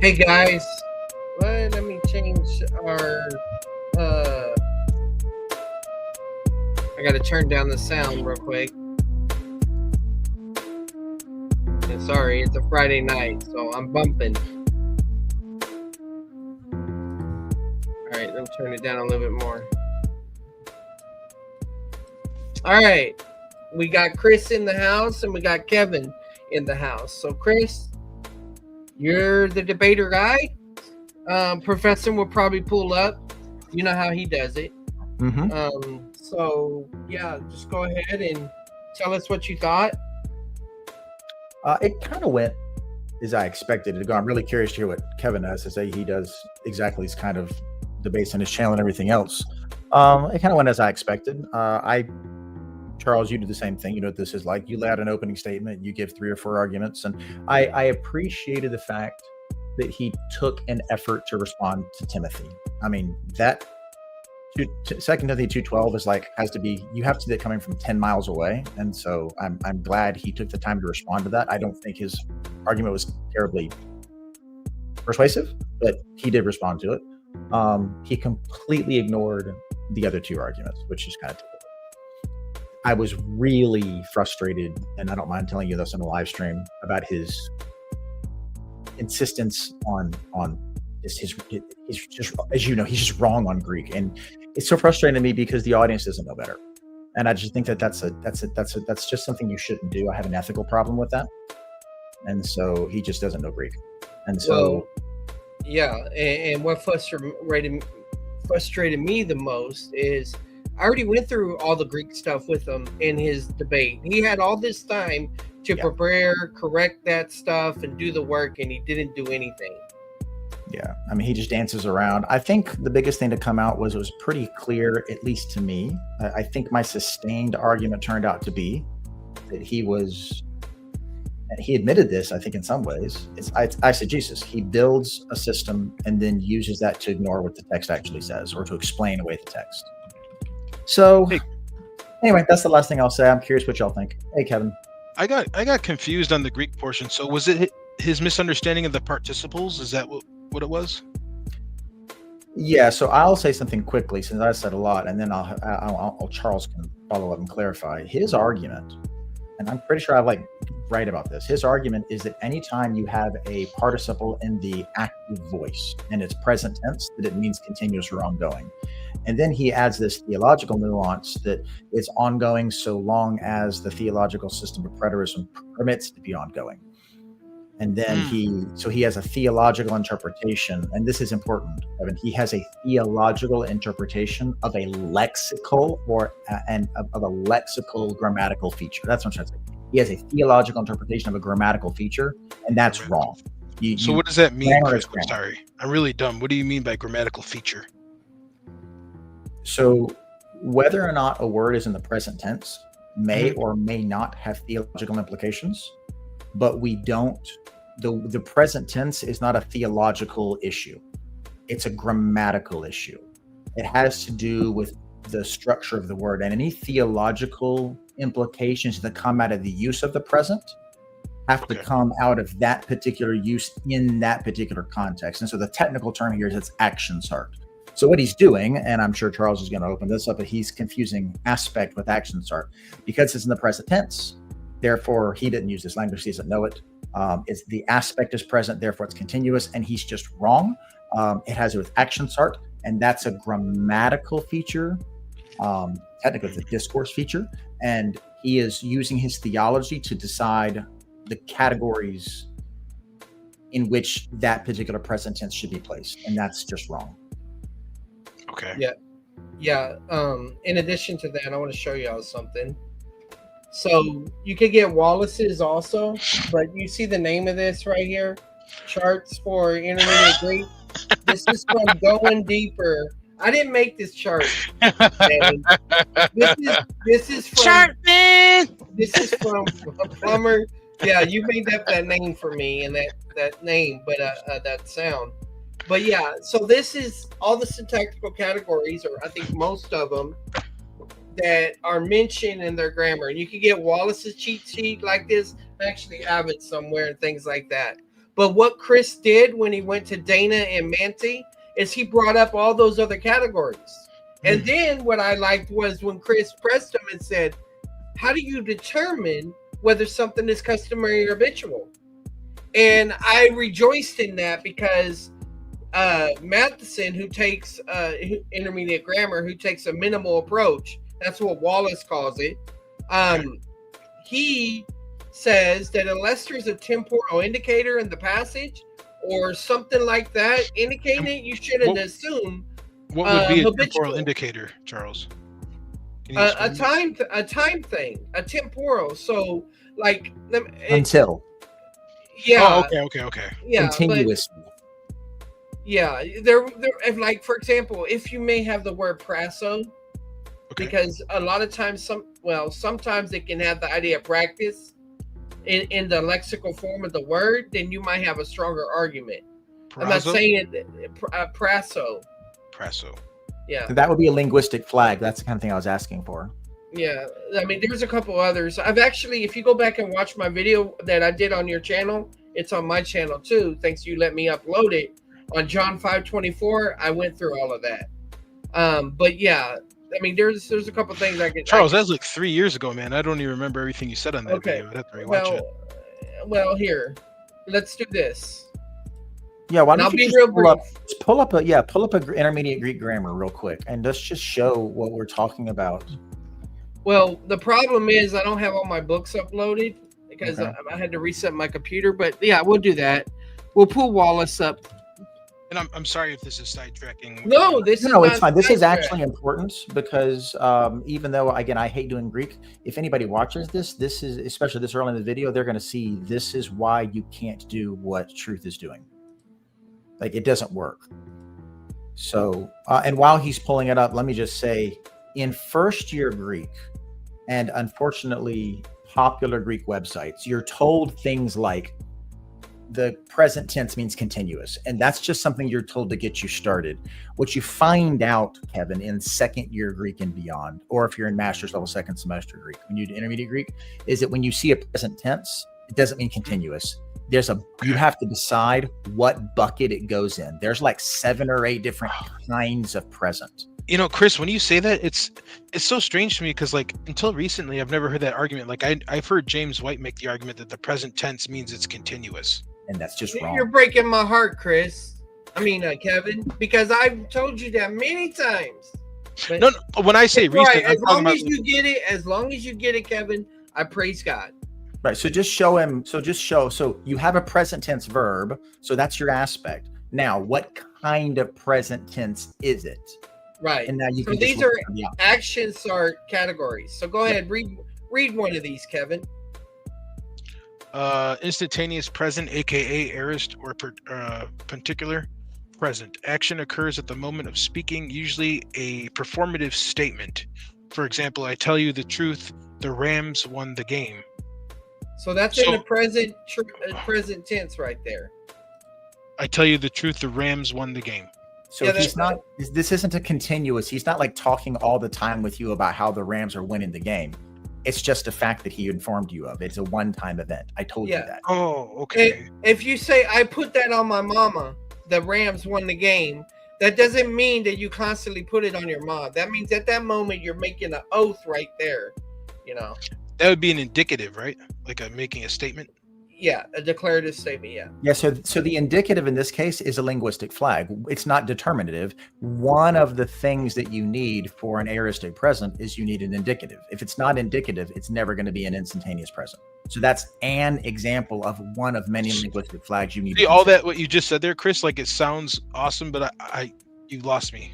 Hey guys, let me change our. Uh, I gotta turn down the sound real quick. And sorry, it's a Friday night, so I'm bumping. All right, let me turn it down a little bit more. All right, we got Chris in the house and we got Kevin in the house. So Chris, you're the debater guy. Professor will probably pull up. You know how he does it. So yeah, just go ahead and tell us what you thought. It kind of went as I expected it to go. I'm really curious to hear what Kevin has to say. He does exactly these kind of debates on his channel and everything else. It kind of went as I expected. Charles, you do the same thing. You know what this is like. You lay out an opening statement, you give 3 or 4 arguments, and I appreciated the fact that he took an effort to respond to Timothy. I mean, that 2 Timothy 2:12 is like, has to be, you have to see that coming from 10 miles away. And so I'm glad he took the time to respond to that. I don't think his argument was terribly persuasive, but he did respond to it. He completely ignored the other 2 arguments, which is kind of typical. I was really frustrated, and I don't mind telling you this on a live stream, about his insistence on he's just, as you know, he's just wrong on Greek, and it's so frustrating to me because the audience doesn't know better, and I just think that's just something you shouldn't do. I have an ethical problem with that, and so he just doesn't know Greek, and so yeah, and what frustrated me the most is I already went through all the Greek stuff with him in his debate. He had all this time to prepare, correct that stuff, and do the work, and he didn't do anything. Yeah, I mean, he just dances around. I think the biggest thing to come out was it was pretty clear, at least to me. I think my sustained argument turned out to be that he admitted this, I think, in some ways. It's eisegesis. He builds a system and then uses that to ignore what the text actually says, or to explain away the text. So, anyway, that's the last thing I'll say. I'm curious what y'all think. Hey, Kevin. I got confused on the Greek portion. So was it his misunderstanding of the participles? Is that what it was? Yeah. So I'll say something quickly since I said a lot, and then Charles can follow up and clarify his argument. And I'm pretty sure I'm right about this. His argument is that anytime you have a participle in the active voice and it's present tense, that it means continuous or ongoing. And then he adds this theological nuance that it's ongoing so long as the theological system of preterism permits it to be ongoing. And then he has a theological interpretation, and this is important, Evan. He has a theological interpretation of a lexical of a lexical grammatical feature. That's what I'm trying to say. He has a theological interpretation of a grammatical feature, and that's wrong. So what does that mean, Chris? Sorry, I'm really dumb. What do you mean by grammatical feature? So whether or not a word is in the present tense may or may not have theological implications, but we don't. The present tense is not a theological issue. It's a grammatical issue. It has to do with the structure of the word, and any theological implications that come out of the use of the present have to come out of that particular use in that particular context. And so the technical term here is it's action start. So what he's doing, and I'm sure Charles is going to open this up, but he's confusing aspect with action start because it's in the present tense. Therefore, he didn't use this language. He doesn't know it. It's the aspect is present, therefore it's continuous, and he's just wrong. It has to do with action start, and that's a grammatical feature. Technically, it's a discourse feature, and he is using his theology to decide the categories in which that particular present tense should be placed, and that's just wrong. Okay. Yeah. In addition to that, I want to show y'all something. So you could get Wallace's also, but you see the name of this right here, charts for intermediate Greek. This is from Going Deeper. I didn't make this chart. This is from Chart man. This is from a plumber. Yeah, you made up that name for me and that name, but that sound. But yeah, so this is all the syntactical categories, or I think most of them, that are mentioned in their grammar. And you can get Wallace's cheat sheet like this. I actually have it somewhere and things like that. But what Chris did when he went to Dana and Manti is he brought up all those other categories. And then what I liked was when Chris pressed him and said, how do you determine whether something is customary or habitual? And I rejoiced in that because Matheson, who takes intermediate grammar, who takes a minimal approach, that's what Wallace calls it. He says that unless there's a temporal indicator in the passage or something like that indicating it, you shouldn't assume. What would be a habitual. temporal indicator, Charles? A time thing, a temporal. So like until. Yeah. Oh, okay. Yeah. Continuous. Yeah, there. If, like, for example, if you may have the word prasso, because a lot of times, sometimes it can have the idea of practice in the lexical form of the word, then you might have a stronger argument. Prazo? I'm not saying prasso. Prasso. Yeah. That would be a linguistic flag. That's the kind of thing I was asking for. Yeah, I mean, there's a couple others. I've actually, if you go back and watch my video that I did on your channel, it's on my channel too. Thanks, you let me upload it. On John 5:24, I went through all of that. But yeah, I mean, there's a couple things I could. Charles, that's like 3 years ago, man. I don't even remember everything you said on that video. I'd have to rewatch it. Well, here, let's do this. Yeah, why don't I'll you be just real pull up an intermediate Greek grammar real quick, and let's just show what we're talking about. Well, the problem is I don't have all my books uploaded because I had to reset my computer. But yeah, we'll do that. We'll pull Wallace up. And I'm sorry if this is sidetracking. No, it's fine. This is actually important because even though, again, I hate doing Greek, if anybody watches this is, especially this early in the video, they're going to see this is why you can't do what Truth is doing. Like, it doesn't work. So, and while he's pulling it up, let me just say, in first year Greek, and unfortunately popular Greek websites, you're told things like the present tense means continuous. And that's just something you're told to get you started. What you find out, Kevin, in second year Greek and beyond, or if you're in master's level second semester Greek, when you do intermediate Greek, is that when you see a present tense, it doesn't mean continuous. You have to decide what bucket it goes in. There's like 7 or 8 different kinds of present. You know, Chris, when you say that, it's so strange to me because, like, until recently, I've never heard that argument. Like, I've heard James White make the argument that the present tense means it's continuous. And that's just wrong. You're breaking my heart, Chris. I mean, Kevin, because I've told you that many times. But no, when I say recent, as long as you get it, Kevin, I praise God. Right. So just show him. So you have a present tense verb. So that's your aspect. Now, what kind of present tense is it? Right. And now you so can these are actions are categories. So go ahead, read one of these, Kevin. Instantaneous present, aka aorist or particular present. Action occurs at the moment of speaking, usually a performative statement. For example, I tell you the truth, the Rams won the game. So that's in the present tense right there. I tell you the truth, the Rams won the game. So this isn't a continuous. He's not like talking all the time with you about how the Rams are winning the game. It's just a fact that he informed you of. It's a one-time event. I told you that. Oh, okay. If you say, I put that on my mama, the Rams won the game, that doesn't mean that you constantly put it on your mom. That means at that moment, you're making an oath right there, you know. That would be an indicative, right? Like making a statement? Yeah, a declarative statement, yeah. Yeah, so the indicative in this case is a linguistic flag. It's not determinative. One of the things that you need for an aorist present is you need an indicative. If it's not indicative, it's never going to be an instantaneous present. So that's an example of one of many linguistic flags you need. See, all that, what you just said there, Chris, like it sounds awesome, but you lost me.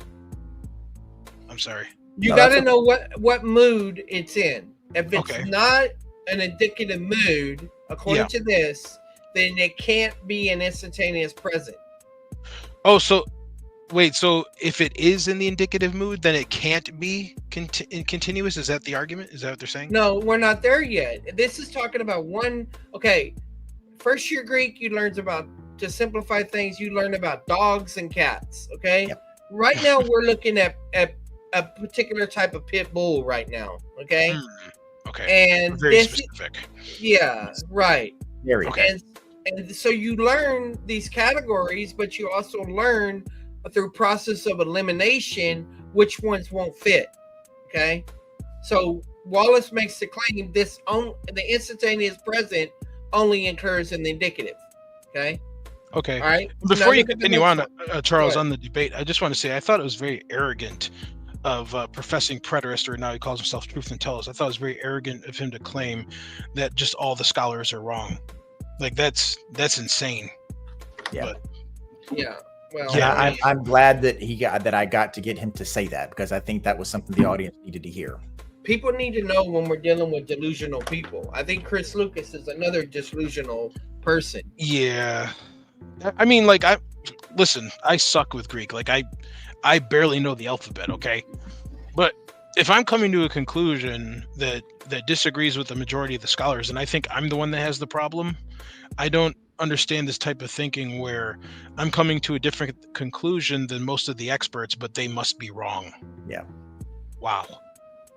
I'm sorry. You got to know what mood it's in. If it's not an indicative mood, according to this, then it can't be an instantaneous present. Oh, so wait, so if it is in the indicative mood, then it can't be continuous? Is that the argument? Is that what they're saying? No, we're not there yet. This is talking about first year Greek, you learn about, to simplify things, you learn about dogs and cats, okay? Yep. Right now, we're looking at a particular type of pit bull right now, okay? Okay. And very specific. Yeah, right. Very okay. And so you learn these categories, but you also learn through process of elimination which ones won't fit. Okay, so Wallace makes the claim the instantaneous present only occurs in the indicative. Okay. Okay. All right. Now Before you look at the continue next on, one. Charles, on the debate, I just want to say I thought it was very arrogant of professing preterist, or now he calls himself Truth and Telos. I thought it was very arrogant of him to claim that just all the scholars are wrong. Like that's insane. Yeah. But, Yeah. Well, yeah, I'm glad that I got to get him to say that, because I think that was something the audience needed to hear. people need to know when we're dealing with delusional people. I think Chris Lucas is another delusional person. yeah. I mean, like, listen, I suck with Greek. Like, I barely know the alphabet, okay? But if I'm coming to a conclusion that disagrees with the majority of the scholars, and I think I'm the one that has the problem, I don't understand this type of thinking where I'm coming to a different conclusion than most of the experts, but they must be wrong. Yeah. Wow.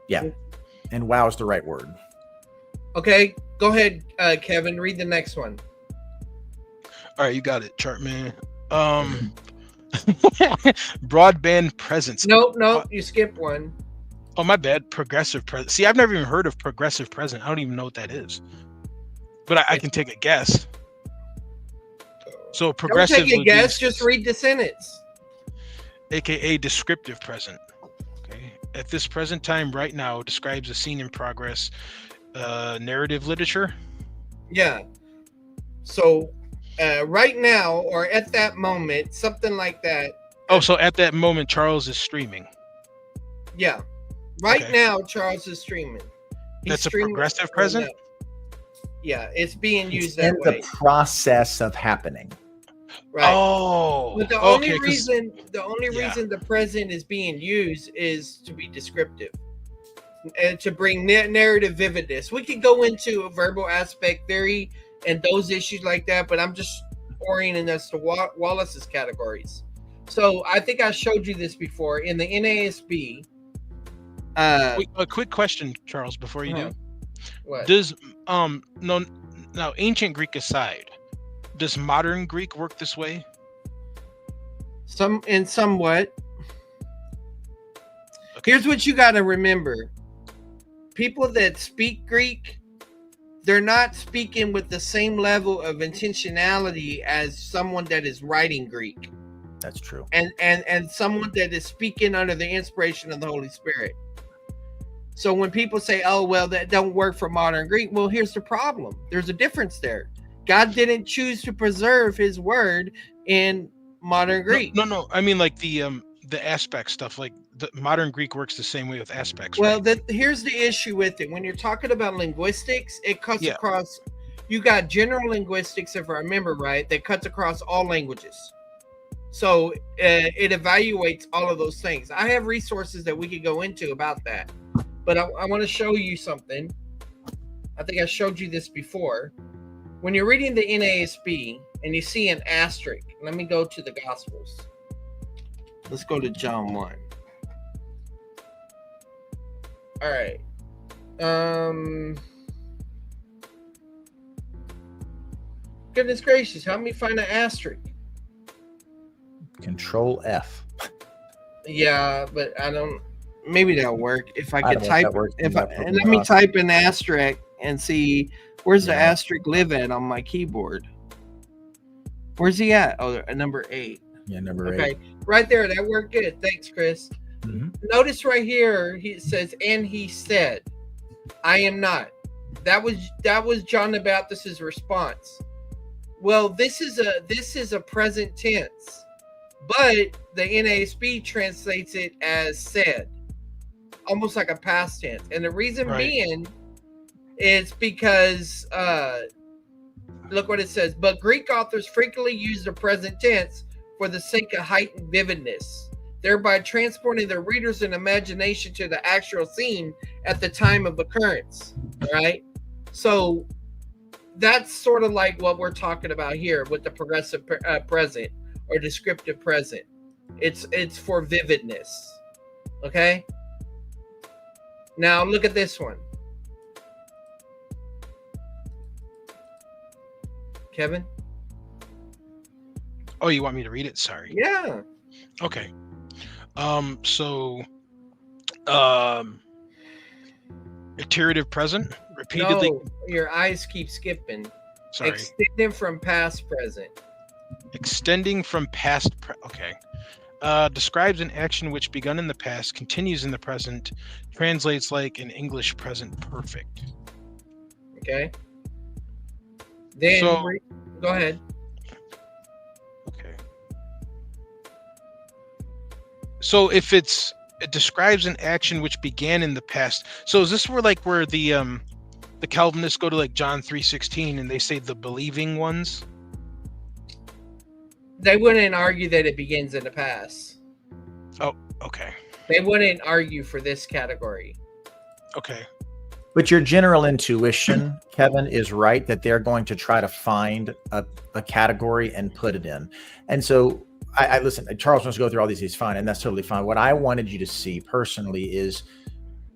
Yeah. And wow is the right word. Okay, go ahead, Kevin. Read the next one. All right, you got it, chart man. Broadband presence. No, you skipped one. Oh, my bad. Progressive present. See, I've never even heard of progressive present. I don't even know what that is. But I can take a guess. So progressive. Don't take a guess. Just read the sentence. AKA descriptive present. Okay. At this present time, right now, describes a scene in progress. Narrative literature. Yeah. So, right now, or at that moment, something like that. Oh, so at that moment, Charles is streaming. Yeah. Right now, Charles is streaming. That's a progressive present? Yeah, it's being used in that way. The process of happening. Right. Oh. But the only reason the present is being used is to be descriptive and to bring narrative vividness. We could go into a verbal aspect theory and those issues like that, but I'm just orienting us to Wallace's categories. So I think I showed you this before in the NASB. A quick question, Charles, before you do. What? Does now ancient Greek aside, does modern Greek work this way? Somewhat. Okay. Here's what you got to remember. People that speak Greek, they're not speaking with the same level of intentionality as someone that is writing Greek. That's true. And someone that is speaking under the inspiration of the Holy Spirit. So when people say, oh, well, that don't work for modern Greek, well, here's the problem. There's a difference there. God didn't choose to preserve his word in modern Greek. No. I mean, like the aspect stuff, like the modern Greek works the same way with aspects. Well, right? Here's the issue with it. When you're talking about linguistics, it cuts across. You got general linguistics, if I remember right, that cuts across all languages. So it evaluates all of those things. I have resources that we could go into about that. But I want to show you something. I think I showed you this before. When you're reading the NASB and you see an asterisk, let me go to the Gospels. Let's go to John 1. All right. Goodness gracious, help me find an asterisk. Control F. Yeah, but I don't. Maybe that'll work if I could type. Let me me type an asterisk and see where's the asterisk live at on my keyboard. Where's he at? Oh, number 8. Yeah, number 8. Okay, right there. That worked good. Thanks, Chris. Mm-hmm. Notice right here. He says, "And he said, I am not." That was John the Baptist's response. Well, this is a present tense, but the NASB translates it as said. Almost like a past tense. And the reason being is because look what it says. But Greek authors frequently use the present tense for the sake of heightened vividness, thereby transporting their readers in imagination to the actual scene at the time of occurrence. Right? So that's sort of like what we're talking about here with the progressive present or descriptive present. It's for vividness. Okay? Now look at this one. Kevin? Oh, you want me to read it? Sorry. Yeah. Okay. So, um, iterative present repeatedly. No, your eyes keep skipping. Sorry. Extended from past present. Extending from past. Okay. Describes an action which begun in the past, continues in the present, translates like an English present perfect. Okay. Then So- go ahead. Okay. So if it describes an action which began in the past. So is this where the Calvinists go to like John 3:16 and they say the believing ones? They wouldn't argue that it begins in the past. Oh, okay. They wouldn't argue for this category. Okay. But your general intuition, Kevin, is right that they're going to try to find a category and put it in. And so I listen, Charles wants to go through all these, he's fine, and that's totally fine. What I wanted you to see personally is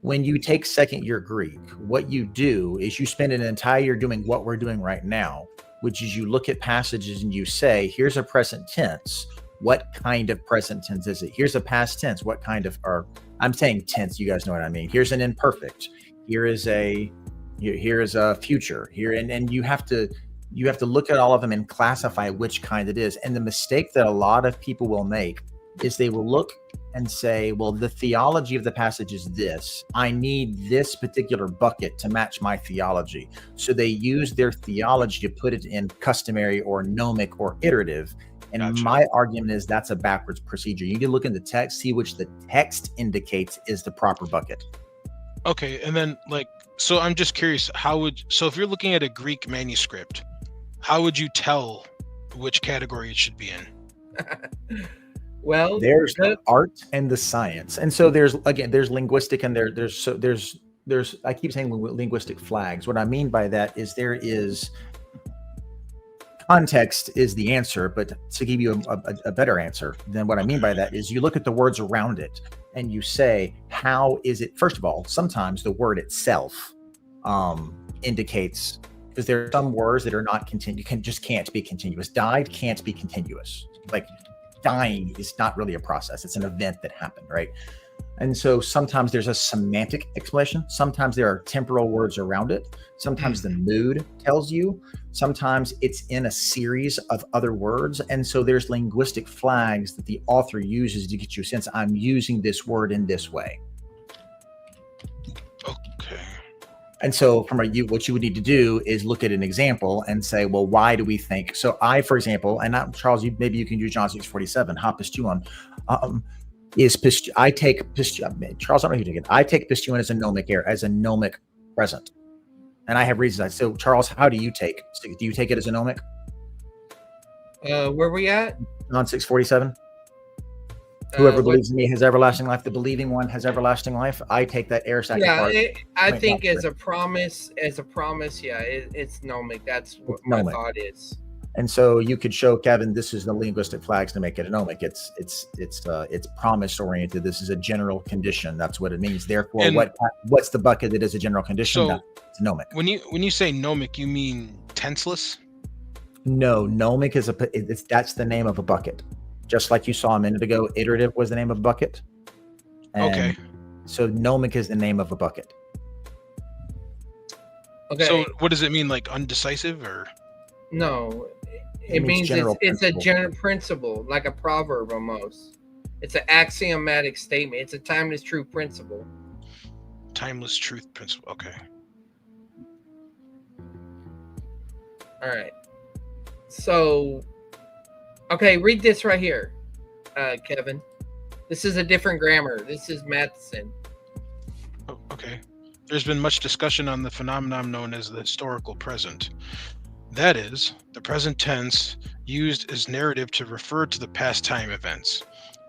when you take second year Greek, what you do is you spend an entire year doing what we're doing right now, which is you look at passages and you say, here's a present tense. What kind of present tense is it? Here's a past tense. What kind of, or I'm saying tense, you guys know what I mean. Here's an imperfect. Here is a future here. And you have to look at all of them and classify which kind it is. And the mistake that a lot of people will make is they will look and say, well, the theology of the passage is this. I need this particular bucket to match my theology. So they use their theology to put it in customary or gnomic or iterative. And Gotcha. My argument is that's a backwards procedure. You need to look in the text, see which the text indicates is the proper bucket. Okay, and then so I'm just curious, so if you're looking at a Greek manuscript, how would you tell which category it should be in? Well, There's the art and the science. And so there's linguistic and there's I keep saying linguistic flags. What I mean by that is there is context is the answer, but to give you a better answer than what I mean by that is you look at the words around it and you say, how is it? First of all, sometimes the word itself indicates, because there are some words that are not continuous, can't be continuous. Died can't be continuous. Like dying is not really a process. It's an event that happened, right? And so sometimes there's a semantic explanation. Sometimes there are temporal words around it. Sometimes the mood tells you. Sometimes it's in a series of other words. And so there's linguistic flags that the author uses to get you a sense, I'm using this word in this way. Okay. And so what you would need to do is look at an example and say, well, why do we think? So for example, and not Charles, maybe you can use John 6:47, hapistuon. I take Charles, I don't know who you take it. I take pistuon as a gnomic present. And I have reasons. So Charles, how do you take? Do you take it as a gnomic? Where we at? John 6:47. Whoever believes in me has everlasting life. The believing one has everlasting life. I take that air sacrifice. Yeah, I think as a promise, yeah, it's gnomic. That's what my thought is. And so you could show Kevin, this is the linguistic flags to make it a gnomic. It's promise oriented. This is a general condition. That's what it means. Therefore, what's the bucket that is a general condition? So it's gnomic. When you say gnomic, you mean tenseless? No, gnomic is that's the name of a bucket. Just like you saw a minute ago, iterative was the name of a bucket. And okay. So gnomic is the name of a bucket. Okay. So what does it mean? Like undecisive or? No, it means it's a general principle, like a proverb almost. It's an axiomatic statement. It's a timeless truth principle. Timeless truth principle. Okay. All right. So, okay, read this right here, Kevin. This is a different grammar. This is Matheson. Oh, okay. There's been much discussion on the phenomenon known as the historical present. That is, the present tense used as narrative to refer to the past time events.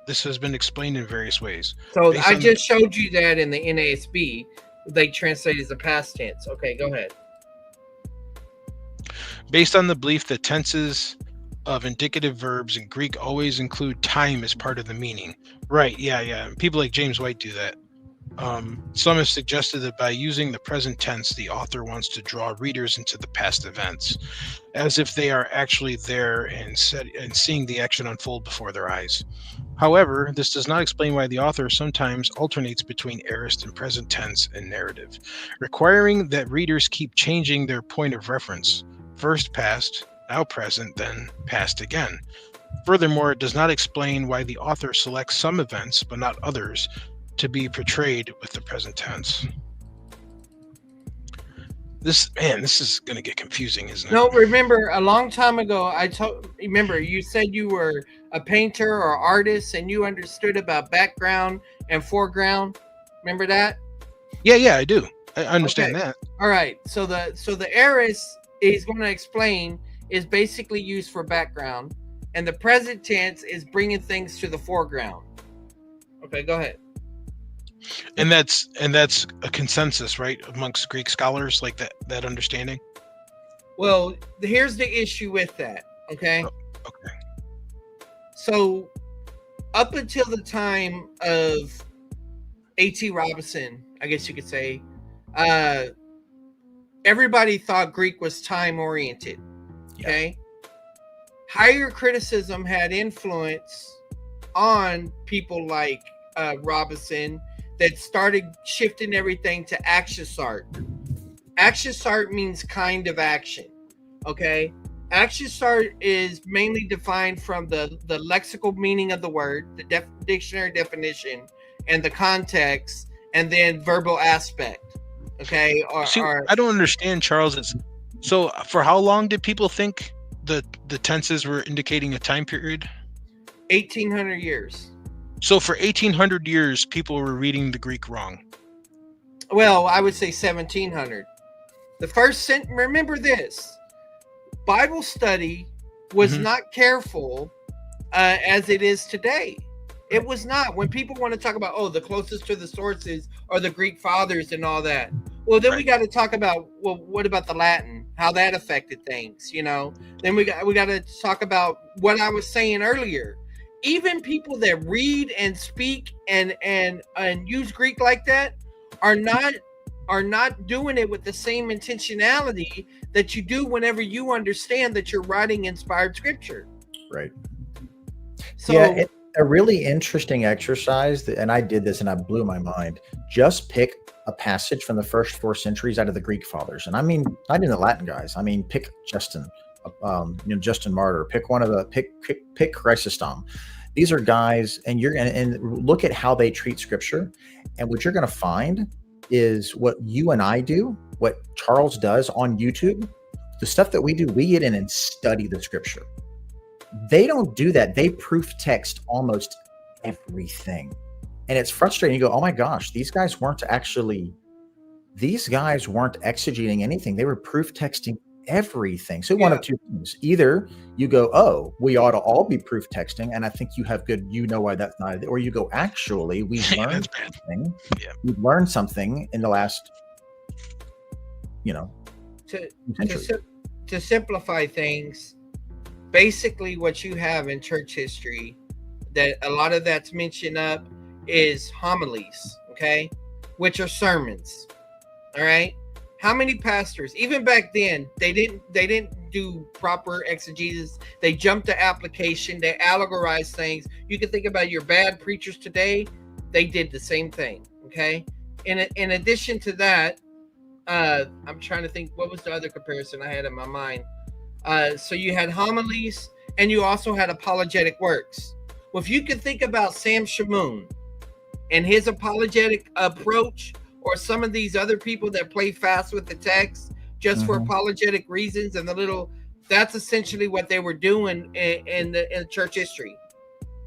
This has been explained in various ways. So I just showed you that in the NASB, they translate as a past tense. Okay, go ahead. Based on the belief that tenses of indicative verbs in Greek always include time as part of the meaning. Right, yeah. People like James White do that. Some have suggested that by using the present tense, the author wants to draw readers into the past events, as if they are actually there and seeing the action unfold before their eyes. However, this does not explain why the author sometimes alternates between aorist and present tense in narrative, requiring that readers keep changing their point of reference, first past, now present, then past again. Furthermore, it does not explain why the author selects some events, but not others, to be portrayed with the present tense. This is going to get confusing, isn't it? No, remember a long time ago, remember you said you were a painter or artist and you understood about background and foreground. Remember that? Yeah, I do. I understand that. All right. So the aorist is going to explain is basically used for background, and the present tense is bringing things to the foreground. Okay, go ahead. And that's a consensus, right, amongst Greek scholars, like that understanding. Well, here's the issue with that. Okay. Okay. So, up until the time of A.T. Robinson, I guess you could say, everybody thought Greek was time oriented. Okay. Yeah. Higher criticism had influence on people like Robinson that started shifting everything to Action-Sart. Action-Sart means kind of action. Okay. Action-Sart is mainly defined from the lexical meaning of the word, the dictionary definition, and the context, and then verbal aspect. Okay. I don't understand, Charles. So for how long did people think the tenses were indicating a time period? 1800 years. So for 1800 years, people were reading the Greek wrong. Well, I would say 1700. The first remember this, Bible study was not careful as it is today. It was not. When people want to talk about, the closest to the sources are the Greek fathers and all that. Well, then we got to talk about, what about the Latin? How that affected things, Then we got to talk about what I was saying earlier. Even people that read and speak and use Greek like that are not doing it with the same intentionality that you do whenever you understand that you're writing inspired scripture. Right. So it's a really interesting exercise, and I did this and I blew my mind. Just pick a passage from the first 4 centuries out of the Greek fathers, and I mean not even the Latin guys. I mean, pick Justin, Justin Martyr. Pick one of the pick Chrysostom. These are guys, and look at how they treat scripture, and what you're going to find is what you and I do, what Charles does on YouTube, the stuff that we do. We get in and study the scripture. They don't do that. They proof text almost everything. And it's frustrating. You go, oh my gosh, these guys weren't exegeting anything. They were proof texting everything. So one of two things. Either you go, we ought to all be proof texting, and I think you have why that's not, or you go, actually, we've learned something. Yeah. We've learned something in the last, to simplify things. Basically, what you have in church history, that a lot of that's mentioned up, is homilies, okay, which are sermons. All right. How many pastors, even back then, they didn't do proper exegesis. They jumped to application. They allegorized things. You can think about your bad preachers today. They did the same thing. Okay. In addition to that, I'm trying to think, what was the other comparison I had in my mind? So you had homilies, and you also had apologetic works. Well, if you could think about Sam Shamoun and his apologetic approach, or some of these other people that play fast with the text just for apologetic reasons, and that's essentially what they were doing in church history.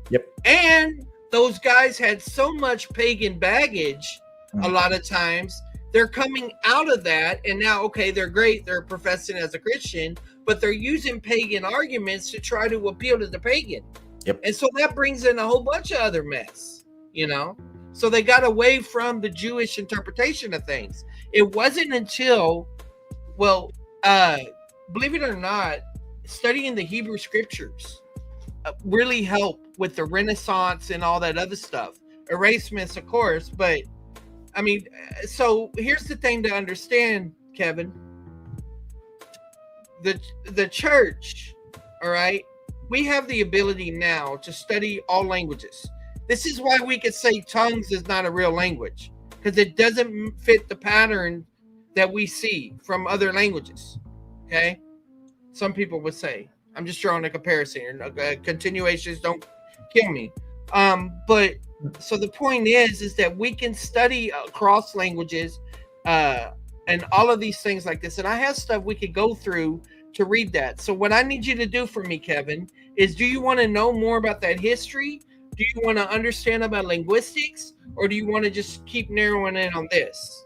Yep. And those guys had so much pagan baggage, a lot of times, they're coming out of that, and now, okay, they're great, they're professing as a Christian, but they're using pagan arguments to try to appeal to the pagan. Yep. And so that brings in a whole bunch of other mess, So they got away from the Jewish interpretation of things. It wasn't until, believe it or not, studying the Hebrew scriptures really helped with the Renaissance and all that other stuff. Erasmus, of course, but I mean, so here's the thing to understand, Kevin. The church, all right, we have the ability now to study all languages. This is why we could say tongues is not a real language, because it doesn't fit the pattern that we see from other languages. Okay, some people would say. I'm just drawing a comparison here. Continuations don't kill me. But so the point is that we can study across languages and all of these things like this. And I have stuff we could go through to read that. So what I need you to do for me, Kevin, is do you want to know more about that history? Do you want to understand about linguistics? Or do you want to just keep narrowing in on this?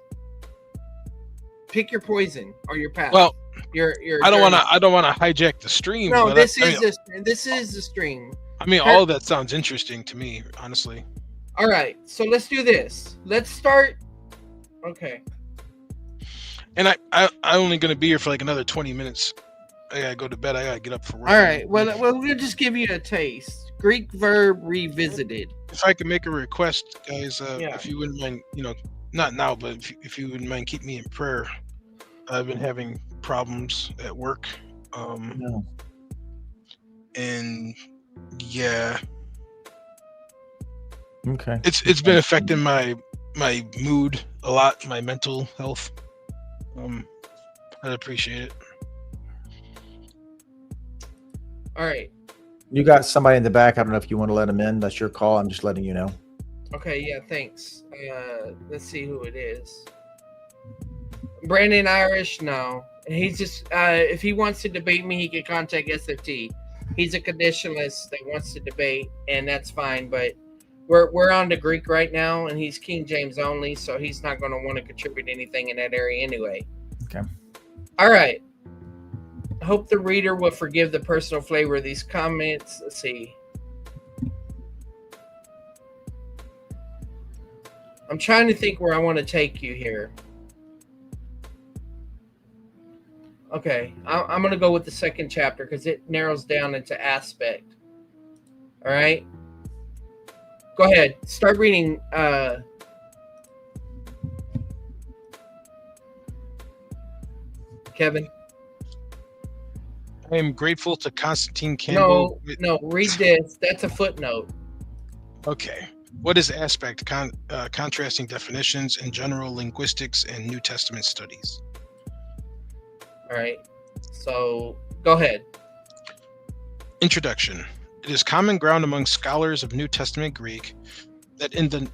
Pick your poison or your path. Well, your I don't want to hijack the stream. No, but this is the stream. I mean, all of that sounds interesting to me, honestly. All right, so let's do this. Let's start. Okay. And I'm only going to be here for like another 20 minutes. I gotta go to bed. I gotta get up for work. All right. Well, we'll just give you a taste. Greek verb revisited. If I could make a request, guys, Yeah. if you wouldn't mind, not now, but if you wouldn't mind, keep me in prayer. I've been having problems at work. No. And yeah, Okay. it's been affecting my mood a lot, my mental health. I'd appreciate it. All right. You got somebody in the back. I don't know if you want to let them in. That's your call. I'm just letting you know. Okay. Yeah. Thanks. Let's see who it is. Brandon Irish. No. He's just. If he wants to debate me, he can contact SFT. He's a conditionalist that wants to debate, and that's fine. But we're on to Greek right now, and he's King James only, so he's not going to want to contribute anything in that area anyway. Okay. All right. I hope the reader will forgive the personal flavor of these comments. Let's see. I'm trying to think where I want to take you here. Okay, I'm going to go with the second chapter because it narrows down into aspect. All right. Go ahead. Start reading. Kevin. I am grateful to Constantine Campbell. No, read this. That's a footnote. Okay. What is aspect? Contrasting definitions in general linguistics and New Testament studies. All right. So go ahead. Introduction. It is common ground among scholars of New Testament Greek that in the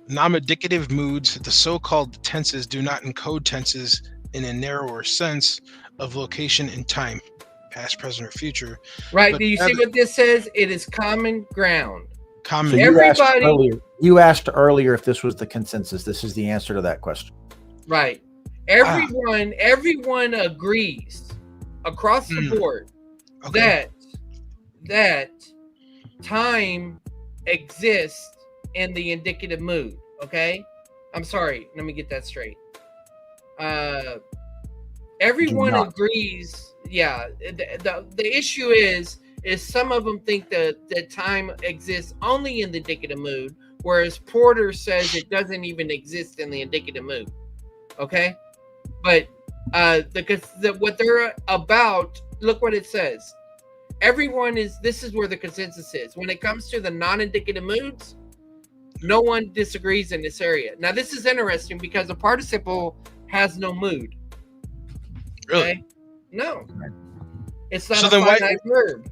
nomindicative moods, the so-called tenses do not encode tenses in a narrower sense of location and time, past, present, or future. Right. Do you see what this says? It is common ground. Common. So you asked earlier if this was the consensus. This is the answer to that question. Right. Everyone agrees across the board that time exists in the indicative mood. Okay. I'm sorry. Let me get that straight. Everyone agrees. Yeah. The issue is some of them think that time exists only in the indicative mood, whereas Porter says it doesn't even exist in the indicative mood. Okay. But what they're about, look what it says. This is where the consensus is. When it comes to the non-indicative moods, no one disagrees in this area. Now, this is interesting because a participle has no mood. Really? Okay? No. It's not So a then finite verb.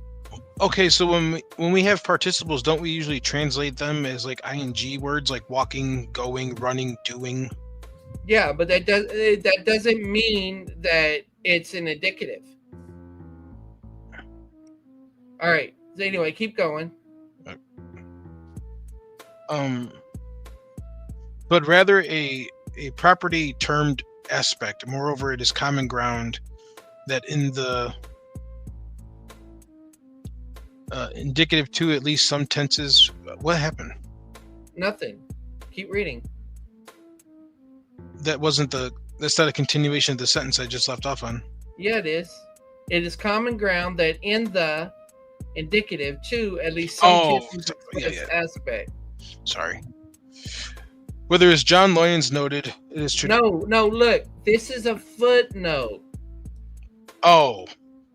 Okay, so when we have participles, don't we usually translate them as like ing words, like walking, going, running, doing? Yeah, but that doesn't mean that it's an indicative. All right. So anyway, keep going. But rather a property termed aspect. Moreover, it is common ground that in the indicative to at least some tenses. What happened? Nothing. Keep reading. That's not a continuation of the sentence I just left off on. Yeah, it is. It is common ground that in the indicative to at least some tenses aspect. Sorry. Whether, as John Loyens noted, it is true. No, look, this is a footnote. Oh,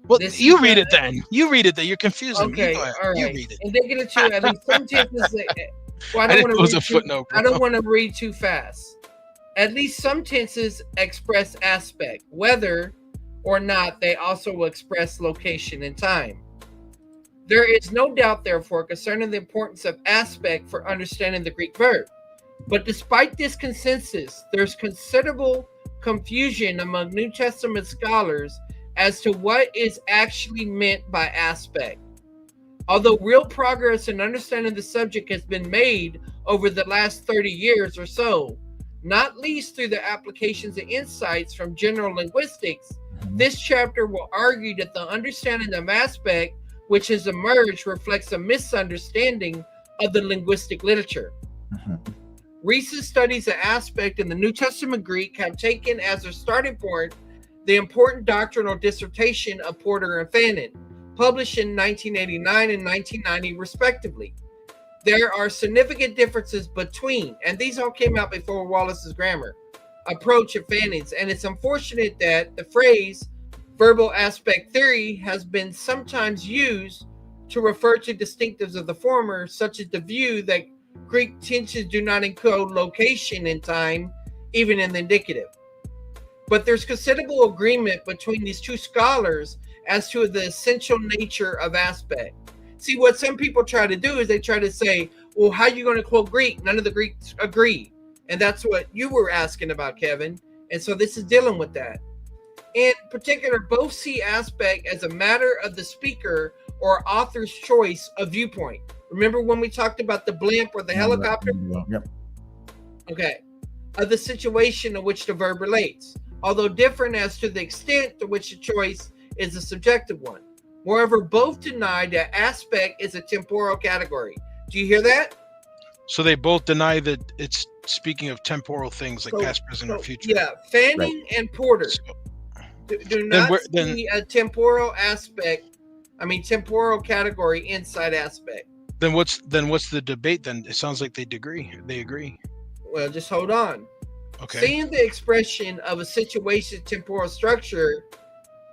well, This you is read it then. You read it then. You're confusing me. You Okay, go ahead. all You right. read it. Indicative to at least some tenses. Well, I I don't didn't want know to it was read a footnote, bro. I don't want to read too fast. At least some tenses express aspect, whether or not they also express location and time. There is no doubt, therefore, concerning the importance of aspect for understanding the Greek verb. But despite this consensus, there's considerable confusion among New Testament scholars as to what is actually meant by aspect. Although real progress in understanding the subject has been made over the last 30 years or so, not least through the applications and insights from general linguistics, this chapter will argue that the understanding of aspect which has emerged reflects a misunderstanding of the linguistic literature. Recent studies of aspect in the New Testament Greek have taken as their starting point the important doctrinal dissertation of Porter and Fannin, published in 1989 and 1990 respectively. There are significant differences between, and these all came out before Wallace's grammar, approach of Fannin's, and it's unfortunate that the phrase verbal aspect theory has been sometimes used to refer to distinctives of the former, such as the view that Greek tenses do not encode location and time, even in the indicative. But there's considerable agreement between these two scholars as to the essential nature of aspect. See, what some people try to do is they try to say, well, how are you going to quote Greek? None of the Greeks agree. And that's what you were asking about, Kevin. And so this is dealing with that. In particular, both see aspect as a matter of the speaker or author's choice of viewpoint. Remember when we talked about the blimp or the helicopter? Yep. Okay. Of the situation in which the verb relates, although different as to the extent to which the choice is a subjective one. Moreover, both deny that aspect is a temporal category. Do you hear that? So they both deny that it's speaking of temporal things like past, present, or future. Yeah, Fanning and Porter do not see a temporal aspect. Temporal category inside aspect. Then what's the debate? Then it sounds like they agree. Well, just hold on. Okay. Seeing the expression of a situation's temporal structure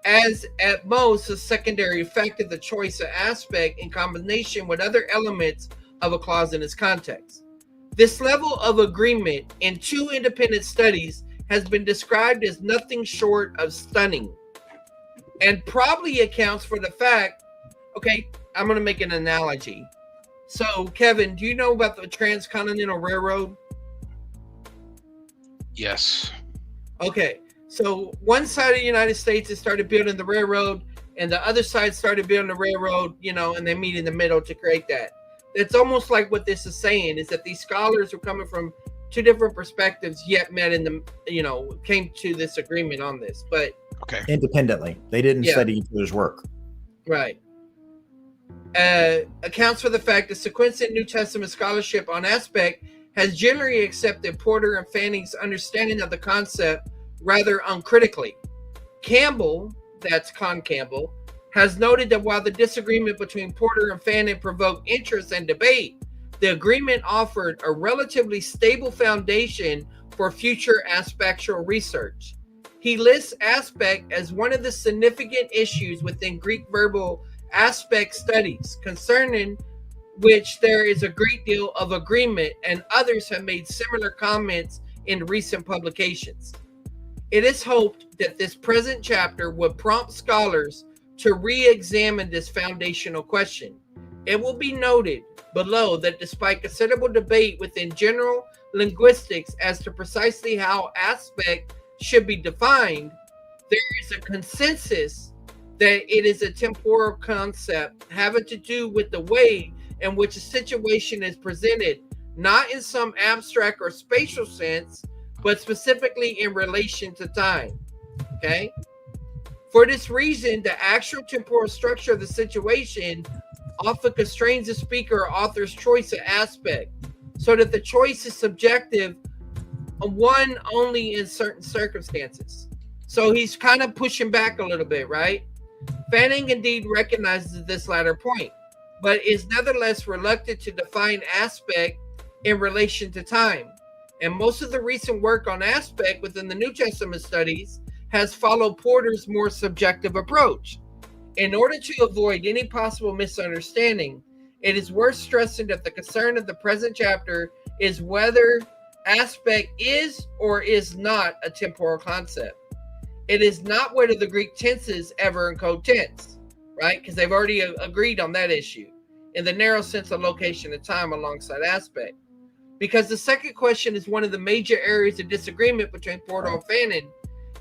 as at most a secondary effect of the choice of aspect in combination with other elements of a clause in its context. This level of agreement in two independent studies has been described as nothing short of stunning, and probably accounts for the fact, okay, I'm going to make an analogy. So, Kevin, do you know about the Transcontinental Railroad? Yes. Okay, so one side of the United States has started building the railroad, and the other side started building the railroad, and they meet in the middle to create that. It's almost like what this is saying is that these scholars are coming from two different perspectives, yet met in the, came to this agreement on this. But okay, independently, they didn't study each other's work. Right. Accounts for the fact that sequential New Testament scholarship on aspect has generally accepted Porter and Fanning's understanding of the concept rather uncritically. Campbell, that's Con Campbell, has noted that while the disagreement between Porter and Fanning provoked interest and debate, the agreement offered a relatively stable foundation for future aspectual research. He lists aspect as one of the significant issues within Greek verbal aspect studies, concerning which there is a great deal of agreement, and others have made similar comments in recent publications. It is hoped that this present chapter would prompt scholars to re-examine this foundational question. It will be noted below that despite considerable debate within general linguistics as to precisely how aspect should be defined, there is a consensus that it is a temporal concept having to do with the way in which a situation is presented, not in some abstract or spatial sense, but specifically in relation to time. Okay? For this reason, the actual temporal structure of the situation often constrains the speaker or author's choice of aspect, so that the choice is subjective, one only in certain circumstances. So he's kind of pushing back a little bit, right? Fanning indeed recognizes this latter point, but is nevertheless reluctant to define aspect in relation to time, And most of the recent work on aspect within the New Testament studies has followed Porter's more subjective approach. In order to avoid any possible misunderstanding, it is worth stressing that the concern of the present chapter is whether aspect is or is not a temporal concept. It is not whether the Greek tenses ever encode tense, right? Because they've already agreed on that issue in the narrow sense of location and time alongside aspect. Because the second question is one of the major areas of disagreement between Porter and Fannin,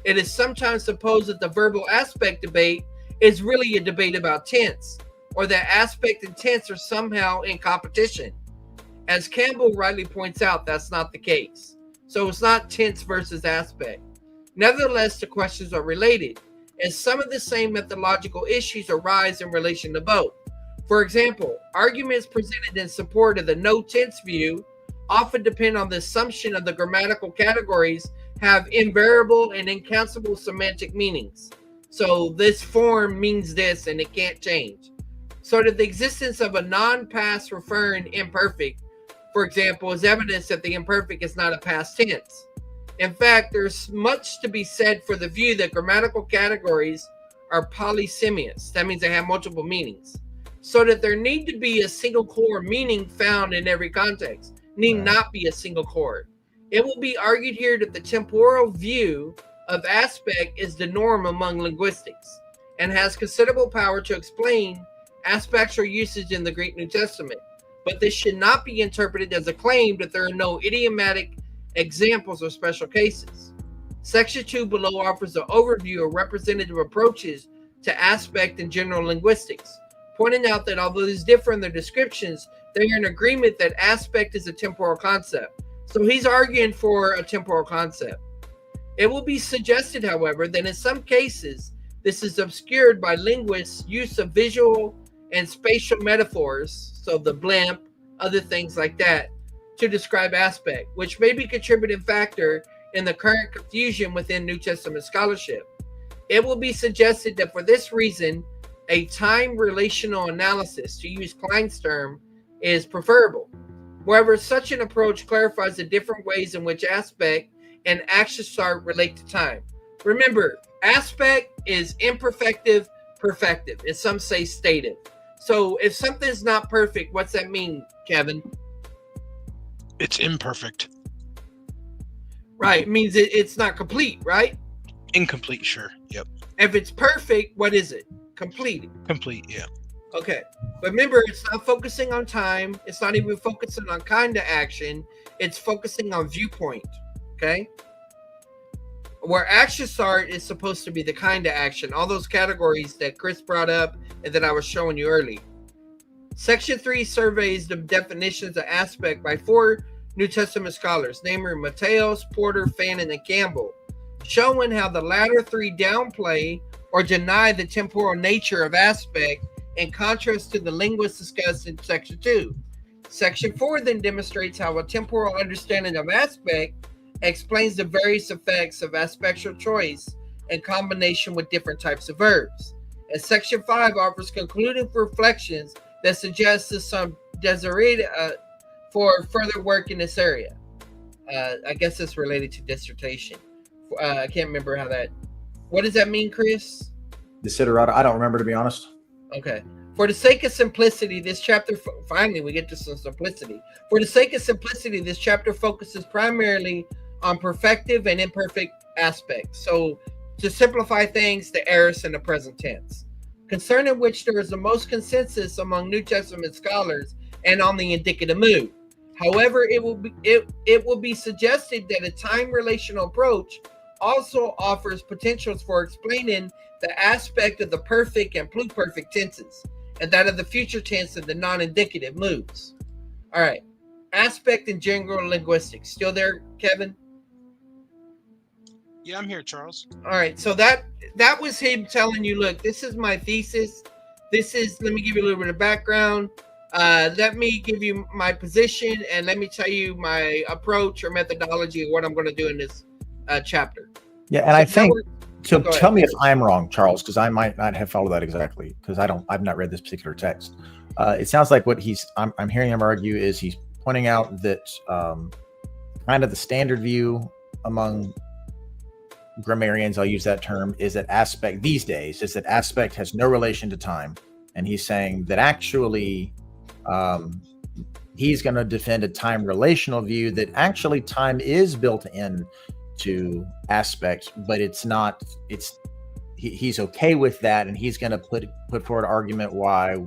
it is sometimes supposed that the verbal aspect debate is really a debate about tense, or that aspect and tense are somehow in competition. As Campbell rightly points out, that's not the case. So it's not tense versus aspect. Nevertheless, the questions are related, and some of the same methodological issues arise in relation to both. For example, arguments presented in support of the no tense view often depend on the assumption of the grammatical categories have invariable and incountable semantic meanings. So this form means this and it can't change. So that the existence of a non-past referring imperfect, for example, is evidence that the imperfect is not a past tense. In fact, there's much to be said for the view that grammatical categories are polysemious. That means they have multiple meanings. So that there need to be a single core meaning found in every context. Need not be a single core. It will be argued here that the temporal view of aspect is the norm among linguistics and has considerable power to explain aspectual usage in the Greek New Testament. But this should not be interpreted as a claim that there are no idiomatic examples or special cases. Section 2 below offers an overview of representative approaches to aspect in general linguistics, pointing out that although these differ in their descriptions, they are in agreement that aspect is a temporal concept. So he's arguing for a temporal concept. It will be suggested, however, that in some cases, this is obscured by linguists' use of visual and spatial metaphors, so the blimp, other things like that, to describe aspect, which may be a contributing factor in the current confusion within New Testament scholarship. It will be suggested that for this reason, a time relational analysis, to use Klein's term, is preferable. However, such an approach clarifies the different ways in which aspect and Akshasart relate to time. Remember, aspect is imperfective, perfective, and some say stative. So if something's not perfect, what's that mean, Kevin? It's imperfect. Right, it means it's not complete, right? Incomplete, sure. Yep. If it's perfect, what is it? Complete. Complete, yeah. Okay. But remember, it's not focusing on time. It's not even focusing on kind of action. It's focusing on viewpoint. Okay? Where Akshasart is supposed to be the kind of action. All those categories that Chris brought up and that I was showing you earlier. Section 3 surveys the definitions of aspect by 4 New Testament scholars, namely Mateos, Porter, Fannin, and Campbell, showing how the latter 3 downplay or deny the temporal nature of aspect in contrast to the linguists discussed in Section 2. Section 4 then demonstrates how a temporal understanding of aspect explains the various effects of aspectual choice in combination with different types of verbs. And Section 5 offers concluding reflections that suggests some desiree for further work in this area. I guess it's related to dissertation. I can't remember how that. What does that mean, Chris? Desiderata. I don't remember, to be honest. Okay. For the sake of simplicity, this chapter finally we get to some simplicity. For the sake of simplicity, this chapter focuses primarily on perfective and imperfect aspects. So to simplify things, the aorist and the present tense, concerning which there is the most consensus among New Testament scholars and on the indicative mood. However, it will be suggested that a time relational approach also offers potentials for explaining the aspect of the perfect and pluperfect tenses, and that of the future tense and the non-indicative moods. All right. Aspect in general linguistics. Still there, Kevin? Yeah, I'm here, Charles. All right. So that was him telling you, look, this is my thesis. Let me give you a little bit of background. Let me give you my position, and let me tell you my approach or methodology of what I'm going to do in this chapter. Yeah, and so I think, so tell me if I'm wrong, Charles, because I might not have followed that exactly, because I've not read this particular text. It sounds like what I'm hearing him argue is he's pointing out that kind of the standard view among grammarians, I'll use that term, is that aspect these days is that aspect has no relation to time. And he's saying that actually he's going to defend a time relational view that actually time is built in to aspect, but it's not, he's okay with that. And he's going to put forward an argument why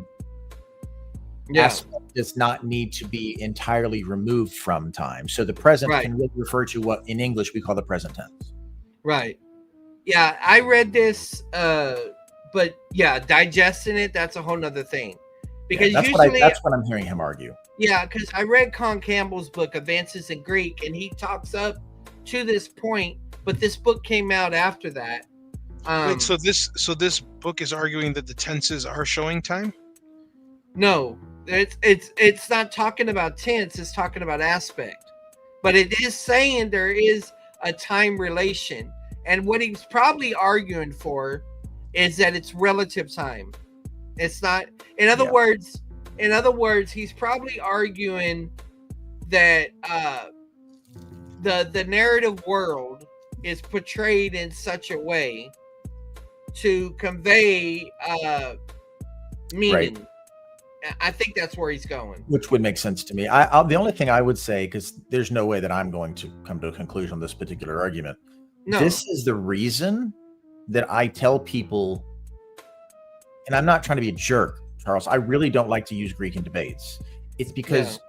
aspect does not need to be entirely removed from time. So the present can really refer to what in English we call the present tense. Right. Yeah, I read this, but yeah, digesting it, that's a whole nother thing. Because that's what I'm hearing him argue. Yeah, because I read Con Campbell's book, Advances in Greek, and he talks up to this point, but this book came out after that. Wait, so this book is arguing that the tenses are showing time? No, it's not talking about tense, it's talking about aspect. But it is saying there is a time relation. And what he's probably arguing for is that it's relative time. It's not, in other words, he's probably arguing that the narrative world is portrayed in such a way to convey meaning. Right. I think that's where he's going. Which would make sense to me. The only thing I would say, because there's no way that I'm going to come to a conclusion on this particular argument. No. This is the reason that I tell people, and I'm not trying to be a jerk, Charles, I really don't like to use Greek in debates. It's because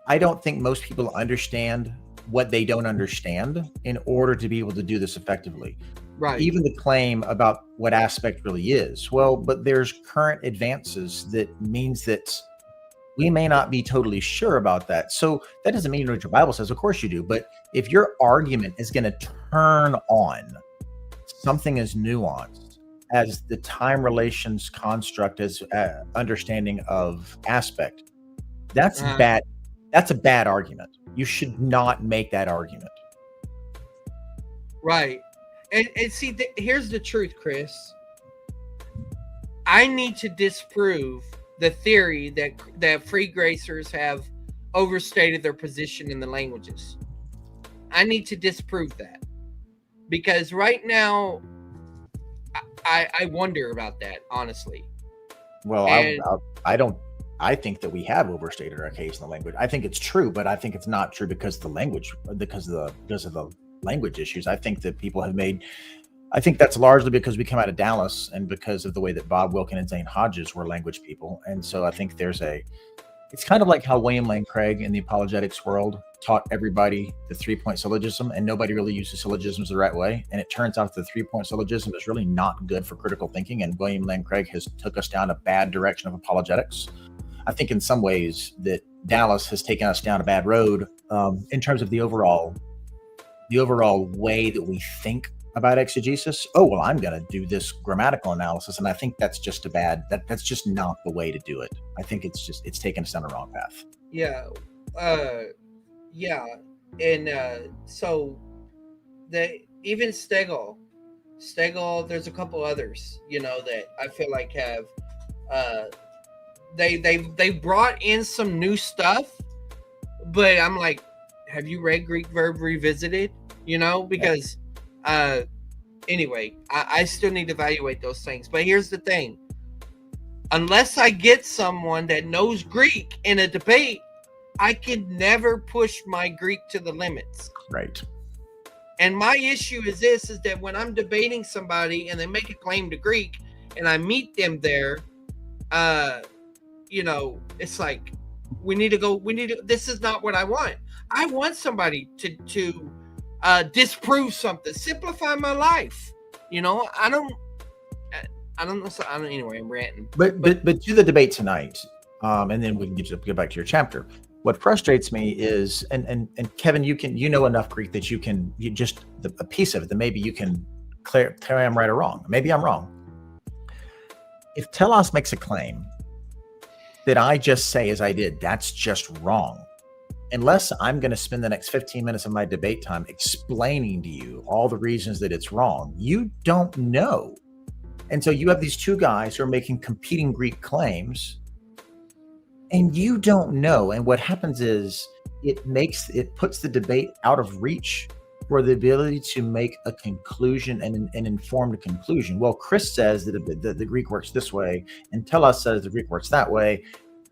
I don't think most people understand what they don't understand in order to be able to do this effectively. Right. Even the claim about what aspect really is. Well, but there's current advances that means that we may not be totally sure about that. So that doesn't mean you know what your Bible says. Of course you do. But if your argument is going to turn on something as nuanced as the time relations construct, as understanding of aspect, that's bad. That's a bad argument. You should not make that argument. Right. And see, here's the truth, Chris. I need to disprove the theory that free gracers have overstated their position in the languages. I need to disprove that. Because right now, I wonder about that, honestly. Well, I think that we have overstated our case in the language. I think it's true, but I think it's not true because of the language, because of the language issues. I think that people have I think that's largely because we come out of Dallas and because of the way that Bob Wilkin and Zane Hodges were language people. And so I think it's kind of like how William Lane Craig in the apologetics world taught everybody the 3-point syllogism, and nobody really uses syllogisms the right way. And it turns out the 3-point syllogism is really not good for critical thinking. And William Lane Craig has took us down a bad direction of apologetics. I think in some ways that Dallas has taken us down a bad road in terms of the overall way that we think about exegesis. Oh, well, I'm going to do this grammatical analysis. And I think that's just that's just not the way to do it. I think it's taken us down the wrong path. Yeah. And so even Stegel, there's a couple others, that I feel like have, they brought in some new stuff, but I'm like, have you read Greek Verb Revisited? Because anyway, I still need to evaluate those things. But here's the thing. Unless I get someone that knows Greek in a debate, I can never push my Greek to the limits. Right. And my issue is that when I'm debating somebody and they make a claim to Greek and I meet them there, it's like, this is not what I want. I want somebody to disprove something, simplify my life. Anyway, I'm ranting. But to the debate tonight, and then we can get back to your chapter. What frustrates me is, and Kevin, you know enough Greek that you just a piece of it that maybe you can clear I'm right or wrong. Maybe I'm wrong. If Telos makes a claim that I just say as I did, that's just wrong. Unless I'm going to spend the next 15 minutes of my debate time explaining to you all the reasons that it's wrong, you don't know. And so you have these two guys who are making competing Greek claims, and you don't know. And what happens is it puts the debate out of reach for the ability to make a conclusion and an informed conclusion. Well, Chris says that the Greek works this way, and Telos says the Greek works that way.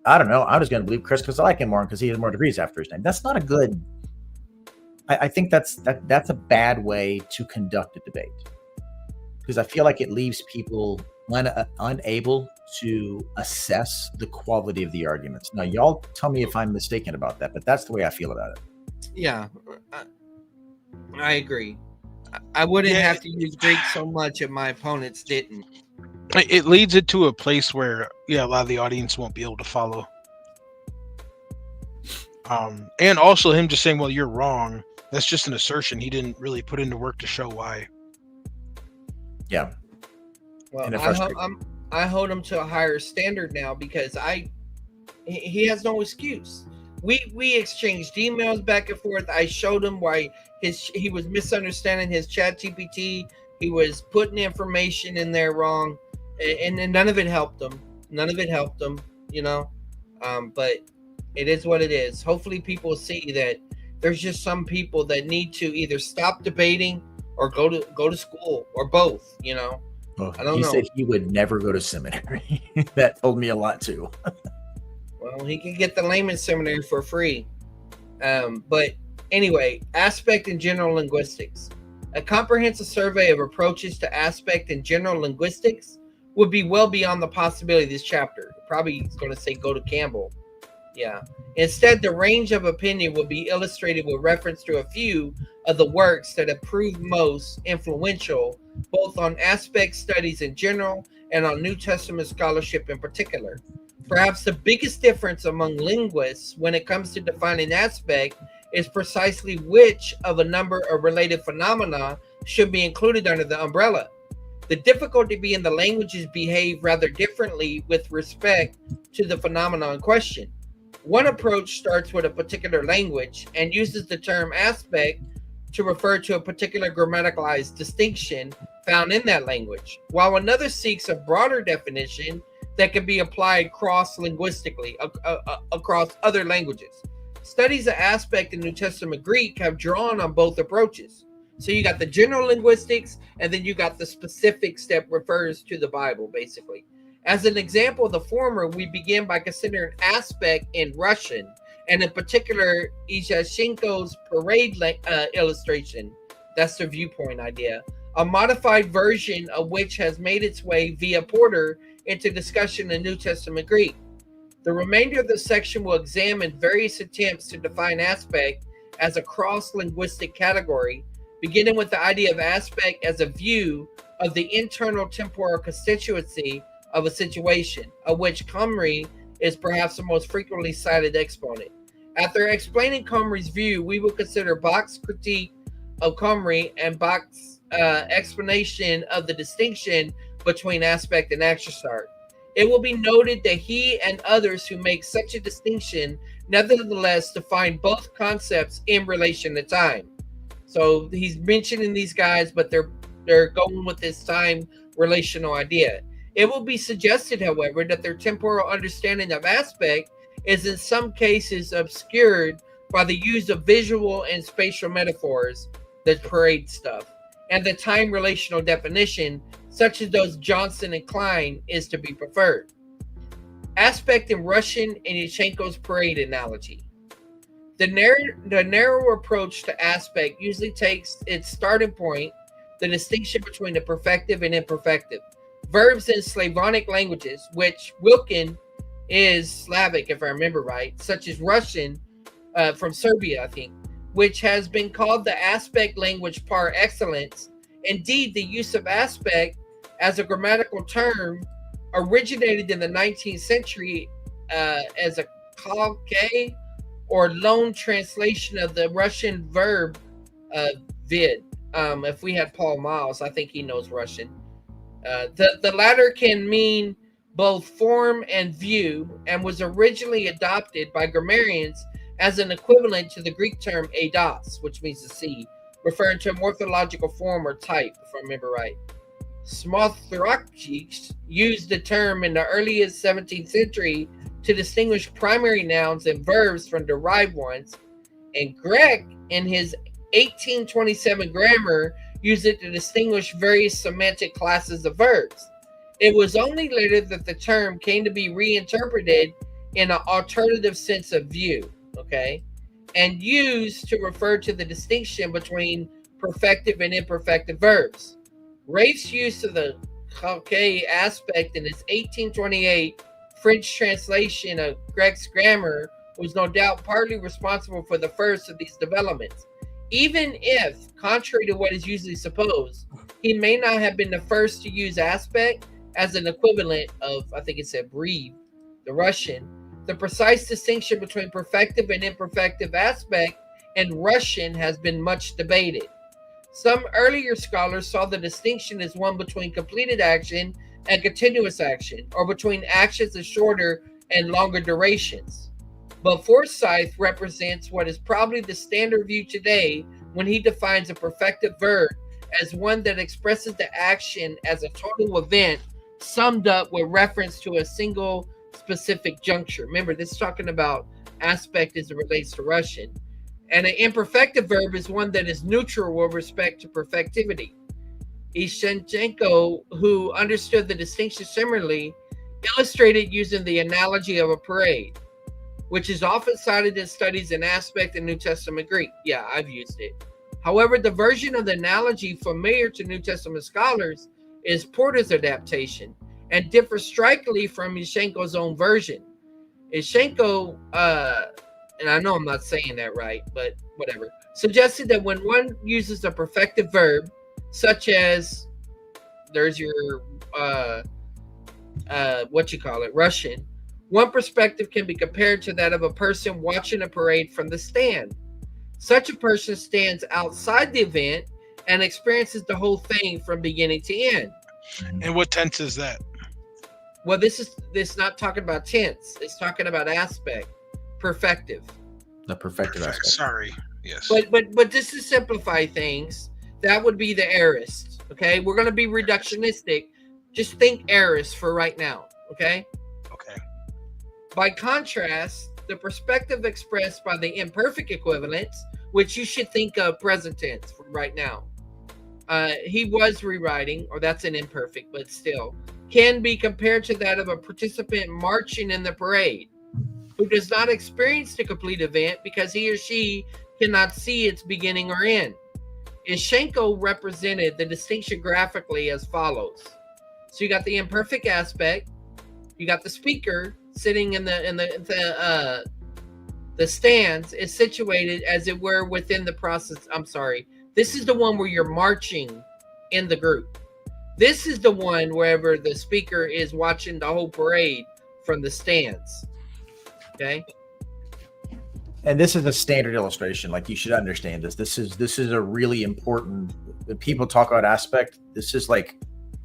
I don't know. I'm just going to believe Chris because I like him more because he has more degrees after his name. That's not a good. I think that's a bad way to conduct a debate, because I feel like it leaves people unable to assess the quality of the arguments. Now, y'all tell me if I'm mistaken about that, but that's the way I feel about it. Yeah, I agree. I wouldn't have to use Greek so much if my opponents didn't. It leads it to a place where, a lot of the audience won't be able to follow. And also him just saying, well, you're wrong. That's just an assertion. He didn't really put into work to show why. Yeah. Well, I hold him to a higher standard now because he has no excuse. We exchanged emails back and forth. I showed him why he was misunderstanding his chat GPT. He was putting information in there wrong, and none of it helped him. But it is what it is. Hopefully people see that there's just some people that need to either stop debating or go to school or both, Well, I don't know. He said he would never go to seminary. That told me a lot too. Well, he can get the layman's seminary for free. But anyway, aspect and general linguistics. A comprehensive survey of approaches to aspect and general linguistics would be well beyond the possibility of this chapter. Probably he's going to say go to Campbell. Yeah. Instead, the range of opinion will be illustrated with reference to a few of the works that have proved most influential, both on aspect studies in general and on New Testament scholarship in particular. Perhaps the biggest difference among linguists when it comes to defining aspect is precisely which of a number of related phenomena should be included under the umbrella. The difficulty being the languages behave rather differently with respect to the phenomena in question. One approach starts with a particular language and uses the term aspect to refer to a particular grammaticalized distinction found in that language, while another seeks a broader definition that can be applied cross-linguistically across other languages. Studies of aspect in New Testament Greek have drawn on both approaches. So you got the general linguistics, and then you got the specifics that refers to the Bible, basically. As an example of the former, we begin by considering aspect in Russian, and in particular, Izhashenko's parade illustration. That's the viewpoint idea. A modified version of which has made its way via Porter into discussion in New Testament Greek. The remainder of the section will examine various attempts to define aspect as a cross-linguistic category, beginning with the idea of aspect as a view of the internal temporal constituency of a situation, of which Comrie is perhaps the most frequently cited exponent. After explaining Comrie's view, we will consider Bach's critique of Comrie and Bach's explanation of the distinction between aspect and exercise. It will be noted that he and others who make such a distinction nevertheless define both concepts in relation to time. So he's mentioning these guys, but they're going with this time relational idea. It will be suggested, however, that their temporal understanding of aspect is in some cases obscured by the use of visual and spatial metaphors, the parade stuff, and the time relational definition, such as those Johnson and Klein, is to be preferred. Aspect in Russian and Yashchenko's parade analogy. The narrow approach to aspect usually takes its starting point, the distinction between the perfective and imperfective. Verbs in Slavonic languages, which Wilkin is Slavic, if I remember right, such as Russian from Serbia, I think, which has been called the aspect language par excellence. Indeed, the use of aspect as a grammatical term originated in the 19th century as a kalke or loan translation of the Russian verb vid. If we had Paul Miles, I think he knows Russian. The latter can mean both form and view, and was originally adopted by grammarians as an equivalent to the Greek term eidos, which means to see, referring to a morphological form or type, if I remember right. Smothrakis used the term in the earliest 17th century to distinguish primary nouns and verbs from derived ones, And Grec, in his 1827 grammar, used it to distinguish various semantic classes of verbs. It was only later that the term came to be reinterpreted in an alternative sense of view, okay, and used to refer to the distinction between perfective and imperfective verbs. Rafe's use of the coquet aspect in his 1828 French translation of Grec's grammar was no doubt partly responsible for the first of these developments. Even if, contrary to what is usually supposed, he may not have been the first to use aspect as an equivalent of, I think it said breathe, the Russian, the precise distinction between perfective and imperfective aspect in Russian has been much debated. Some earlier scholars saw the distinction as one between completed action and continuous action, or between actions of shorter and longer durations. But Forsyth represents what is probably the standard view today when he defines a perfective verb as one that expresses the action as a total event summed up with reference to a single specific juncture. Remember, this is talking about aspect as it relates to Russian. And an imperfective verb is one that is neutral with respect to perfectivity. Ishchenko, who understood the distinction similarly, illustrated using the analogy of a parade, which is often cited in studies in aspect in New Testament Greek. Yeah, I've used it. However, the version of the analogy familiar to New Testament scholars is Porter's adaptation and differs strikingly from Ishchenko's own version. Ishchenko, and I know I'm not saying that right, but whatever, suggested that when one uses a perfective verb, such as there's your Russian, one perspective can be compared to that of a person watching a parade from the stand. Such a person stands outside the event and experiences the whole thing from beginning to end. And what tense is that? Well, this is not talking about tense. It's talking about aspect, perfective. The perfective aspect. Sorry. Yes. But just to simplify things, that would be the aorist. Okay, we're going to be reductionistic. Just think aorist for right now. Okay. Okay. By contrast, the perspective expressed by the imperfect equivalents, which you should think of present tense for right now. He was rewriting, or that's an imperfect, but still, can be compared to that of a participant marching in the parade, who does not experience the complete event because he or she cannot see its beginning or end. Ishchenko represented the distinction graphically as follows. So you got the imperfect aspect, you got the speaker sitting in the stands is situated as it were within the process. I'm sorry. This is the one where you're marching in the group. This is the one wherever the speaker is watching the whole parade from the stands. Okay. And this is a standard illustration. Like, you should understand this. This is a really important. When people talk about aspect, this is like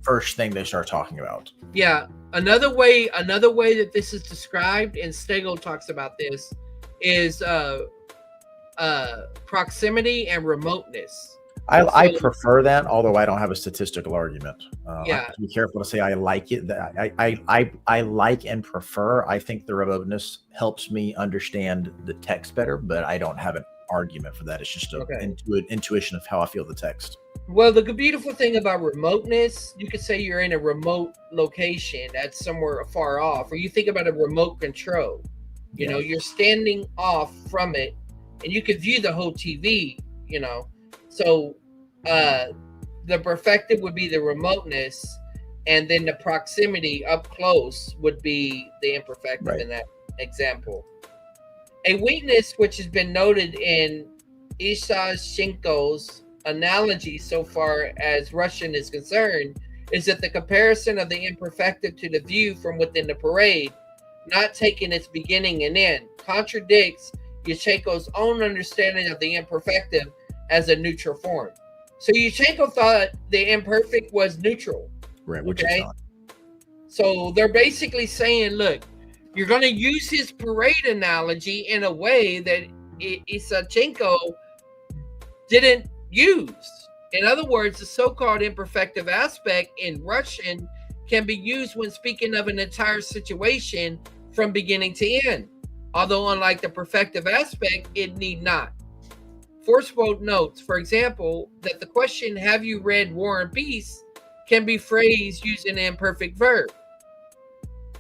first thing they start talking about. Yeah. Another way that this is described, and Stegel talks about this, is proximity and remoteness. I prefer that, although I don't have a statistical argument. Yeah. I have to be careful to say I like it. I like and prefer. I think the remoteness helps me understand the text better, but I don't have an argument for that. It's just an intuition of how I feel the text. Well, the beautiful thing about remoteness, you could say you're in a remote location that's somewhere far off, or you think about a remote control. You know, you're standing off from it, and you could view the whole TV, you know. So the perfective would be the remoteness, and then the proximity up close would be the imperfective in that example. A weakness which has been noted in Ishchenko's analogy so far as Russian is concerned is that the comparison of the imperfective to the view from within the parade, not taking its beginning and end, contradicts Ishchenko's own understanding of the imperfective as a neutral form. So Ishchenko thought the imperfect was neutral. Right, which is not. So they're basically saying, look, you're going to use his parade analogy in a way that Ishchenko didn't use. In other words, the so-called imperfective aspect in Russian can be used when speaking of an entire situation from beginning to end. Although unlike the perfective aspect, it need not. Forceboat notes, for example, that the question, have you read War and Peace, can be phrased using an imperfect verb.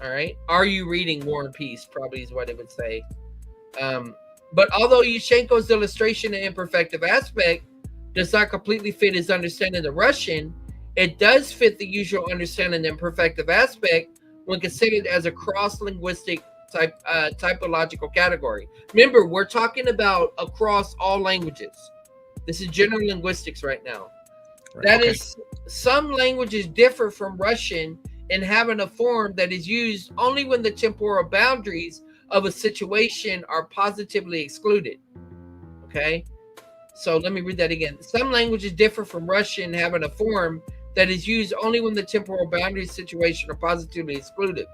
All right. Are you reading War and Peace? Probably is what it would say. But although Yushchenko's illustration and imperfective aspect does not completely fit his understanding of Russian, it does fit the usual understanding and imperfective aspect when considered as a cross-linguistic typological category. Remember, we're talking about across all languages. This is general linguistics right now. Right. That is, some languages differ from Russian in having a form that is used only when the temporal boundaries of a situation are positively excluded. Okay, so let me read that again. Some languages differ from Russian having a form that is used only when the temporal boundary situation are positively excluded.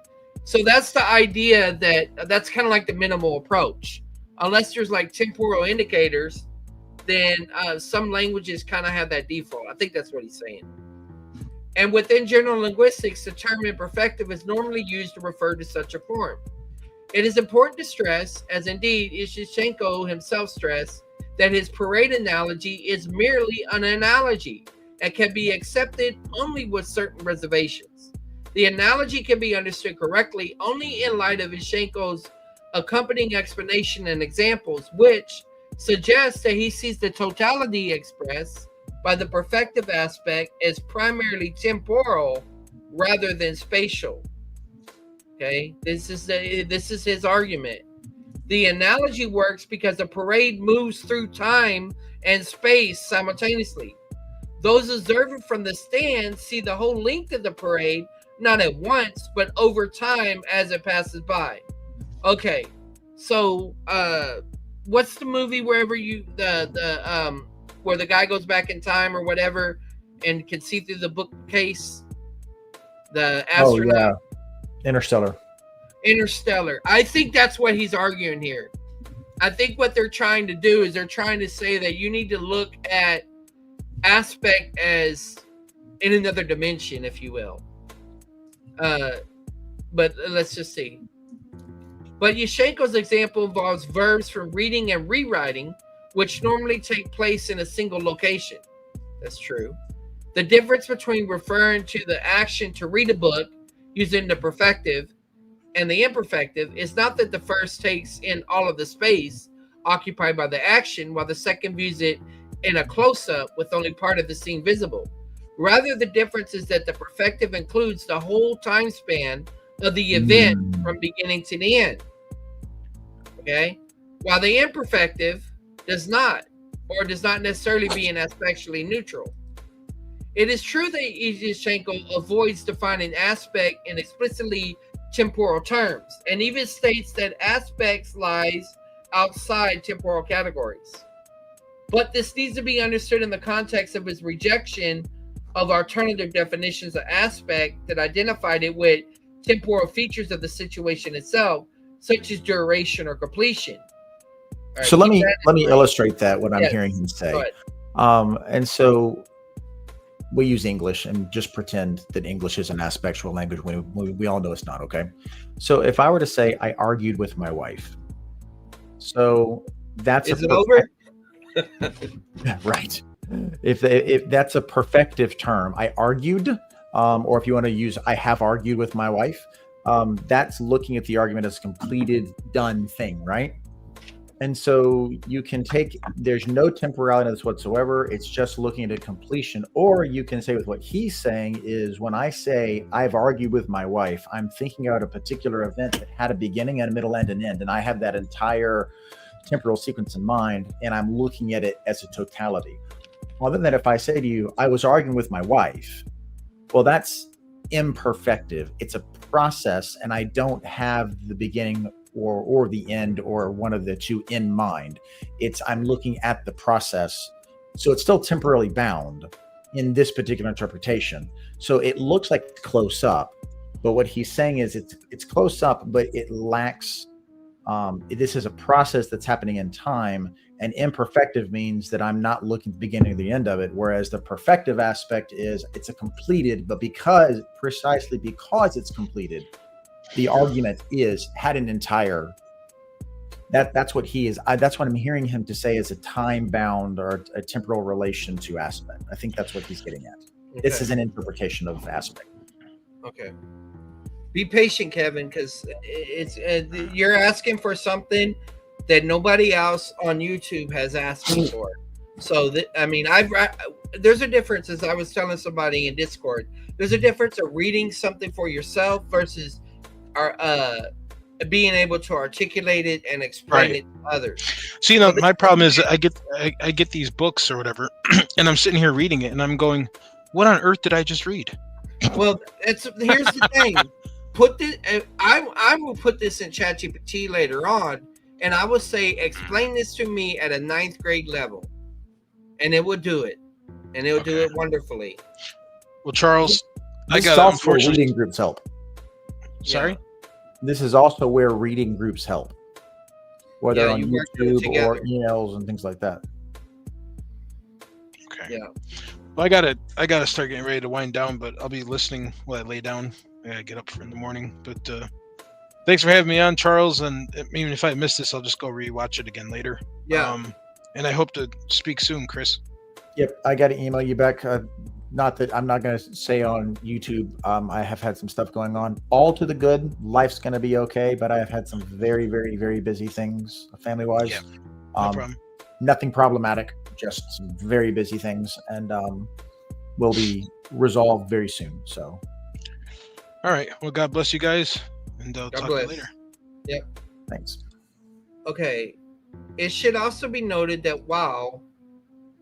So that's the idea that's kind of like the minimal approach. Unless there's like temporal indicators, then some languages kind of have that default. I think that's what he's saying. And within general linguistics, the term imperfective is normally used to refer to such a form. It is important to stress, as indeed Yushchenko himself stressed, that his parade analogy is merely an analogy and can be accepted only with certain reservations. The analogy can be understood correctly only in light of Yushchenko's accompanying explanation and examples, which suggests that he sees the totality expressed by the perfective aspect as primarily temporal rather than spatial. Okay, this is his argument. The analogy works because the parade moves through time and space simultaneously. Those observing from the stand see the whole length of the parade, not at once, but over time as it passes by. Okay, so what's the movie wherever you where the guy goes back in time or whatever and can see through the bookcase? The astronaut. Oh, yeah. Interstellar. I think that's what he's arguing here. I think what they're trying to do is they're trying to say that you need to look at aspect as in another dimension, if you will. But let's just see. But Yushchenko's example involves verbs from reading and rewriting, which normally take place in a single location. That's true. The difference between referring to the action to read a book using the perfective and the imperfective is not that the first takes in all of the space occupied by the action, while the second views it in a close-up with only part of the scene visible. Rather, the difference is that the perfective includes the whole time span of the event from beginning to the end. Okay? While the imperfective does not, or does not necessarily be an aspectually neutral. It is true that Yushchenko avoids defining aspect in explicitly temporal terms, and even states that aspects lies outside temporal categories. But this needs to be understood in the context of his rejection of alternative definitions of aspect that identified it with temporal features of the situation itself, such as duration or completion. Right, so let me illustrate that what I'm hearing him say. And so we use English and just pretend that English is an aspectual language when we all know it's not. Okay. So if I were to say I argued with my wife, so that's over? Right. If that's a perfective term, I argued, or if you want to use I have argued with my wife, that's looking at the argument as a completed, done thing, right? And so you can take, there's no temporality in this whatsoever. It's just looking at a completion. Or you can say with what he's saying is when I say I've argued with my wife, I'm thinking about a particular event that had a beginning and a middle and an end. And I have that entire temporal sequence in mind, and I'm looking at it as a totality. Other than that, if I say to you, I was arguing with my wife, well, that's imperfective. It's a process, and I don't have the beginning or the end or one of the two in mind. I'm looking at the process. So it's still temporarily bound in this particular interpretation. So it looks like close up, but what he's saying is it's close up, but it lacks, this is a process that's happening in time, and imperfective means that I'm not looking at the beginning or the end of it. Whereas the perfective aspect is it's a completed, but precisely because it's completed, the argument had an entire That's what he is. That's what I'm hearing him to say is a time bound or a temporal relation to aspect. I think that's what he's getting at. Okay. This is an interpretation of aspect. Okay. Be patient, Kevin, because you're asking for something that nobody else on YouTube has asked me for. So I mean, there's a difference. As I was telling somebody in Discord, there's a difference of reading something for yourself versus being able to articulate it and explain it to others. See, my problem is I get these books or whatever, and I'm sitting here reading it, and I'm going, "What on earth did I just read?" Well, here's the thing. I will put this in ChatGPT later on, and I will say, explain this to me at a 9th grade level, and it will do it, and it will do it wonderfully. Well, Charles, this is also where reading groups help. Sorry? This is also where reading groups help, whether on YouTube or emails and things like that. Okay. Yeah. Well, I gotta start getting ready to wind down, but I'll be listening while I lay down. I gotta get up in the morning. But thanks for having me on, Charles. And even if I miss this, I'll just go rewatch it again later. Yeah. And I hope to speak soon, Chris. Yep, I got to email you back. Not that I'm not going to say on YouTube. I have had some stuff going on, all to the good. Life's going to be okay, but I have had some very, very, very busy things, family-wise. Yeah, no problem. Nothing problematic, just some very busy things, and will be resolved very soon. So, all right. Well, God bless you guys, and I'll talk to you later. Yep. Thanks. Okay. It should also be noted that while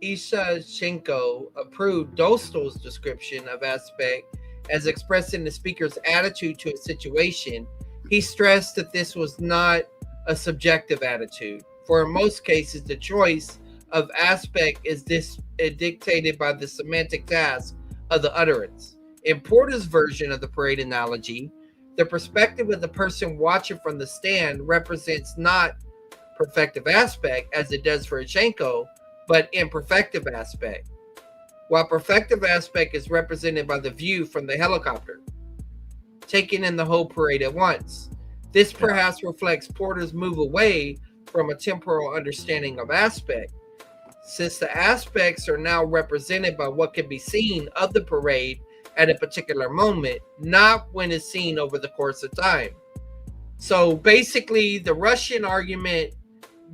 Ishashenko approved Dostal's description of aspect as expressing the speaker's attitude to a situation, he stressed that this was not a subjective attitude. For in most cases, the choice of aspect is dictated by the semantic task of the utterance. In Porter's version of the parade analogy, the perspective of the person watching from the stand represents not perfective aspect as it does for Ishenko, but imperfective aspect, while perfective aspect is represented by the view from the helicopter, taking in the whole parade at once. This perhaps reflects Porter's move away from a temporal understanding of aspect, since the aspects are now represented by what can be seen of the parade at a particular moment, not when it's seen over the course of time. So basically, the Russian argument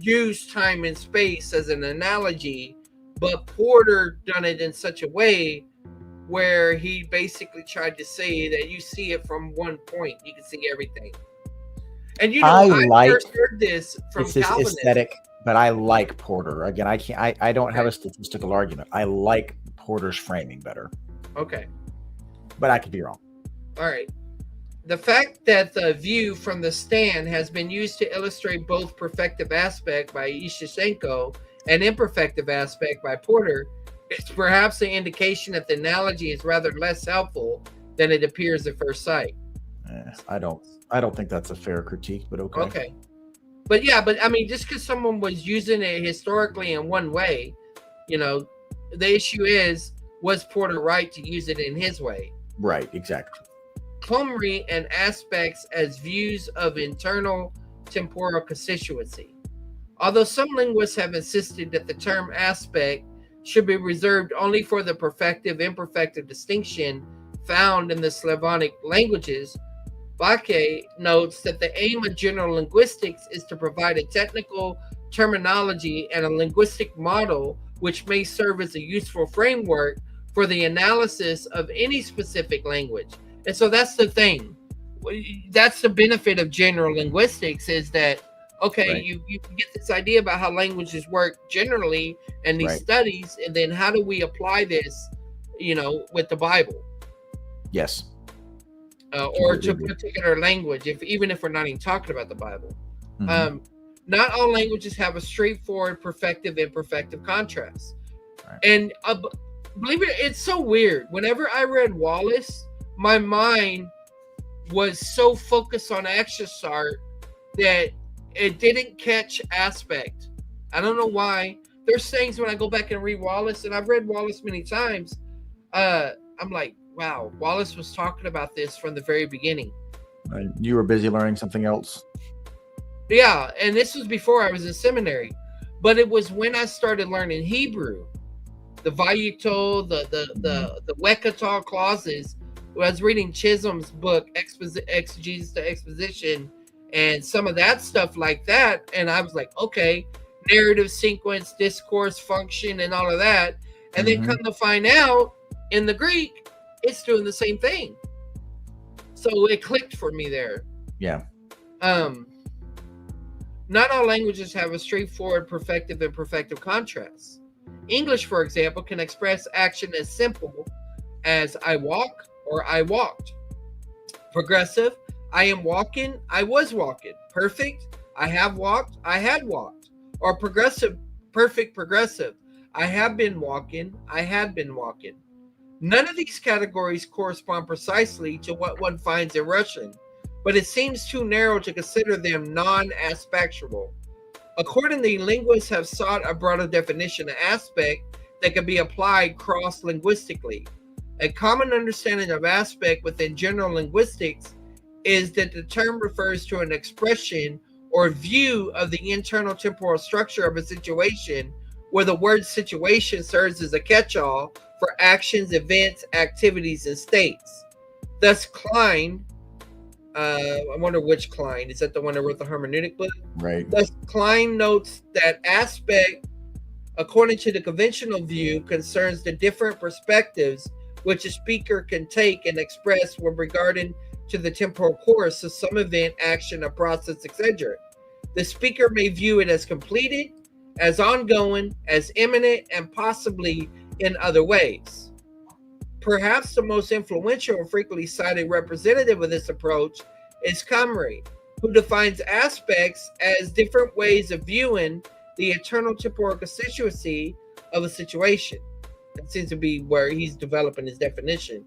used time and space as an analogy, but Porter done it in such a way where he basically tried to say that you see it from one point, you can see everything. And you know, I first heard this from Calvinism. Aesthetic, but I like Porter. Again, I don't have a statistical argument. I like Porter's framing better. Okay. But I could be wrong. All right. The fact that the view from the stand has been used to illustrate both perfective aspect by Ishashenko and imperfective aspect by Porter is perhaps an indication that the analogy is rather less helpful than it appears at first sight. I don't think that's a fair critique, but okay. Okay. But I mean, just because someone was using it historically in one way, you know, the issue is, was Porter right to use it in his way? Right, exactly. Plumry and aspects as views of internal temporal constituency. Although some linguists have insisted that the term aspect should be reserved only for the perfective imperfective distinction found in the Slavonic languages, Bakke notes that the aim of general linguistics is to provide a technical terminology and a linguistic model which may serve as a useful framework for the analysis of any specific language. And so that's the thing. That's the benefit of general linguistics, is that, okay, right, you get this idea about how languages work generally and these studies, and then how do we apply this, you know, with the Bible? Yes. Or to a particular language, even if we're not even talking about the Bible. Mm-hmm. Not all languages have a straightforward perfective imperfective contrast. Right. And believe it, it's so weird. Whenever I read Wallace, my mind was so focused on Exasart that it didn't catch aspect. I don't know why. There's things when I go back and read Wallace, and I've read Wallace many times, I'm like, wow, Wallace was talking about this from the very beginning. You were busy learning something else. Yeah, and this was before I was in seminary, but it was when I started learning Hebrew, the Vayikto, the Wekatah clauses. I was reading Chisholm's book, Exegesis to Exposition, and some of that stuff like that, and I was like, okay, narrative sequence, discourse function, and all of that, and then come to find out in the Greek, it's doing the same thing. So it clicked for me there. Yeah. Not all languages have a straightforward perfective and perfective contrast. English, for example, can express action as simple as I walk or I walked. Progressive, I am walking, I was walking. Perfect, I have walked, I had walked. Or progressive, perfect progressive, I have been walking, I had been walking. None of these categories correspond precisely to what one finds in Russian, but it seems too narrow to consider them non-aspectual. Accordingly, linguists have sought a broader definition of aspect that can be applied cross-linguistically. A common understanding of aspect within general linguistics is that the term refers to an expression or view of the internal temporal structure of a situation, where the word situation serves as a catch-all for actions, events, activities, and states. Thus, Klein, I wonder which Klein, is that the one that wrote the hermeneutic book? Right. Thus, Klein notes that aspect, according to the conventional view, concerns the different perspectives which a speaker can take and express when regarding to the temporal course of some event, action, or process, etc. The speaker may view it as completed, as ongoing, as imminent, and possibly in other ways. Perhaps the most influential and frequently cited representative of this approach is Comrie, who defines aspects as different ways of viewing the eternal temporal constituency of a situation. That seems to be where he's developing his definition.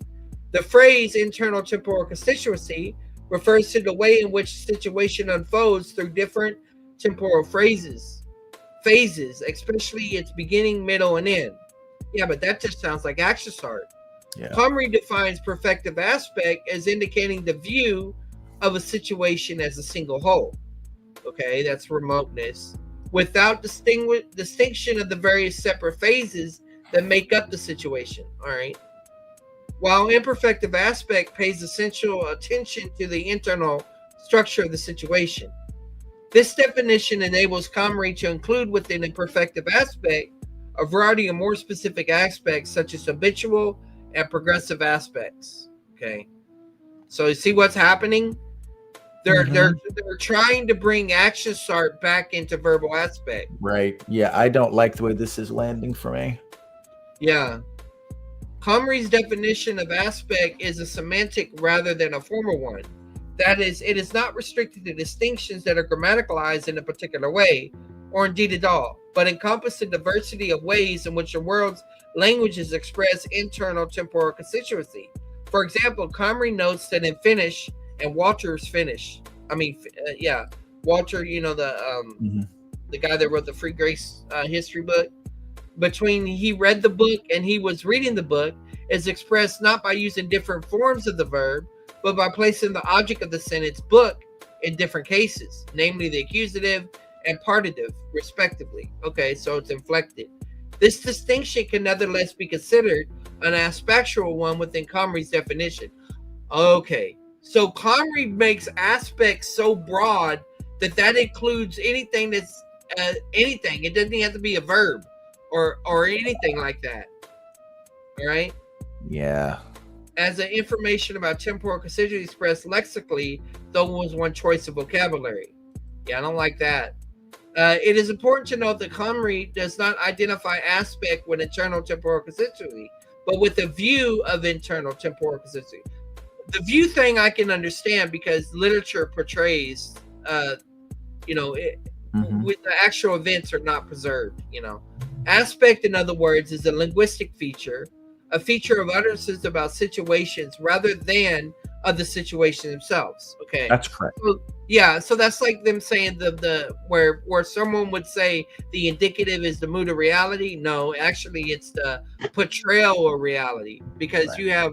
The phrase internal temporal constituency refers to the way in which the situation unfolds through different temporal phases, especially its beginning, middle, and end. Yeah, but that just sounds like action start. Yeah. Comrie defines perfective aspect as indicating the view of a situation as a single whole. Okay, that's remoteness, without distinction of the various separate phases that make up the situation. All right. While imperfective aspect pays essential attention to the internal structure of the situation. This definition enables Comrie to include within imperfective aspect a variety of more specific aspects, such as habitual and progressive aspects. Okay, so you see what's happening? They're trying to bring action start back into verbal aspect. Right. Yeah, I don't like the way this is landing for me. Yeah. Comrie's definition of aspect is a semantic rather than a formal one. That is, it is not restricted to distinctions that are grammaticalized in a particular way, or indeed at all, but encompass the diversity of ways in which the world's languages express internal temporal constituency. For example, Comrie notes that in Finnish, and Walter's Finnish, Walter, you know, the guy that wrote the Free Grace history book, between he read the book and he was reading the book, is expressed not by using different forms of the verb, but by placing the object of the sentence book in different cases, namely the accusative and partitive, respectively. Okay, so it's inflected. This distinction can nevertheless be considered an aspectual one within Comrie's definition. Okay, so Comrie makes aspects so broad that includes anything that's anything. It doesn't have to be a verb or anything like that. All right. Yeah. As an information about temporal constituency expressed lexically, though was one choice of vocabulary. Yeah, I don't like that. It is important to note that Comrie does not identify aspect with internal temporal constituency, but with a view of internal temporal constituency. The view thing I can understand because literature portrays, with the actual events are not preserved. Aspect, in other words, is a linguistic feature, a feature of utterances about situations rather than of the situation themselves. Okay, that's correct. So that's like them saying the where someone would say the indicative is the mood of reality. No, actually, it's the portrayal of reality because you have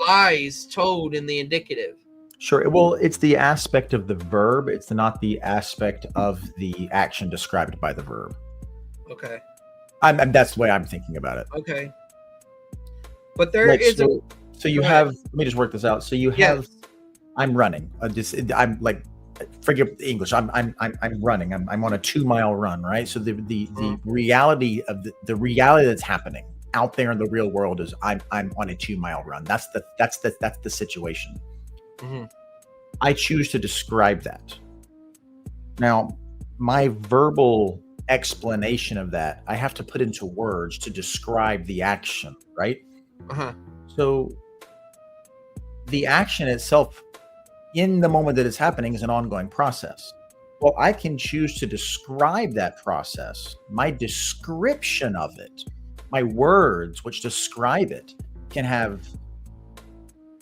lies told in the indicative. Sure. Well, it's the aspect of the verb. It's not the aspect of the action described by the verb. Okay. That's the way I'm thinking about it. Okay. But there Like, is a so you go have. ahead. Let me just work this out. So you have. Yes. I'm running. I'm like, forget the English. I'm running. I'm on a 2-mile run, right? So the reality of the reality that's happening out there in the real world is I'm on a 2-mile run. That's the situation. Mm-hmm. I choose to describe that. Now, my verbal explanation of that, I have to put into words to describe the action, right? Uh-huh. So the action itself in the moment that it's happening is an ongoing process. Well, I can choose to describe that process. My description of it, my words which describe it,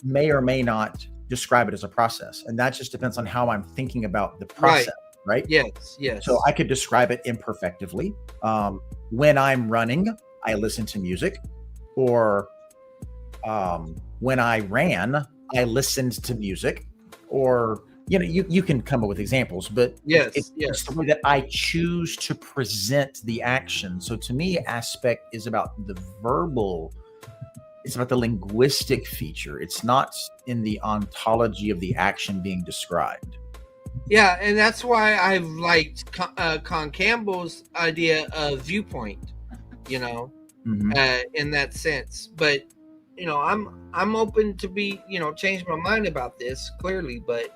may or may not describe it as a process. And that just depends on how I'm thinking about the process, right? Yes. So I could describe it imperfectively. When I'm running, I listen to music, or when I ran, I listened to music, or you can come up with examples, but it's the way that I choose to present the action. So to me, aspect is about the verbal. It's about the linguistic feature. It's not in the ontology of the action being described. Yeah, and that's why I've liked Con Campbell's idea of viewpoint, in that sense. But I'm open to change my mind about this clearly, but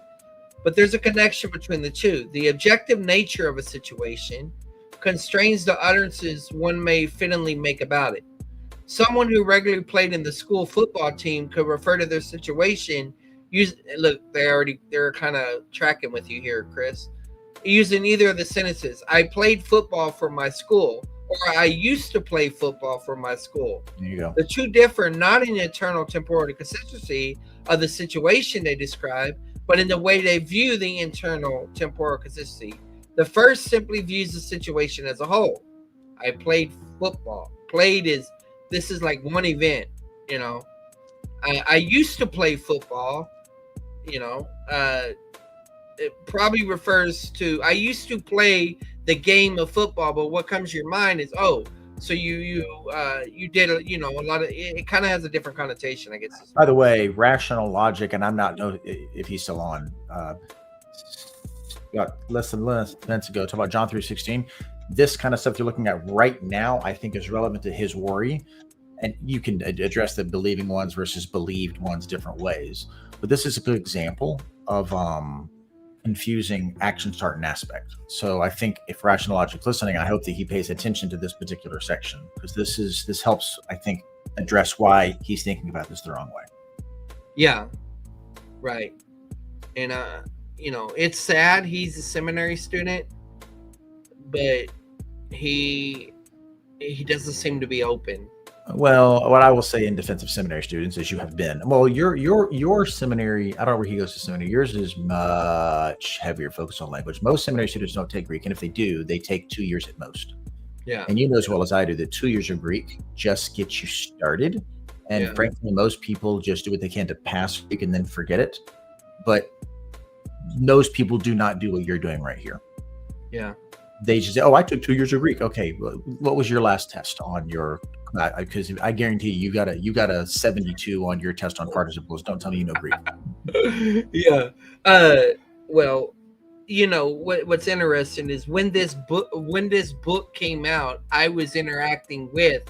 there's a connection between the two. The objective nature of a situation constrains the utterances one may fittingly make about it. Someone who regularly played in the school football team could refer to their situation. They're kind of tracking with you here, Chris. Using either of the sentences. I played football for my school, or I used to play football for my school. There you go. The two differ not in the internal temporal consistency of the situation they describe, but in the way they view the internal temporal consistency. The first simply views the situation as a whole. I played football. This is like one event, I used to play football, it probably refers to, I used to play the game of football, but what comes to your mind is, so you did a lot of it kind of has a different connotation, I guess. By the way, rational logic, and I'm not know if he's still on. Got less than minutes ago, talk about John 3:16. This kind of stuff you're looking at right now, I think, is relevant to his worry, and you can address the believing ones versus believed ones different ways. But this is a good example of confusing action, start, and aspect. So I think if rational logic's listening, I hope that he pays attention to this particular section, because this helps, I think, address why he's thinking about this the wrong way. Yeah, right. And it's sad he's a seminary student, but he doesn't seem to be open. Well, what I will say in defense of seminary students is you have been. Well, your seminary, I don't know where he goes to seminary. Yours is much heavier focus on language. Most seminary students don't take Greek, and if they do, they take 2 years at most. Yeah. And you know as well as I do that 2 years of Greek just gets you started. And frankly, most people just do what they can to pass Greek and then forget it. But those people do not do what you're doing right here. Yeah. They just say, "Oh, I took 2 years of Greek." Okay, what was your last test on your? Because I guarantee you got a 72 on your test on participles. Don't tell me you know Greek. Yeah. Well, what's interesting is when this book came out, I was interacting with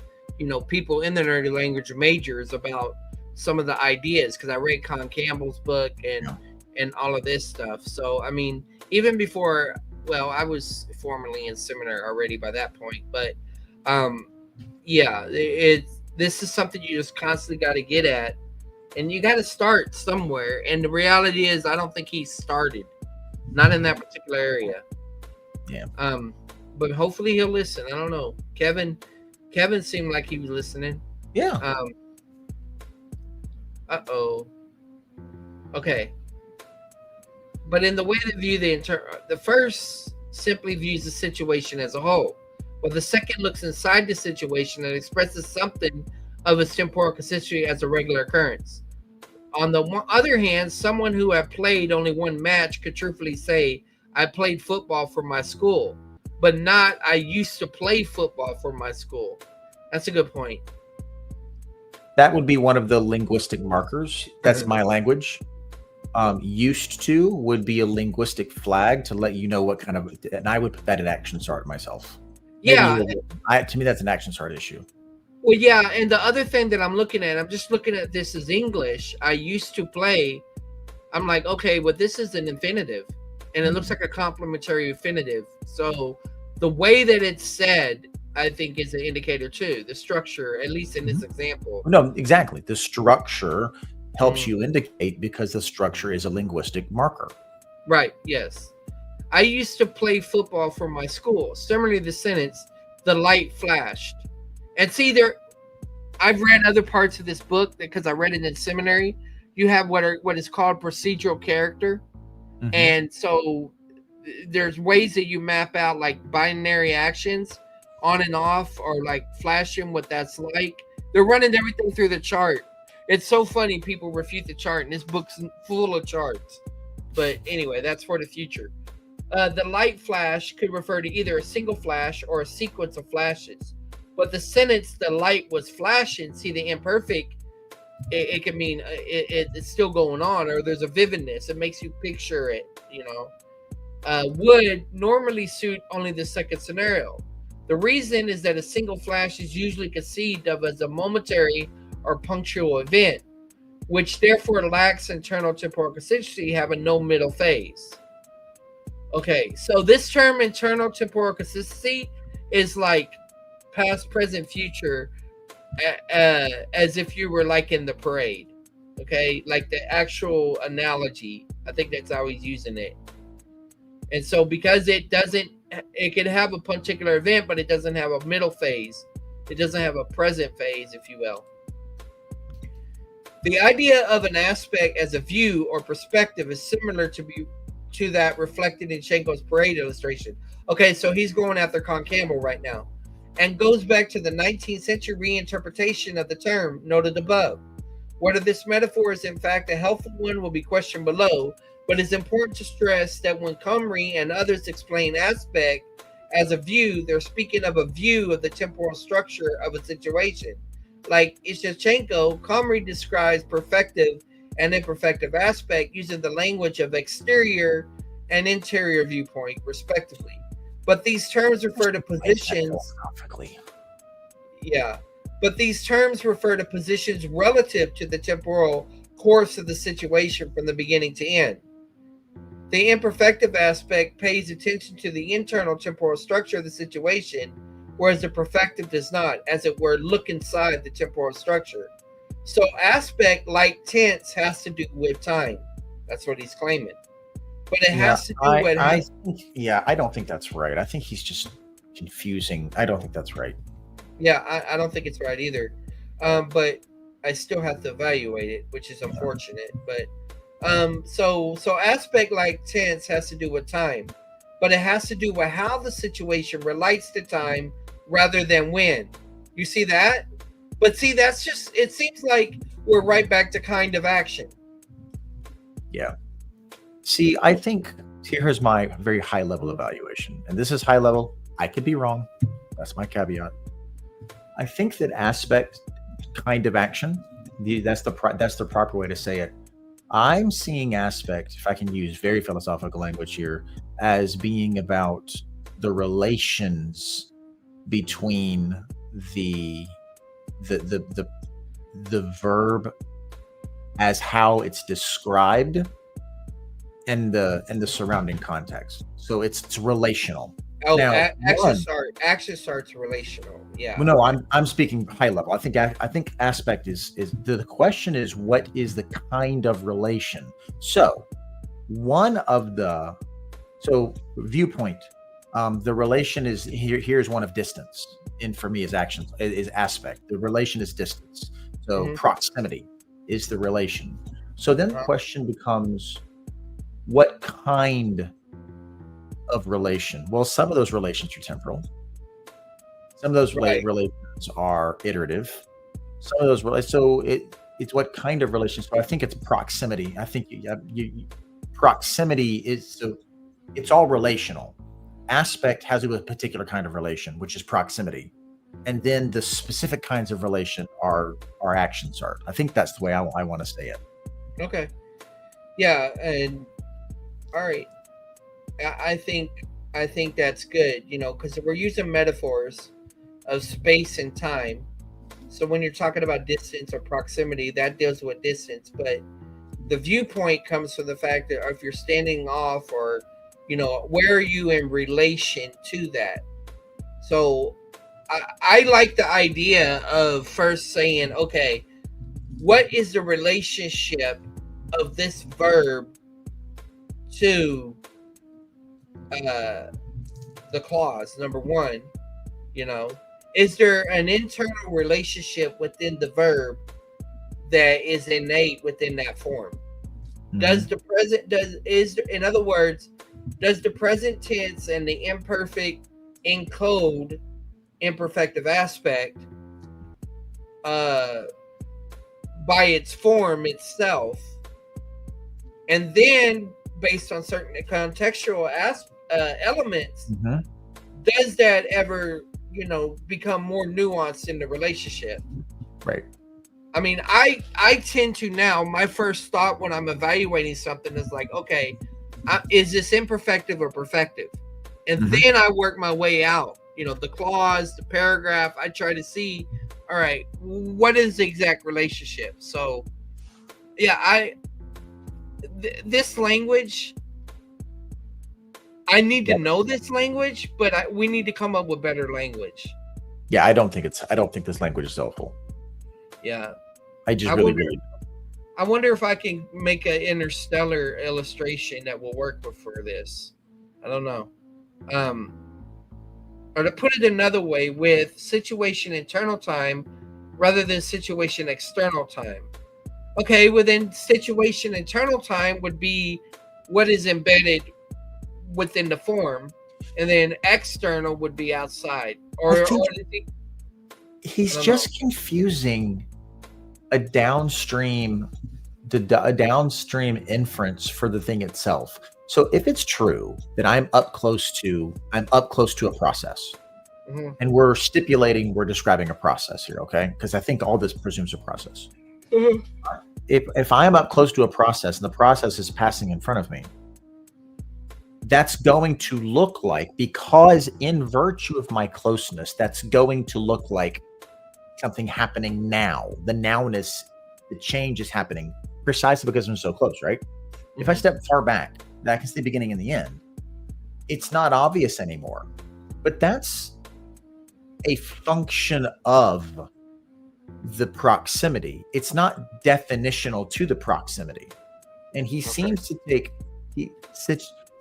people in the nerdy language majors about some of the ideas, because I read Con Campbell's book and all of this stuff. So I mean, even before, well, I was formerly in seminary already by that point, but this is something you just constantly got to get at, and you got to start somewhere. And the reality is, I don't think he started, not in that particular area. Yeah. But hopefully he'll listen. I don't know. Kevin seemed like he was listening. Yeah. Okay. But in the way they view the first simply views the situation as a whole, while the second looks inside the situation and expresses something of its temporal consistency as a regular occurrence. On the other hand, someone who had played only one match could truthfully say, I played football for my school, but not I used to play football for my school. That's a good point. That would be one of the linguistic markers. That's my language. Used to would be a linguistic flag to let you know what kind of, and I would put that in action start myself. Yeah. To me, that's an action start issue. Well, yeah, and the other thing that I'm looking at, I'm just looking at this as English. I used to play. I'm like, okay, well, this is an infinitive, and it looks like a complementary infinitive. So the way that it's said, I think, is an indicator too. The structure, at least in this example. No, exactly. The structure helps you indicate because the structure is a linguistic marker. Right. Yes. I used to play football for my school. Similarly, the sentence, the light flashed. And see, I've read other parts of this book because I read it in seminary. You have what is called procedural character. And so there's ways that you map out like binary actions on and off, or like flashing what that's like. They're running everything through the chart. It's so funny people refute the chart, and this book's full of charts. But anyway, that's for the future. The light flash could refer to either a single flash or a sequence of flashes. But the sentence, the light was flashing, see the imperfect, it can mean it's still going on, or there's a vividness. It makes you picture it, would normally suit only the second scenario. The reason is that a single flash is usually conceived of as a momentary or punctual event, which therefore lacks internal temporal consistency, having no middle phase. Okay, so this term internal temporal consistency is like past, present, future, as if you were like in the parade. Okay, like the actual analogy. I think that's how he's using it. And so because it can have a particular event, but it doesn't have a middle phase. It doesn't have a present phase, if you will. The idea of an aspect as a view or perspective is similar to that reflected in Shenko's parade illustration. Okay, so he's going after Con Campbell right now, and goes back to the 19th century reinterpretation of the term noted above. Whether this metaphor is in fact a helpful one will be questioned below, but it's important to stress that when Comrie and others explain aspect as a view, they're speaking of a view of the temporal structure of a situation. Like Ishchenko, Comrie describes perfective and imperfective aspect using the language of exterior and interior viewpoint, respectively. But these terms refer to positions. Yeah. But these terms refer to positions relative to the temporal course of the situation from the beginning to end. The imperfective aspect pays attention to the internal temporal structure of the situation, whereas the perfective does not, as it were, look inside the temporal structure. So aspect, like tense, has to do with time. That's what he's claiming. But it has to do with... I don't think that's right. I think he's just confusing. I don't think that's right. Yeah, I don't think it's right either. But I still have to evaluate it, which is unfortunate. But so aspect like tense has to do with time, but it has to do with how the situation relates to time rather than when. You see that? But see, that's just, it seems like we're right back to kind of action. Yeah. See, I think here's my very high level evaluation, and this is high level. I could be wrong. That's my caveat. I think that aspect kind of action, that's the proper way to say it. I'm seeing aspect, if I can use very philosophical language here, as being about the relations between the verb as how it's described and the surrounding context. So it's relational. Oh, now, action starts relational. Yeah. Well, no, I'm speaking high level. I think aspect is the question is what is the kind of relation. So viewpoint. The relation is here's one of distance. And for me is action is aspect. The relation is distance. So proximity is the relation. So then the question becomes, what kind of relation? Well, some of those relations are temporal. Some of those relations are iterative. Some of those it's what kind of relation. So I think it's proximity. I think proximity is, so it's all relational. Aspect has to do with a particular kind of relation, which is proximity. And then the specific kinds of relation are actions art. I think that's the way I want to say it. Okay. Yeah, and all right. I think that's good, because we're using metaphors of space and time. So when you're talking about distance or proximity, that deals with distance, but the viewpoint comes from the fact that if you're standing off, or where are you in relation to that? So I like the idea of first saying, okay, what is the relationship of this verb to the clause? Number one, is there an internal relationship within the verb that is innate within that form? Mm-hmm. In other words, does the present tense and the imperfect encode imperfective aspect by its form itself? And then based on certain contextual elements, mm-hmm. does that ever become more nuanced in the relationship? Right. I mean, I tend to now, my first thought when I'm evaluating something is like, okay, is this imperfective or perfective? And mm-hmm. then I work my way out, the clause, the paragraph. I try to see, all right, what is the exact relationship? So yeah, this language, I need to know this language, but we need to come up with better language. Yeah, I don't think this language is helpful. Yeah. I wonder if I can make an interstellar illustration that will work for this. I don't know. Or to put it another way, with situation internal time rather than situation external time. Okay, within situation internal time would be what is embedded within the form, and then external would be outside. He's just confusing a downstream inference for the thing itself. So if it's true that I'm up close to a process, mm-hmm. and we're describing a process here, okay? Because I think all this presumes a process. Mm-hmm. If I'm up close to a process and the process is passing in front of me, that's going to look like, because in virtue of my closeness, that's going to look like something happening now. The nowness, the change is happening precisely because I'm so close, right? Mm-hmm. If I step far back, I can see the beginning and the end. It's not obvious anymore. But that's a function of the proximity. It's not definitional to the proximity. And he seems to take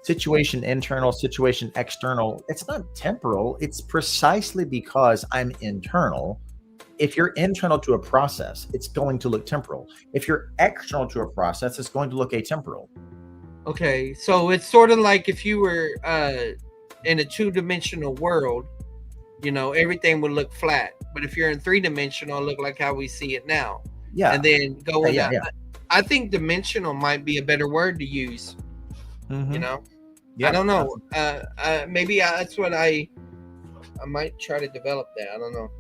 situation internal, situation external. It's not temporal. It's precisely because I'm internal. If you're internal to a process, it's going to look temporal. If you're external to a process, it's going to look atemporal. Okay, so it's sort of like if you were in a two-dimensional world, everything would look flat. But if you're in three-dimensional, it'll look like how we see it now. Yeah. And then going out. Yeah. I think dimensional might be a better word to use. Mm-hmm. Yeah, I don't know. Maybe that's what I might try to develop that. I don't know.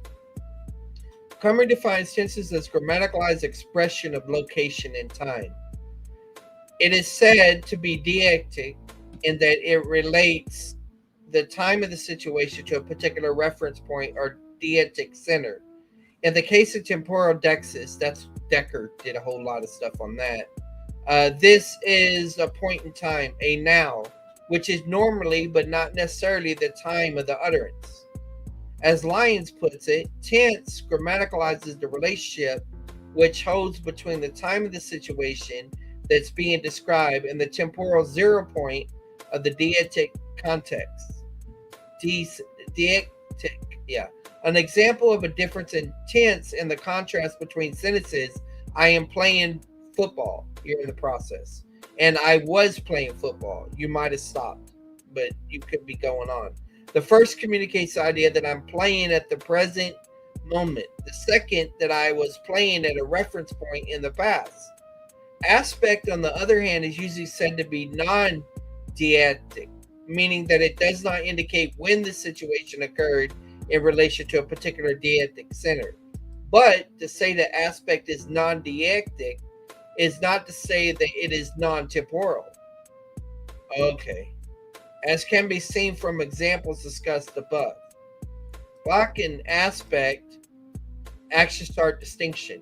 Cummer defines tenses as grammaticalized expression of location and time. It is said to be deictic in that it relates the time of the situation to a particular reference point or deictic center. In the case of temporal dexis, that's Decker did a whole lot of stuff on that. This is a point in time, a now, which is normally but not necessarily the time of the utterance. As Lyons puts it, tense grammaticalizes the relationship which holds between the time of the situation that's being described and the temporal zero point of the deictic context. Deictic, yeah. An example of a difference in tense and the contrast between sentences: I am playing football. You're in the process. And I was playing football. You might have stopped, but you could be going on. The first communicates the idea that I'm playing at the present moment. The second that I was playing at a reference point in the past. Aspect, on the other hand, is usually said to be non-deictic, meaning that it does not indicate when the situation occurred in relation to a particular deictic center. But to say that aspect is non-deictic is not to say that it is non-temporal. Okay. As can be seen from examples discussed above. Bach and aspect action start distinction.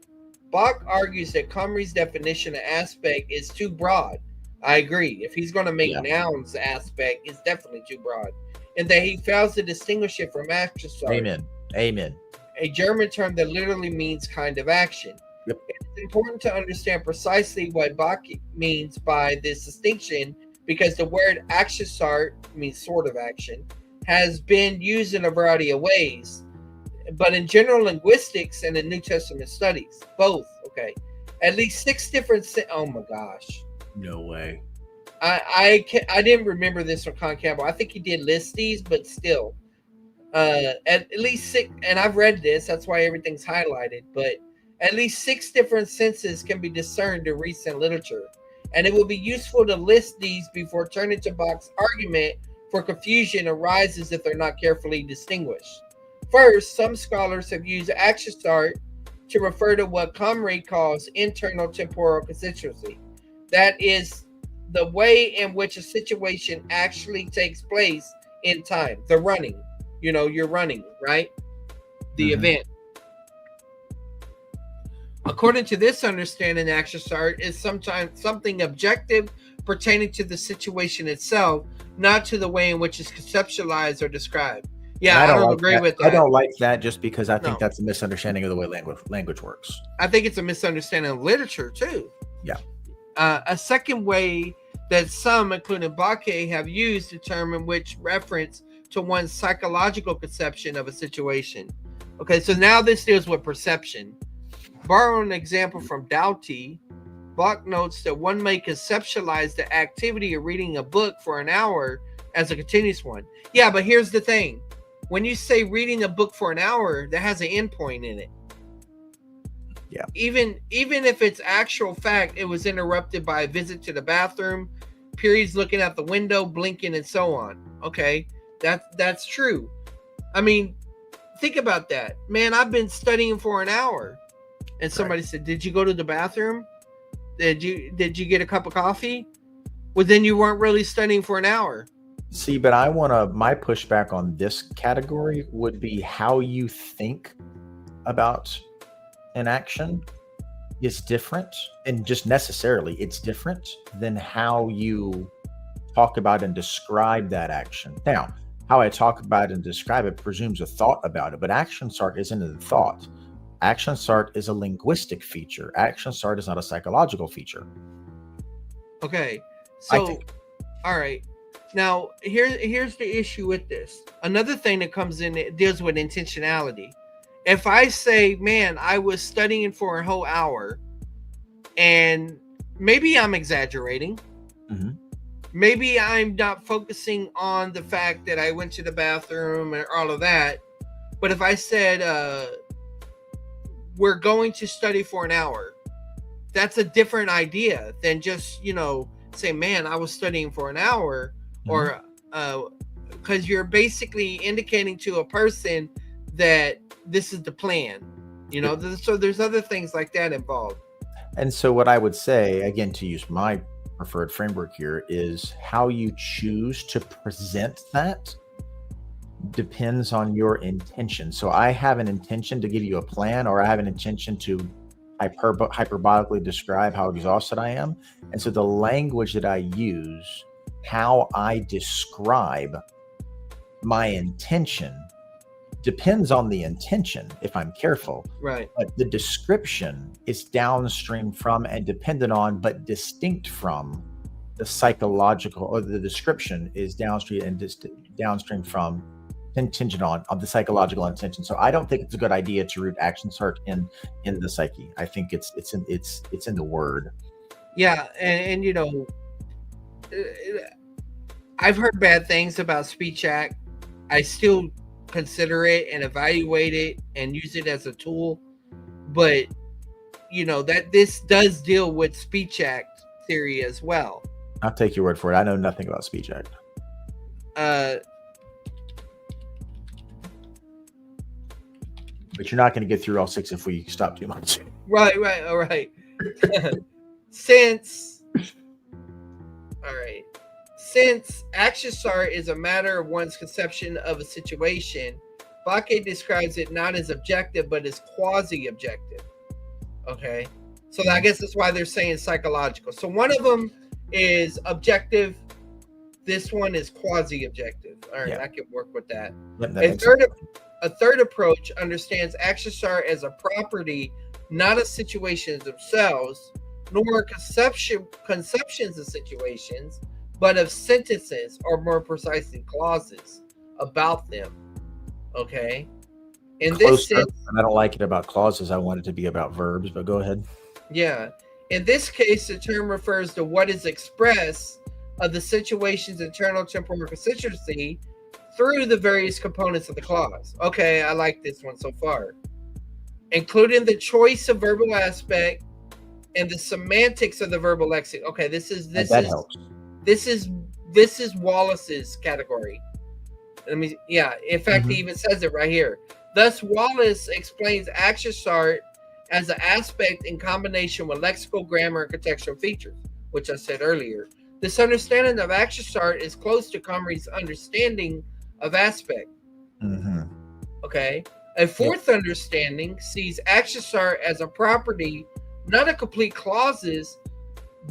Bach argues that Comrie's definition of aspect is too broad. I agree. If he's going to make nouns aspect, it's definitely too broad. And that he fails to distinguish it from action start. Amen. Amen. A German term that literally means kind of action. Yep. It's important to understand precisely what Bach means by this distinction, because the word Aktionsart means sort of action, has been used in a variety of ways, but in general linguistics and in New Testament studies, both. Okay, at least 6 different. Oh my gosh! No way. I didn't remember this from Con Campbell. I think he did list these, but still, at least 6. And I've read this. That's why everything's highlighted. But at least 6 different senses can be discerned in recent literature. And it will be useful to list these before turning to Bach's argument, for confusion arises if they're not carefully distinguished. First, some scholars have used Aktionsart to refer to what Comrie calls internal temporal constituency. That is the way in which a situation actually takes place in time. The running. You're running, right? The event. According to this understanding, Aktionsart is sometimes something objective pertaining to the situation itself, not to the way in which it's conceptualized or described. Yeah, I don't agree with that. I don't like that, just because I think that's a misunderstanding of the way language works. I think it's a misunderstanding of literature too. Yeah. A second way that some, including Bacche, have used to determine which reference to one's psychological conception of a situation. Okay, so now this deals with perception. Borrowing an example from Doughty, Bach notes that one may conceptualize the activity of reading a book for an hour as a continuous one. Yeah, but here's the thing. When you say reading a book for an hour, that has an endpoint in it. Yeah. Even if it's actual fact, it was interrupted by a visit to the bathroom, periods looking out the window, blinking, and so on. Okay, that's true. I mean, think about that. Man, I've been studying for an hour. And somebody said, "Did you go to the bathroom? Did you get a cup of coffee?" Well, then you weren't really studying for an hour. See, but my pushback on this category would be how you think about an action is different, and just necessarily it's different than how you talk about and describe that action. Now, how I talk about and describe it presumes a thought about it, but Aktionsart isn't a thought. Aktionsart is a linguistic feature. Aktionsart is not a psychological feature. Okay, so all right. Now here's the issue with this. Another thing that comes in, it deals with intentionality. If I say, "Man, I was studying for a whole hour," and maybe I'm exaggerating. Maybe I'm not focusing on the fact that I went to the bathroom and all of that. But if I said, "We're going to study for an hour," that's a different idea than just, say, "Man, I was studying for an hour," or because you're basically indicating to a person that this is the plan. So there's other things like that involved. And so what I would say, again, to use my preferred framework here, is how you choose to present that depends on your intention. So I have an intention to give you a plan, or I have an intention to hyperbolically describe how exhausted I am. And so the language that I use, how I describe my intention, depends on the intention, if I'm careful. Right. But the description is downstream from and dependent on, but distinct from the psychological, or the description is downstream and downstream from, contingent on the psychological intention. So I don't think it's a good idea to root Aktionsart in the psyche. I think it's in the word. Yeah, and I've heard bad things about Speech Act. I still consider it and evaluate it and use it as a tool. But that this does deal with Speech Act theory as well. I'll take your word for it. I know nothing about Speech Act. But you're not going to get through all 6 if we stop too much. Right, all right. Since Akshasar is a matter of one's conception of a situation, Bhake describes it not as objective, but as quasi-objective. Okay, so I guess that's why they're saying psychological. So one of them is objective. This one is quasi-objective. All right, I can work with that. A third approach understands Akshasar as a property, not of situations themselves, nor conceptions of situations, but of sentences, or more precisely, clauses about them. Okay? In this sense, I don't like it about clauses. I want it to be about verbs, but go ahead. Yeah. In this case, the term refers to what is expressed of the situation's internal temporal constituency through the various components of the clause. Okay, I like this one so far. Including the choice of verbal aspect and the semantics of the verbal lexicon. Okay, this is Wallace's category. In fact, he even says it right here. Thus, Wallace explains Akshasar as an aspect in combination with lexical, grammar, and contextual features, which I said earlier. This understanding of Akshasar is close to Comrie's understanding of aspect. Okay. A fourth understanding sees Akshasar as a property, not of complete clauses,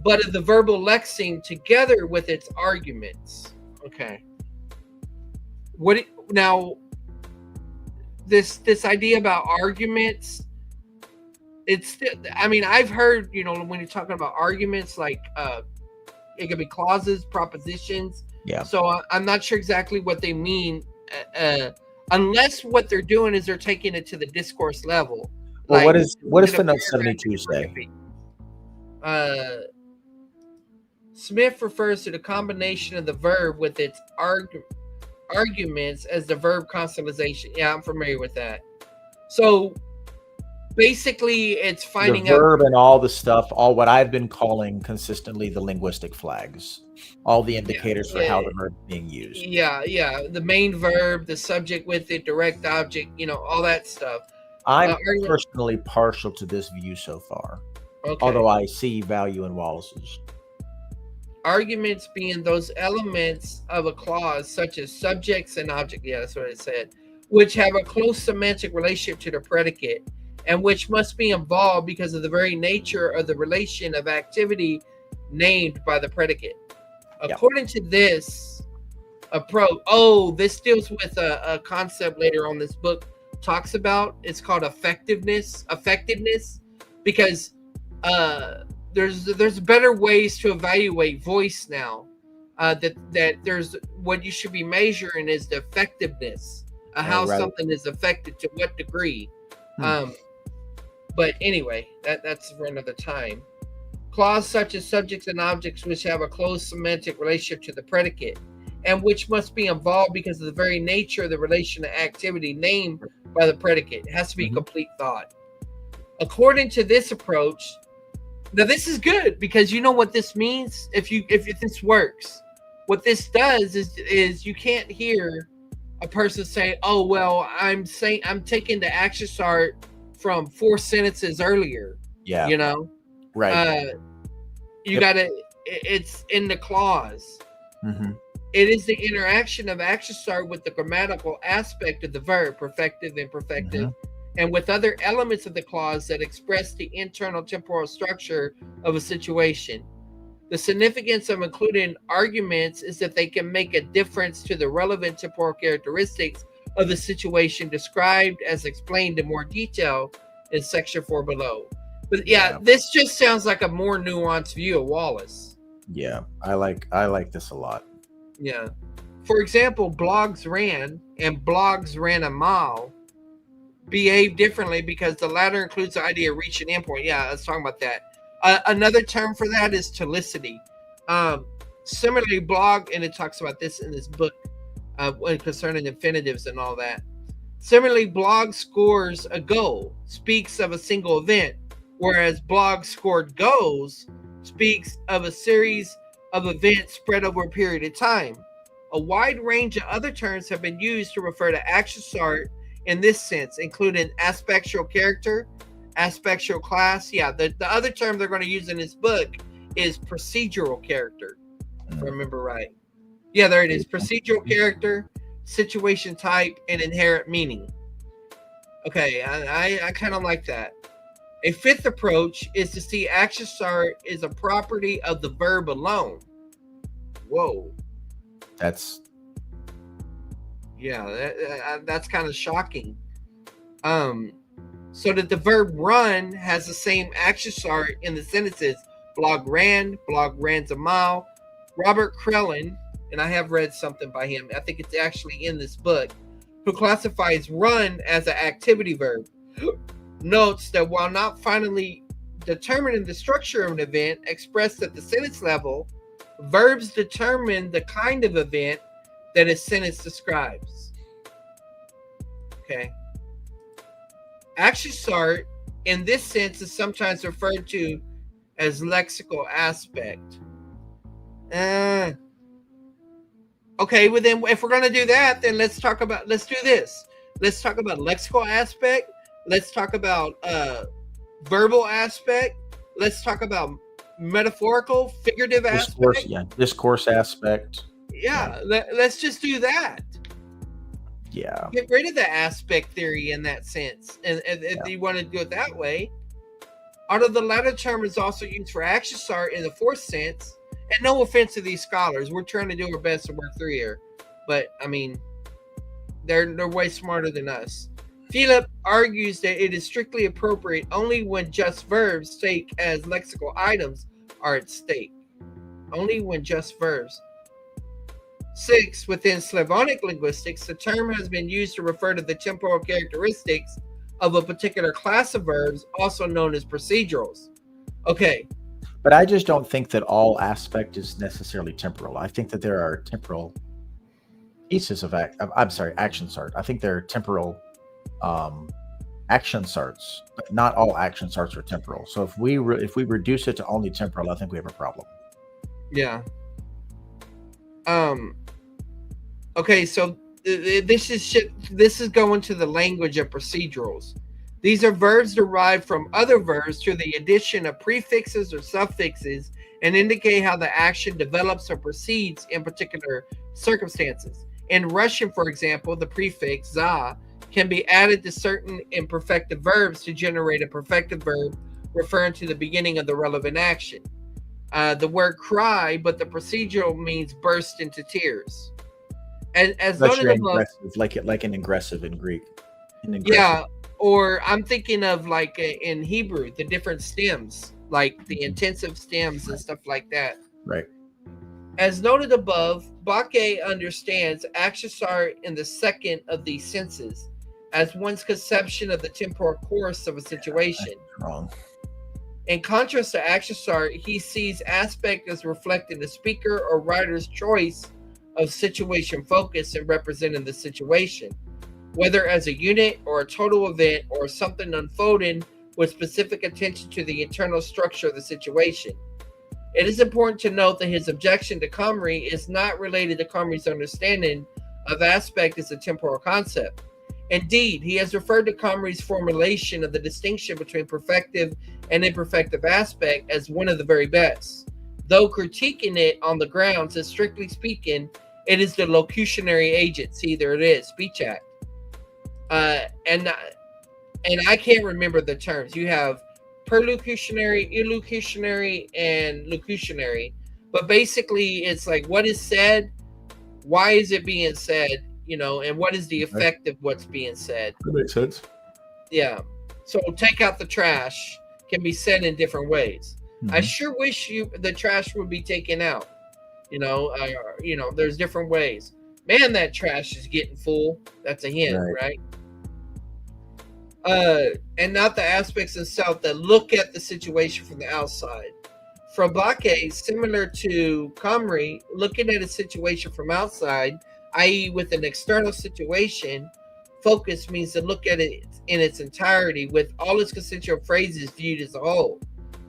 but of the verbal lexeme together with its arguments. Okay. Now, this idea about arguments, it's still, I've heard, when you're talking about arguments, like it could be clauses, propositions. Yeah. So I'm not sure exactly what they mean, unless what they're doing is they're taking it to the discourse level. Well, what does footnote 72 say? Smith refers to the combination of the verb with its arguments as the verb constellation. Yeah, I'm familiar with that. So basically, it's finding the verb and all the stuff, all what I've been calling consistently the linguistic flags, all the indicators for how the verb is being used. Yeah. The main verb, the subject with it, direct object, all that stuff. I'm personally partial to this view so far, although I see value in Wallace's. Arguments being those elements of a clause, such as subjects and objects, that's what it said, which have a close semantic relationship to the predicate, and which must be involved because of the very nature of the relation of activity named by the predicate. According to this approach, this deals with a concept later on this book talks about. It's called effectiveness, because there's better ways to evaluate voice now. That there's what you should be measuring is the effectiveness of how something is affected, to what degree. But anyway, that's for another time. Clauses such as subjects and objects which have a close semantic relationship to the predicate, and which must be involved because of the very nature of the relation to activity named by the predicate. It has to be complete thought. According to this approach, now this is good because you know what this means. If this works, what this does is you can't hear a person say, "Oh well, I'm taking the Akshasar from 4 sentences earlier." Yeah. Right. It's in the clause. It is the interaction of Akshasar with the grammatical aspect of the verb, perfective, imperfective, and with other elements of the clause that express the internal temporal structure of a situation. The significance of including arguments is that they can make a difference to the relevant temporal characteristics of the situation described as explained in more detail in section 4 below. But this just sounds like a more nuanced view of Wallace. Yeah, I like this a lot. Yeah. For example, blogs ran and blogs ran a mile behave differently because the latter includes the idea of reaching endpoint. Yeah, let's talk about that. Another term for that is telicity. Similarly, blog, and it talks about this in this book concerning infinitives and all that. Similarly, blog scores a goal speaks of a single event, whereas blog scored goals speaks of a series of events spread over a period of time. A wide range of other terms have been used to refer to action art in this sense, including aspectual character, aspectual class. Yeah, the other term they're going to use in this book is procedural character, if I remember right. Yeah, there it is. Procedural character, situation type, and inherent meaning. Okay, I kind of like that. A fifth approach is to see action art is a property of the verb alone. Whoa. That's that's kind of shocking. So that the verb run has the same action art in the sentences blog ran's a mile. Robert Krellin, and I have read something by him, I think it's actually in this book, who classifies run as an activity verb, notes that while not finally determining the structure of an event expressed at the sentence level, verbs determine the kind of event that a sentence describes. Okay. Action art in this sense is sometimes referred to as lexical aspect. Okay, well then if we're going to do that, then let's do this. Let's talk about lexical aspect. Let's talk about verbal aspect. Let's talk about metaphorical, figurative aspect. Discourse aspect. Yeah. Let's just do that. Yeah. Get rid of the aspect theory in that sense. And if you want to do it that way. Although the latter term is also used for action art in the fourth sense, and no offense to these scholars, we're trying to do our best to work through here. But I mean, they're way smarter than us. Philip argues that it is strictly appropriate only when just verbs take as lexical items are at stake. Only when just verbs. 6. Within Slavonic linguistics, the term has been used to refer to the temporal characteristics of a particular class of verbs, also known as procedurals. Okay. But I just don't think that all aspect is necessarily temporal. I think that there are temporal pieces of action art. I think there are temporal action arts, but not all action arts are temporal. So if we reduce it to only temporal, I think we have a problem. Yeah. Okay, so this is going to the language of procedurals. These are verbs derived from other verbs through the addition of prefixes or suffixes and indicate how the action develops or proceeds in particular circumstances. In Russian, for example, the prefix za can be added to certain imperfective verbs to generate a perfective verb referring to the beginning of the relevant action. The word cry, but the procedural means burst into tears. As noted above, like an aggressive in Greek. Yeah, or I'm thinking of like in Hebrew, the different stems, like the intensive stems and stuff like that. Right. As noted above, Bacche understands action art in the second of these senses as one's conception of the temporal course of a situation. Wrong. In contrast to action art, he sees aspect as reflecting the speaker or writer's choice of situation focus and representing the situation, whether as a unit or a total event or something unfolding with specific attention to the internal structure of the situation. It is important to note that his objection to Comrie is not related to Comrie's understanding of aspect as a temporal concept. Indeed, he has referred to Comrie's formulation of the distinction between perfective and imperfective aspect as one of the very best, though critiquing it on the grounds that, strictly speaking, it is the locutionary agent. See, there it is, speech act. And I can't remember the terms. You have perlocutionary, illocutionary, and locutionary. But basically, it's like what is said, why is it being said, and what is the effect of what's being said. That makes sense. Yeah. So take out the trash can be said in different ways. Mm-hmm. I sure wish the trash would be taken out. There's different ways. Man, that trash is getting full. That's a hint, right? And not the aspects themselves that look at the situation from the outside. For Bacche, similar to Comrie, looking at a situation from outside, i.e. with an external situation, focus means to look at it in its entirety with all its constituent phrases viewed as a whole.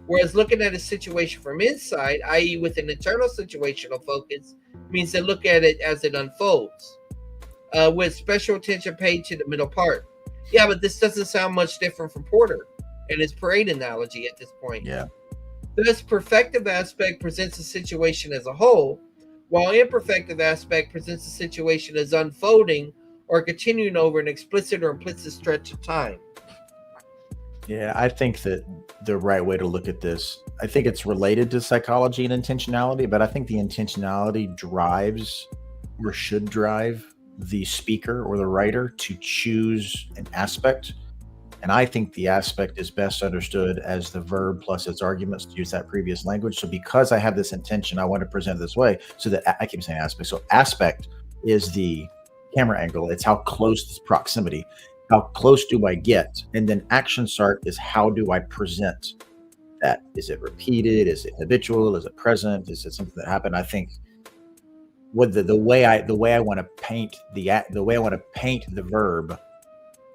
Whereas looking at a situation from inside, i.e. with an internal situational focus, means to look at it as it unfolds, with special attention paid to the middle part. Yeah, but this doesn't sound much different from Porter and his parade analogy at this point. Yeah. Thus, perfective aspect presents a situation as a whole, while imperfective aspect presents a situation as unfolding or continuing over an explicit or implicit stretch of time. Yeah, I think that the right way to look at this, I think it's related to psychology and intentionality, but I think the intentionality drives or should drive the speaker or the writer to choose an aspect. And I think the aspect is best understood as the verb plus its arguments, to use that previous language. So because I have this intention, I want to present it this way, so that I keep saying aspect. So aspect is the camera angle. It's how close this proximity. How close do I get? And then action start is how do I present that? Is it repeated? Is it habitual? Is it present? Is it something that happened? I think what the way I want to paint the verb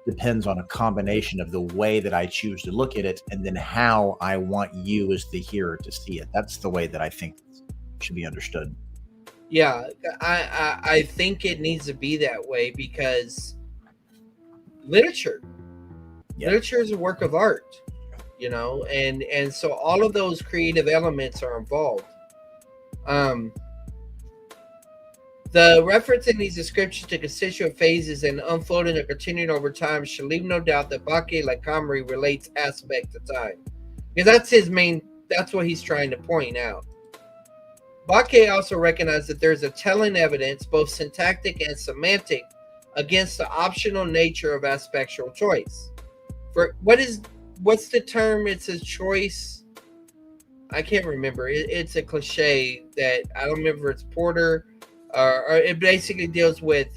depends on a combination of the way that I choose to look at it and then how I want you as the hearer to see it. That's the way that I think should be understood. Yeah, I think it needs to be that way because literature is a work of art, and so all of those creative elements are involved. The reference in these descriptions to constituent phases and unfolding or continuing over time should leave no doubt that Bacche, like Comrie, relates aspect to time, because that's what he's trying to point out. Bacche also recognized that there's a telling evidence, both syntactic and semantic, against the optional nature of aspectual choice. For what's the term? It's a choice. I can't remember. It's a cliche that I don't remember. It's Porter, or it basically deals with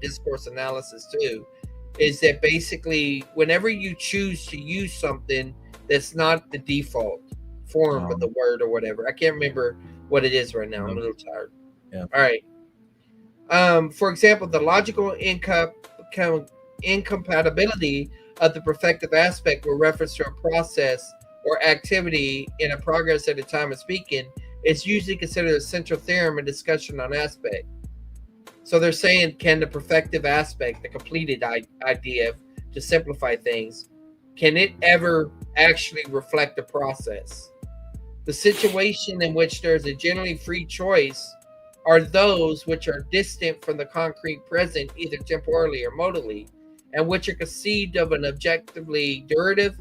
discourse analysis too. Is that basically whenever you choose to use something that's not the default form of the word or whatever. I can't remember what it is right now. I'm a little tired. Yeah. All right. For example, the logical incompatibility of the perfective aspect with reference to a process or activity in a progress at a time of speaking is usually considered a central theorem in discussion on aspect. So they're saying, can the perfective aspect, the completed idea, to simplify things, can it ever actually reflect the process? The situation in which there is a generally free choice are those which are distant from the concrete present, either temporally or modally, and which are conceived of an objectively durative.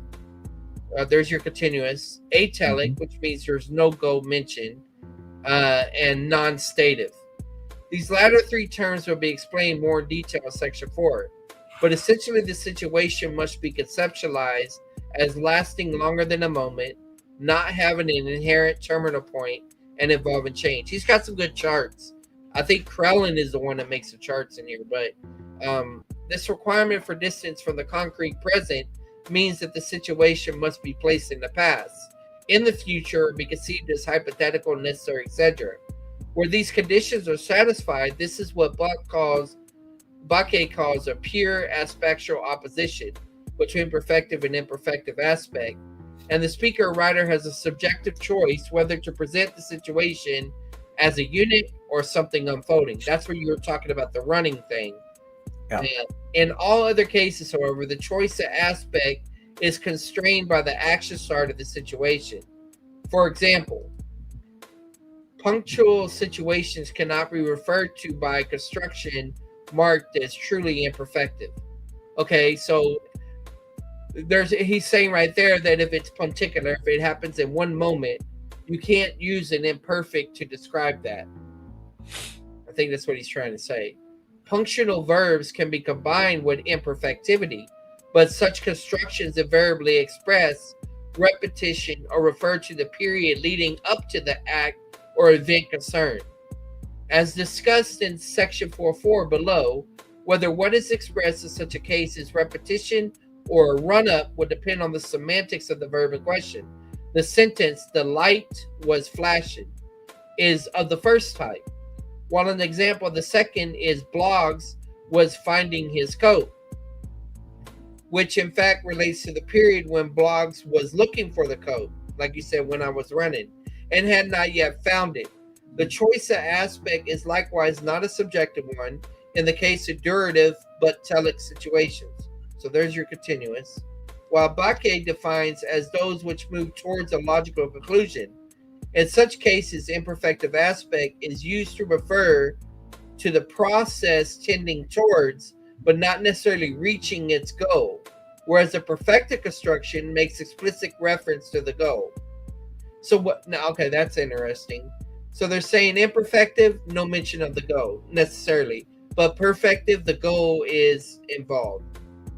There's your continuous, atelic, which means there's no go mentioned, and non-stative. These latter three terms will be explained more in detail in section 4, but essentially the situation must be conceptualized as lasting longer than a moment, not having an inherent terminal point, and involving change. He's got some good charts. I think Krellin is the one that makes the charts in here, but this requirement for distance from the concrete present means that the situation must be placed in the past, in the future, be conceived as hypothetical, necessary, etc. Where these conditions are satisfied, this is what Bacche calls a pure aspectual opposition between perfective and imperfective aspect, and the speaker or writer has a subjective choice whether to present the situation as a unit or something unfolding. That's where you were talking about the running thing. Yeah. In all other cases, however, the choice of aspect is constrained by the action start of the situation. For example, punctual situations cannot be referred to by construction marked as truly imperfective. Okay, so he's saying right there that if it's particular, if it happens in one moment, you can't use an imperfect to describe that. I think that's what he's trying to say. Punctional verbs can be combined with imperfectivity, but such constructions invariably express repetition or refer to the period leading up to the act or event concerned. As discussed in section 4.4 below, whether what is expressed in such a case is repetition or a run-up would depend on the semantics of the verb in question. The sentence, "the light was flashing," is of the first type. While an example of the second is Bloggs was finding his coat, which in fact relates to the period when Bloggs was looking for the coat, like you said, when I was running, and had not yet found it. The choice of aspect is likewise not a subjective one in the case of durative but telic situations. So there's your continuous. While Bakke defines as those which move towards a logical conclusion. In such cases, imperfective aspect is used to refer to the process tending towards, but not necessarily reaching its goal, whereas the perfective construction makes explicit reference to the goal. So what? Now, okay, that's interesting. So they're saying imperfective, no mention of the goal necessarily, but perfective, the goal is involved.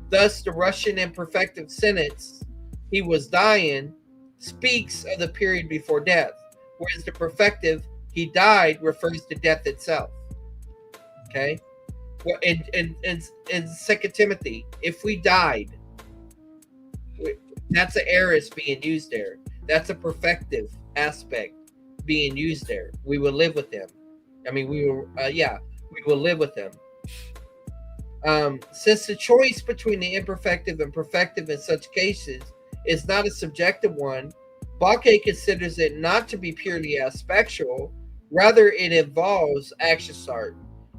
Thus, the Russian imperfective sentence, "he was dying," speaks of the period before death, whereas the perfective, "he died," refers to death itself. Okay? Well, in 2 Timothy, if we died, that's an aorist being used there. That's a perfective aspect being used there. We will live with him. I mean, we will live with him. Since the choice between the imperfective and perfective in such cases is not a subjective one, Bakke considers it not to be purely aspectual, rather it involves Akshasart.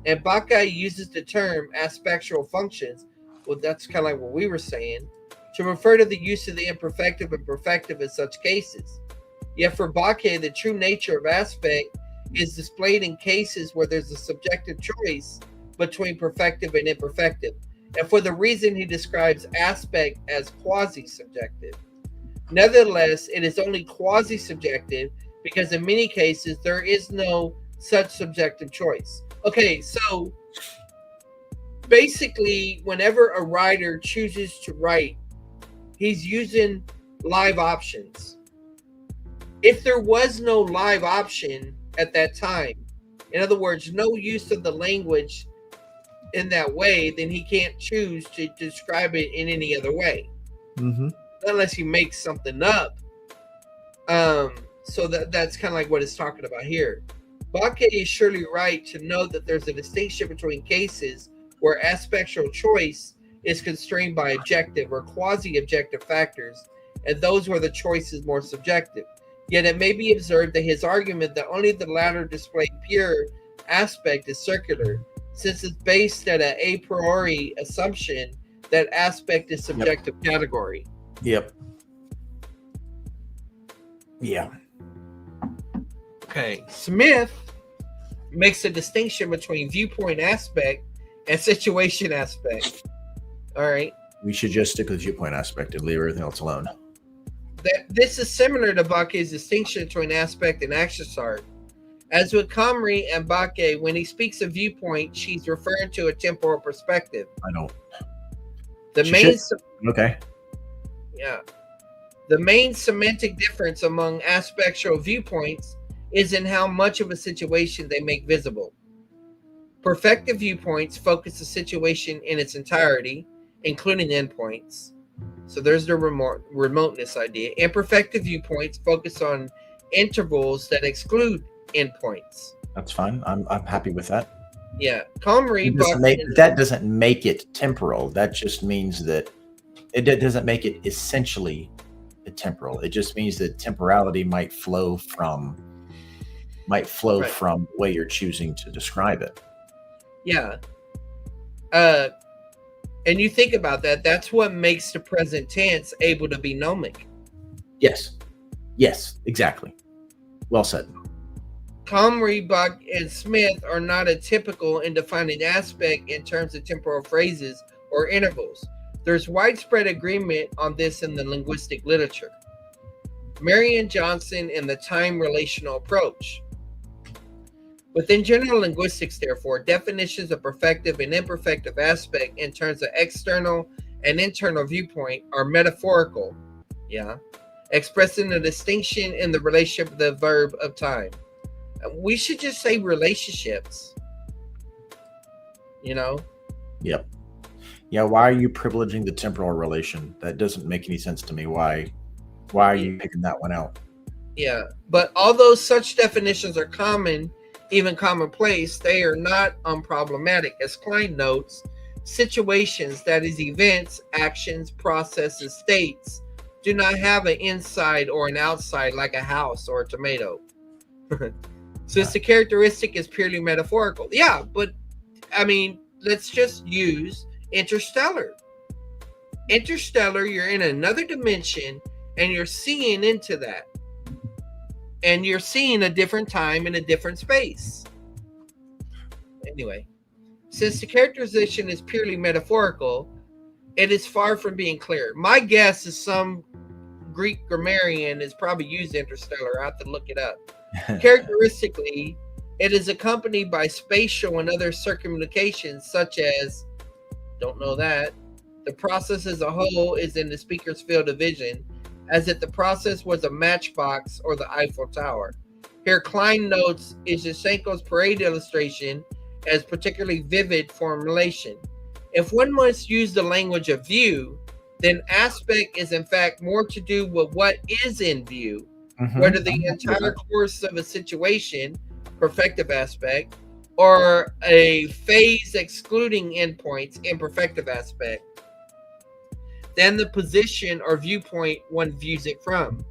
And Bakke uses the term aspectual functions, well, that's kind of like what we were saying, to refer to the use of the imperfective and perfective in such cases. Yet for Bakke, the true nature of aspect is displayed in cases where there's a subjective choice between perfective and imperfective, and for the reason he describes aspect as quasi-subjective. Nevertheless, it is only quasi-subjective because in many cases there is no such subjective choice. Okay, so basically whenever a writer chooses to write, he's using live options. If there was no live option at that time, in other words, no use of the language in that way, then he can't choose to describe it in any other way. Mm-hmm. Unless he makes something up. So that's kind of like what it's talking about here. Bakke is surely right to note that there's a distinction between cases where aspectual choice is constrained by objective or quasi-objective factors, and those where the choice is more subjective. Yet it may be observed that his argument that only the latter display pure aspect is circular, since it's based at an a priori assumption that aspect is subjective category. Yep. Yeah. Okay. Smith makes a distinction between viewpoint aspect and situation aspect. All right. We should just stick with viewpoint aspect and leave everything else alone. This is similar to Bakke's distinction between aspect and Akshasart. As with Comrie and Bakke, when he speaks of viewpoint, she's referring to a temporal perspective. I don't. Okay. Yeah. The main semantic difference among aspectual viewpoints is in how much of a situation they make visible. Perfective viewpoints focus the situation in its entirety, including endpoints. So there's the remoteness idea. Imperfective viewpoints focus on intervals that exclude endpoints. That's fine. I'm happy with that. Yeah. Comrie, that doesn't make it temporal. That just means that it doesn't make it essentially temporal. It just means that temporality might flow from the way you're choosing to describe it. Yeah. And you think about that, that's what makes the present tense able to be gnomic. Yes, exactly. Well said. Comrie, Buck, and Smith are not atypical in defining aspect in terms of temporal phrases or intervals. There's widespread agreement on this in the linguistic literature. Marion Johnson and the time relational approach. Within general linguistics, therefore, definitions of perfective and imperfective aspect in terms of external and internal viewpoint are metaphorical, expressing a distinction in the relationship of the verb of time. We should just say relationships, Yep. Yeah, why are you privileging the temporal relation? That doesn't make any sense to me. Why are you picking that one out? Yeah, but although such definitions are common even commonplace, they are not unproblematic. As Klein notes, situations, that is, events, actions, processes, states, do not have an inside or an outside like a house or a tomato. Since the characteristic is purely metaphorical. Yeah, but I mean, let's just use Interstellar. Interstellar, you're in another dimension and you're seeing into that. And you're seeing a different time in a different space. Anyway, since the characterization is purely metaphorical, it is far from being clear. My guess is some Greek grammarian has probably used Interstellar. I have to look it up. Characteristically, it is accompanied by spatial and other circumlocutions, such as, don't know that, the process as a whole is in the speaker's field of vision, as if the process was a matchbox or the Eiffel Tower. Here, Klein notes Izhenko's parade illustration as particularly vivid formulation. If one must use the language of view, then aspect is in fact more to do with what is in view, whether the entire course of a situation, perfective aspect, or a phase excluding endpoints, imperfective aspect, then the position or viewpoint one views it from.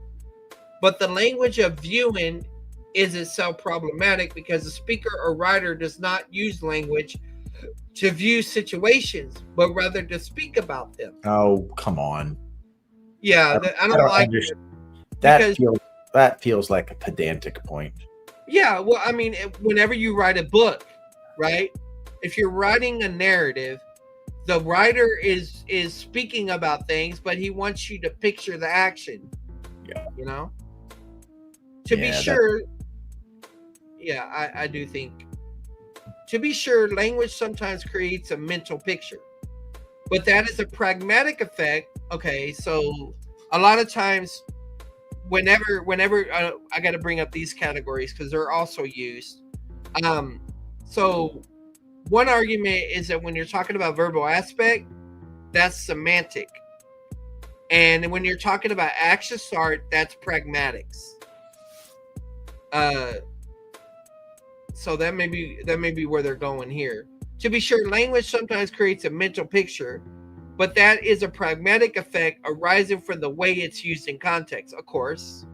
But the language of viewing is itself problematic because the speaker or writer does not use language to view situations, but rather to speak about them. Oh, come on. Yeah, I don't like understand. it. That feels like a pedantic point. Yeah, well, I mean, whenever you write a book, right? If you're writing a narrative, the writer is speaking about things, but he wants you to picture the action. Yeah. You know? To be sure, yeah, I do think. To be sure, language sometimes creates a mental picture, but that is a pragmatic effect. Okay, so a lot of times, whenever I got to bring up these categories because they're also used. So one argument is that when you're talking about verbal aspect, that's semantic, and when you're talking about action art, that's pragmatics. So that may be where they're going here. To be sure, language sometimes creates a mental picture, but that is a pragmatic effect arising from the way it's used in context, of course.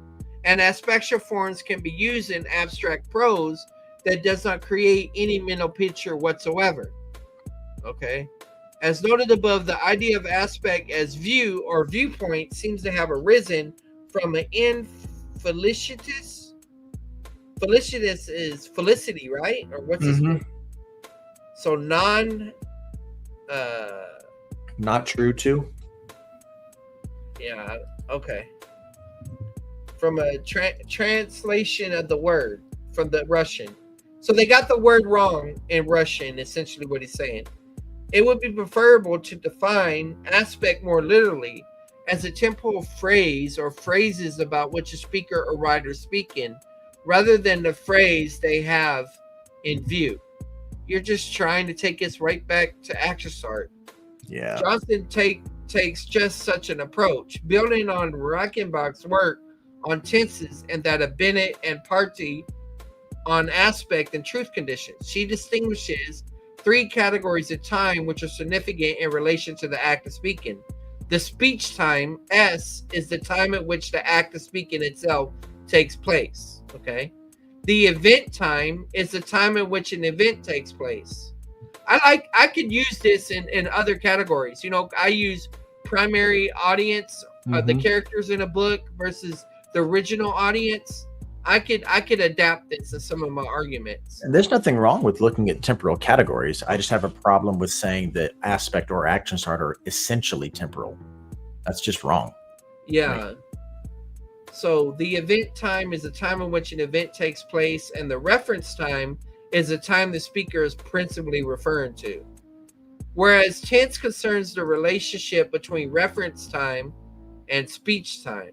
And aspectual forms can be used in abstract prose that does not create any mental picture whatsoever. Okay. As noted above, the idea of aspect as view or viewpoint seems to have arisen from an infelicitous. Felicitous is felicity, right? Or what's his name? So not true to. Yeah. Okay. From a translation of the word from the Russian. So they got the word wrong in Russian, essentially what he's saying. It would be preferable to define aspect more literally as a temporal phrase or phrases about which a speaker or writer is speaking, rather than the phrase they have in view. You're just trying to take us right back to action art. Yeah. Johnson takes just such an approach, building on Reichenbach's work on tenses and that of Bennett and Party on aspect and truth conditions. She distinguishes three categories of time which are significant in relation to the act of speaking. The speech time, S, is the time at which the act of speaking itself takes place. Okay. The event time is the time in which an event takes place. I could use this in other categories. You know, I use primary audience, the characters in a book versus the original audience. I could adapt this to some of my arguments. And there's nothing wrong with looking at temporal categories. I just have a problem with saying that aspect or action art are essentially temporal. That's just wrong. Yeah. So the event time is the time in which an event takes place, and the reference time is the time the speaker is principally referring to. Whereas tense concerns the relationship between reference time and speech time.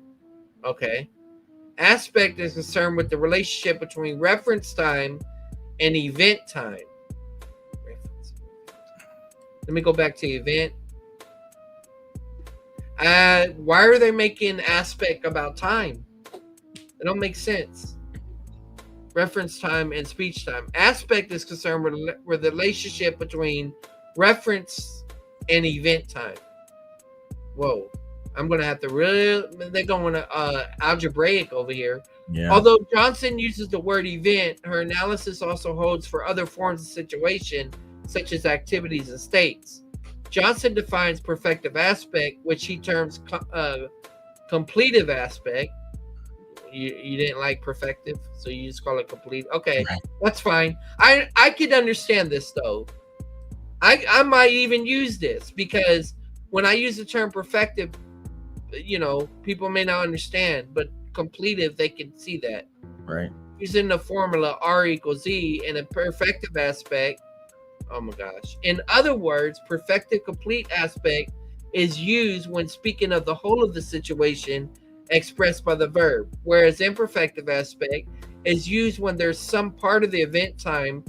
Okay. Aspect is concerned with the relationship between reference time and event time. Let me go back to event. Why are they making aspect about time? It don't make sense. reference time, and speech time. Aspect is concerned with the relationship between reference and event time. Whoa. I'm going to have to they're going to algebraic over here. Yeah. Although Johnson uses the word event, her analysis also holds for other forms of situation, such as activities and states. Johnson defines perfective aspect, which he terms completive aspect. You didn't like perfective, so you just call it complete. Okay, Right. That's fine. I could understand this though. I might even use this because when I use the term perfective, people may not understand, but completive, they can see that. Right. Using the formula R equals E in a perfective aspect. Oh my gosh. In other words, perfective complete aspect is used when speaking of the whole of the situation expressed by the verb, whereas imperfective aspect is used when there's some part of the event time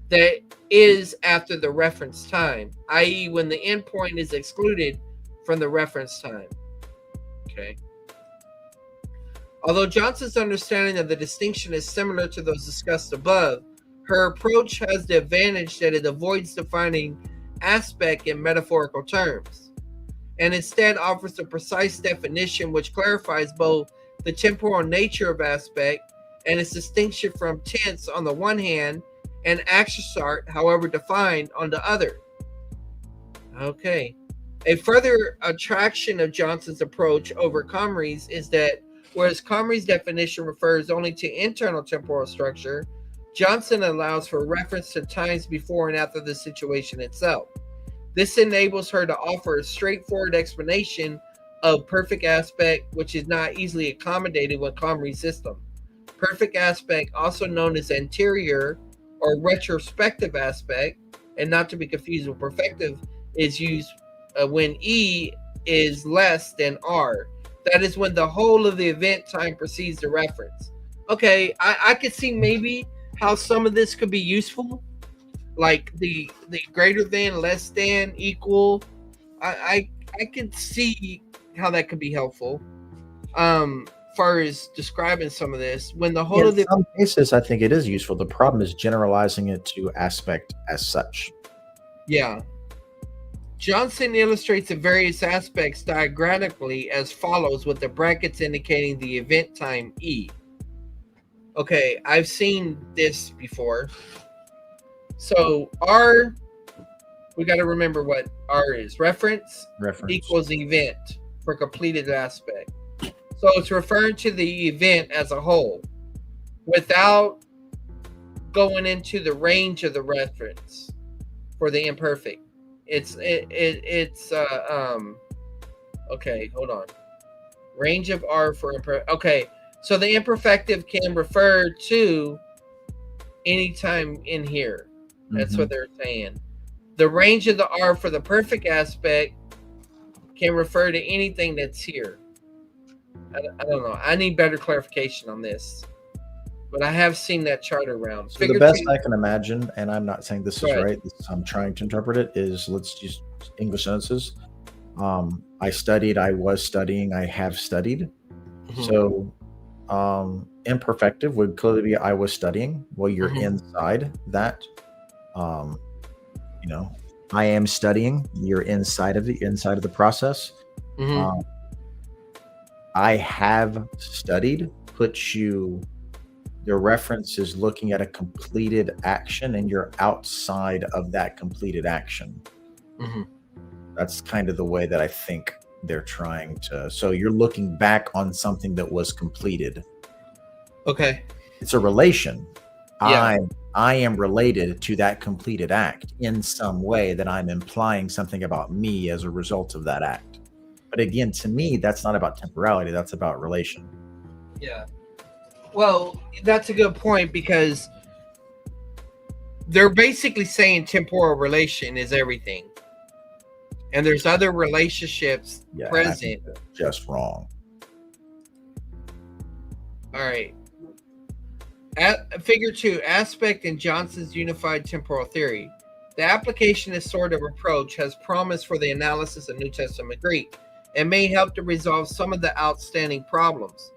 that is after the reference time, i.e. when the endpoint is excluded from the reference time. Okay. Although Johnson's understanding of the distinction is similar to those discussed above, her approach has the advantage that it avoids defining aspect in metaphorical terms, and instead offers a precise definition which clarifies both the temporal nature of aspect and its distinction from tense on the one hand and action start, however defined, on the other. Okay. A further attraction of Johnson's approach over Comrie's is that whereas Comrie's definition refers only to internal temporal structure, Johnson allows for reference to times before and after the situation itself. This enables her to offer a straightforward explanation of perfect aspect, which is not easily accommodated with Comrie's system. Perfect aspect, also known as anterior or retrospective aspect, and not to be confused with perfective, is used when E is less than R. That is when the whole of the event time precedes the reference. Okay, I could see maybe how some of this could be useful, like the greater than, less than, equal. I could see how that could be helpful. Far as describing some of this, when the whole of the In some cases, I think it is useful. The problem is generalizing it to aspect as such. Yeah. Johnson illustrates the various aspects diagrammatically as follows, with the brackets indicating the event time E. Okay, I've seen this before. So R, we got to remember what R is. Reference equals event for completed aspect. So it's referring to the event as a whole without going into the range of the reference for the imperfect. Okay, hold on. Range of R for imperfect. Okay, so the imperfective can refer to any time in here. That's what they're saying. The range of the R for the perfect aspect can refer to anything that's here. I don't know. I need better clarification on this. But I have seen that chart around. So the best I can imagine, and I'm not saying this is right, I'm trying to interpret it, is let's use English sentences. I studied, I was studying, I have studied. So imperfective would clearly be I was studying. Well, you're inside that. I am studying. You're inside of the process. I have studied puts you, the reference is looking at a completed action and you're outside of that completed action. That's kind of the way that I think they're trying to. So you're looking back on something that was completed. Okay. It's a relation. Yeah. I am related to that completed act in some way, that I'm implying something about me as a result of that act. But again, to me, that's not about temporality. That's about relation. Yeah. Well, that's a good point, because they're basically saying temporal relation is everything. And there's other relationships present. Just wrong. All right. Figure 2, aspect in Johnson's unified temporal theory. The application of this sort of approach has promise for the analysis of New Testament Greek and may help to resolve some of the outstanding problems.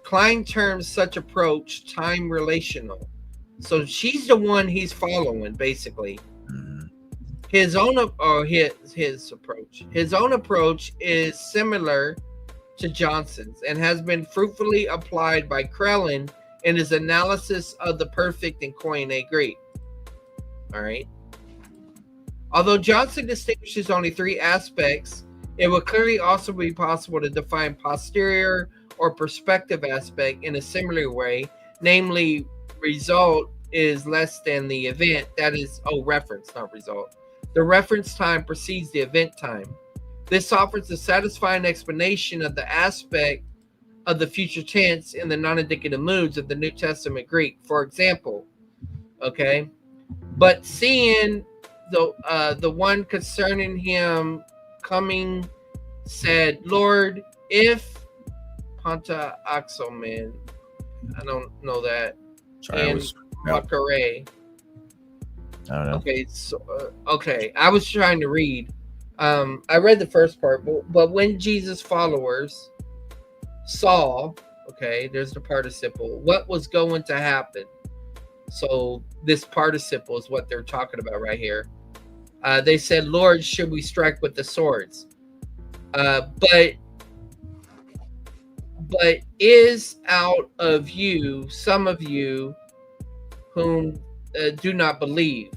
Klein terms such approach time relational. So she's the one he's following, basically. Mhm. His own approach is similar to Johnson's and has been fruitfully applied by Krellin in his analysis of the perfect in Koine Greek. All right. Although Johnson distinguishes only three aspects, it would clearly also be possible to define posterior or perspective aspect in a similar way, namely, result is less than the event. That is, reference, not result. The reference time precedes the event time. This offers a satisfying explanation of the aspect of the future tense in the non-indicative moods of the New Testament Greek. For example, okay, but seeing the one concerning him coming said, Lord, if Panta Axomen, I don't know that, Sorry, and Makare. I don't know. Okay, so I was trying to read. I read the first part, but when Jesus' followers saw, okay, there's the participle, what was going to happen. So this participle is what they're talking about right here. They said, Lord, should we strike with the swords? But is out of you some of you whom do not believe?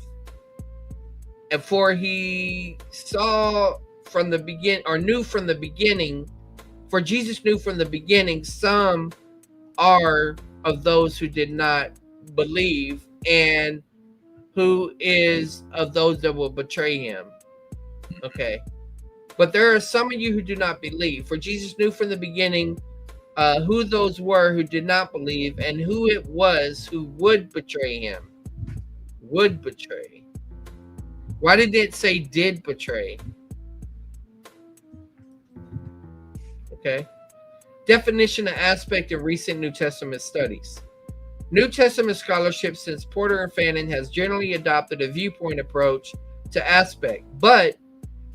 And for he saw from the begin, or knew from the beginning, for Jesus knew from the beginning, some are of those who did not believe, and who is of those that will betray him. Okay. But there are some of you who do not believe. For Jesus knew from the beginning who those were who did not believe, and who it was who would betray him. Would betray. Why did it say did betray? Okay. Definition of aspect in recent New Testament studies. New Testament scholarship since Porter and Fannin has generally adopted a viewpoint approach to aspect, but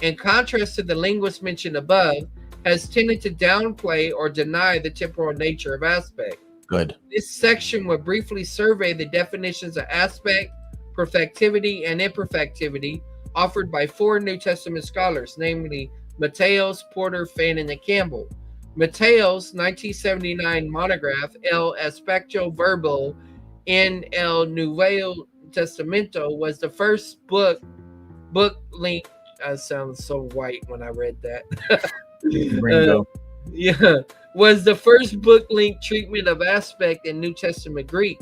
in contrast to the linguists mentioned above, has tended to downplay or deny the temporal nature of aspect. Good. This section will briefly survey the definitions of aspect, perfectivity, and imperfectivity offered by four New Testament scholars, namely Mateos, Porter, Fannin, and Campbell. Mateos' 1979 monograph, El Aspecto Verbal en el Nuevo Testamento, was the first book link. I sound so white when I read that. Was the first book length treatment of aspect in New Testament Greek,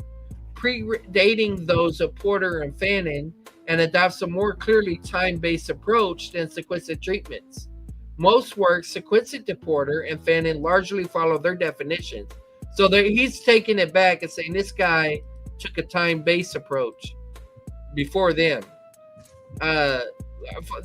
predating those of Porter and Fannin, and adopts a more clearly time-based approach than sequential treatments. Most works sequential to Porter and Fannin largely follow their definitions. So he's taking it back and saying this guy took a time-based approach before them.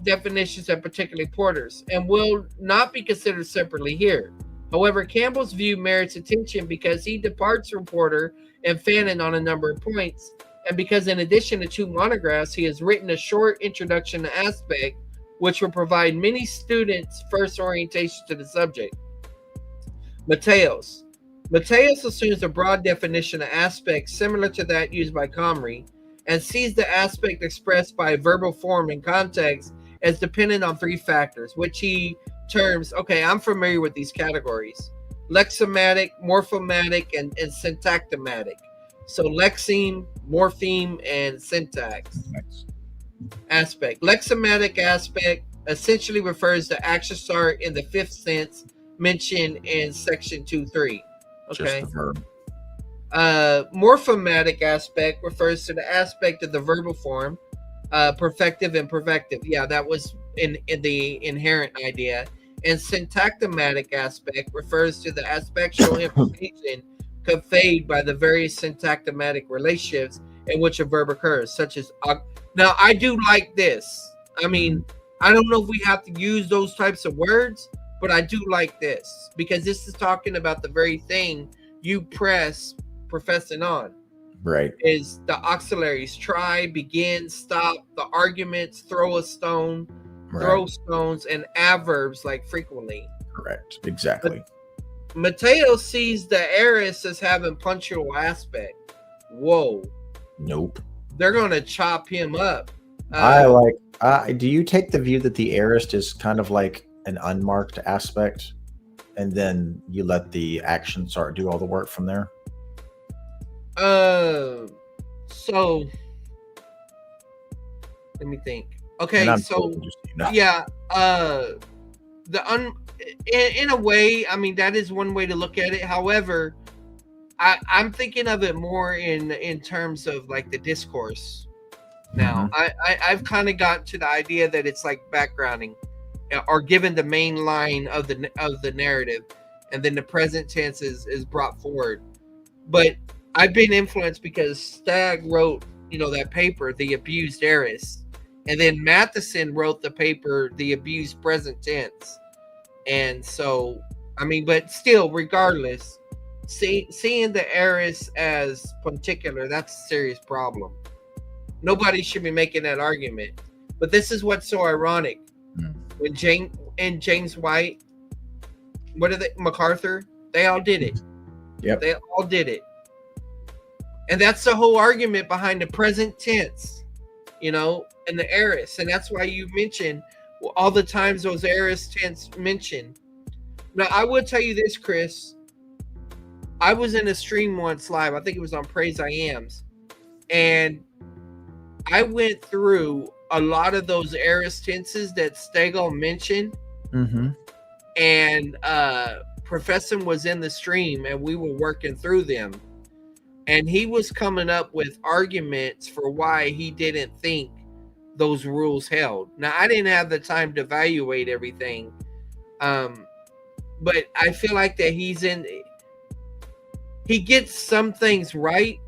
Definitions and particularly Porter's, and will not be considered separately here. However, Campbell's view merits attention because he departs from Porter and Fannin on a number of points, and because in addition to two monographs, he has written a short introduction to aspect, which will provide many students first orientation to the subject. Mateos assumes a broad definition of aspect similar to that used by Comrie, and sees the aspect expressed by verbal form and context as dependent on three factors, which he terms, okay, I'm familiar with these categories: lexematic, morphomatic, and syntactomatic. So lexeme, morpheme, and syntax. Aspect. Lexematic aspect essentially refers to action start in the fifth sense mentioned in section 2.3. Okay. Just the verb. Morphomatic aspect refers to the aspect of the verbal form, perfective and perfective. Yeah, that was in the inherent idea. And syntactomatic aspect refers to the aspectual information conveyed by the various syntactomatic relationships in which a verb occurs, such as now I do like this. I mean, I don't know if we have to use those types of words, but I do like this because this is talking about the very thing you professing on. Right. Is the auxiliaries try, begin, stop, the arguments, throw a stone, throw stones, and adverbs like frequently. Correct. Exactly. Mateo sees the heiress as having punctual aspect. Whoa. Nope. They're going to chop him up. Do you take the view that the heiress is kind of like an unmarked aspect, and then you let the action start do all the work from there? So let me think. Okay, so yeah, in a way, I mean, that is one way to look at it. However, I'm thinking of it more in terms of like the discourse. Now, I've kind of gotten to the idea that it's like backgrounding, or given the main line of the narrative, and then the present tense is brought forward. But I've been influenced because Stagg wrote, that paper, The Abused Heiress, and then Matheson wrote the paper, The Abused Present Tense. And so, I mean, but still, regardless, seeing the heiress as particular, that's a serious problem. Nobody should be making that argument. But this is what's so ironic. When James White, MacArthur, they all did it. Yep. They all did it. And that's the whole argument behind the present tense, and the heiress. And that's why you mentioned all the times those heiress tense mentioned. Now, I will tell you this, Chris. I was in a stream once live. I think it was on Praise I Am's. And I went through a lot of those heiress tenses that Stegall mentioned. Mm-hmm. And Professor was in the stream, and we were working through them. And he was coming up with arguments for why he didn't think those rules held. Now, I didn't have the time to evaluate everything. But I feel like that he gets some things right,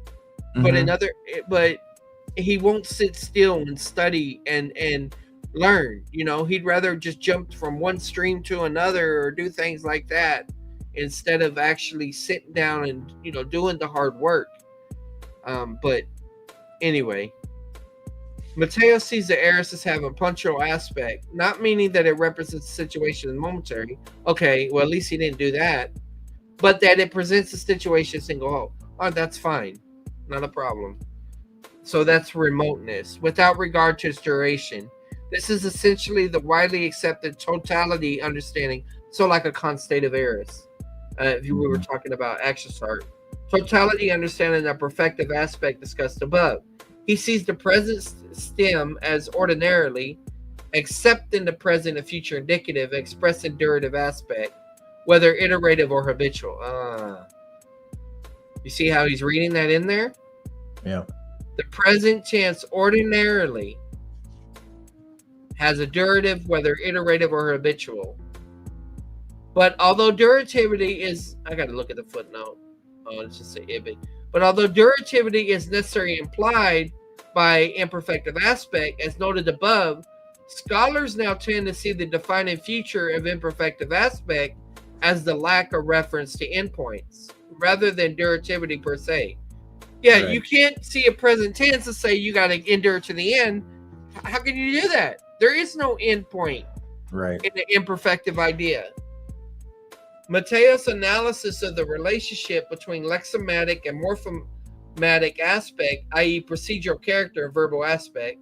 but he won't sit still and study and learn. He'd rather just jump from one stream to another or do things like that instead of actually sitting down and doing the hard work. But anyway, Mateo sees the heiress as having punctual aspect, not meaning that it represents the situation as momentary. Okay, well, at least he didn't do that. But that it presents the situation single whole. Oh, that's fine. Not a problem. So that's remoteness, without regard to its duration. This is essentially the widely accepted totality understanding. So like a constative heiress. If we were talking about action start. Totality understanding the perfective aspect discussed above. He sees the present stem as ordinarily, except in the present and future indicative, expressing durative aspect, whether iterative or habitual. You see how he's reading that in there? Yeah. The present tense ordinarily has a durative, whether iterative or habitual. But although durativity is, I got to look at the footnote. Oh, let's just say ibid. But although durativity is necessarily implied by imperfective aspect, as noted above, scholars now tend to see the defining feature of imperfective aspect as the lack of reference to endpoints, rather than durativity per se. Yeah, right. You can't see a present tense and say you got to endure to the end. How can you do that? There is no endpoint in the imperfective idea. Mateo's analysis of the relationship between lexematic and morphomatic aspect, i.e. procedural character and verbal aspect,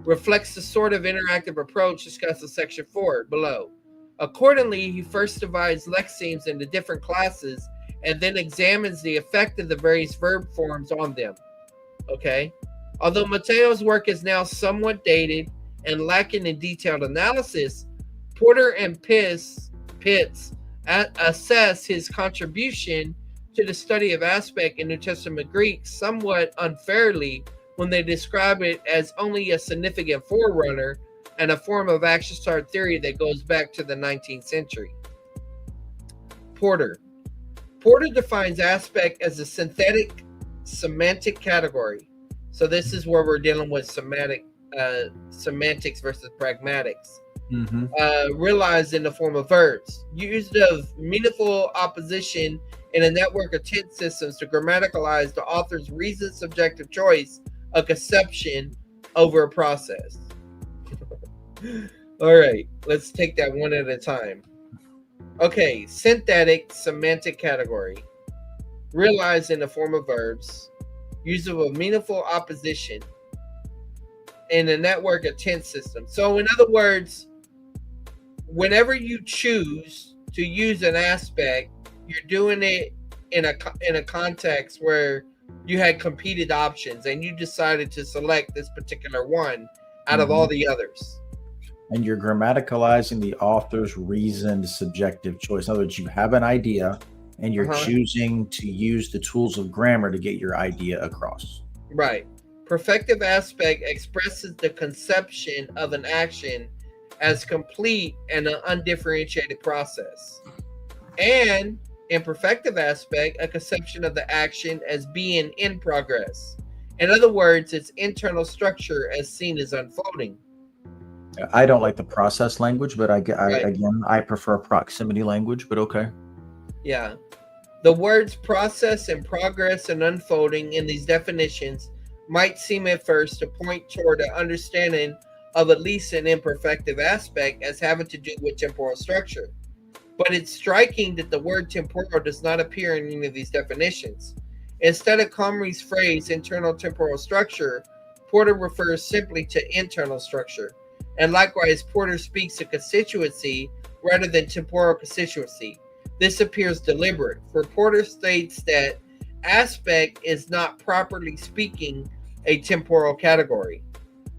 reflects the sort of interactive approach discussed in section 4 below. Accordingly, he first divides lexemes into different classes and then examines the effect of the various verb forms on them. Okay? Although Mateo's work is now somewhat dated and lacking in detailed analysis, Porter and Pitts assess his contribution to the study of aspect in New Testament Greek somewhat unfairly when they describe it as only a significant forerunner and a form of action start theory that goes back to the 19th century. Porter defines aspect as a synthetic semantic category. So this is where we're dealing with semantics versus pragmatics. Realized in the form of verbs, used of meaningful opposition in a network of tense systems to grammaticalize the author's reasoned subjective choice of conception over a process. All right, let's take that one at a time. Okay, synthetic semantic category. Realized in the form of verbs. Use of a meaningful opposition in a network of tense systems. So, in other words, whenever you choose to use an aspect, you're doing it in a context where you had competed options and you decided to select this particular one out of all the others. And you're grammaticalizing the author's reasoned subjective choice. In other words, you have an idea and you're choosing to use the tools of grammar to get your idea across. Right. Perfective aspect expresses the conception of an action as complete and an undifferentiated process. And imperfective aspect, a conception of the action as being in progress. In other words, its internal structure as seen as unfolding. I don't like the process language, but Right. again, I prefer proximity language, but okay. Yeah. The words process and progress and unfolding in these definitions might seem at first to point toward an understanding of at least an imperfective aspect as having to do with temporal structure. But it's striking that the word temporal does not appear in any of these definitions. Instead of Comrie's phrase internal temporal structure, Porter refers simply to internal structure. And likewise, Porter speaks of constituency rather than temporal constituency. This appears deliberate, for Porter states that aspect is not properly speaking a temporal category.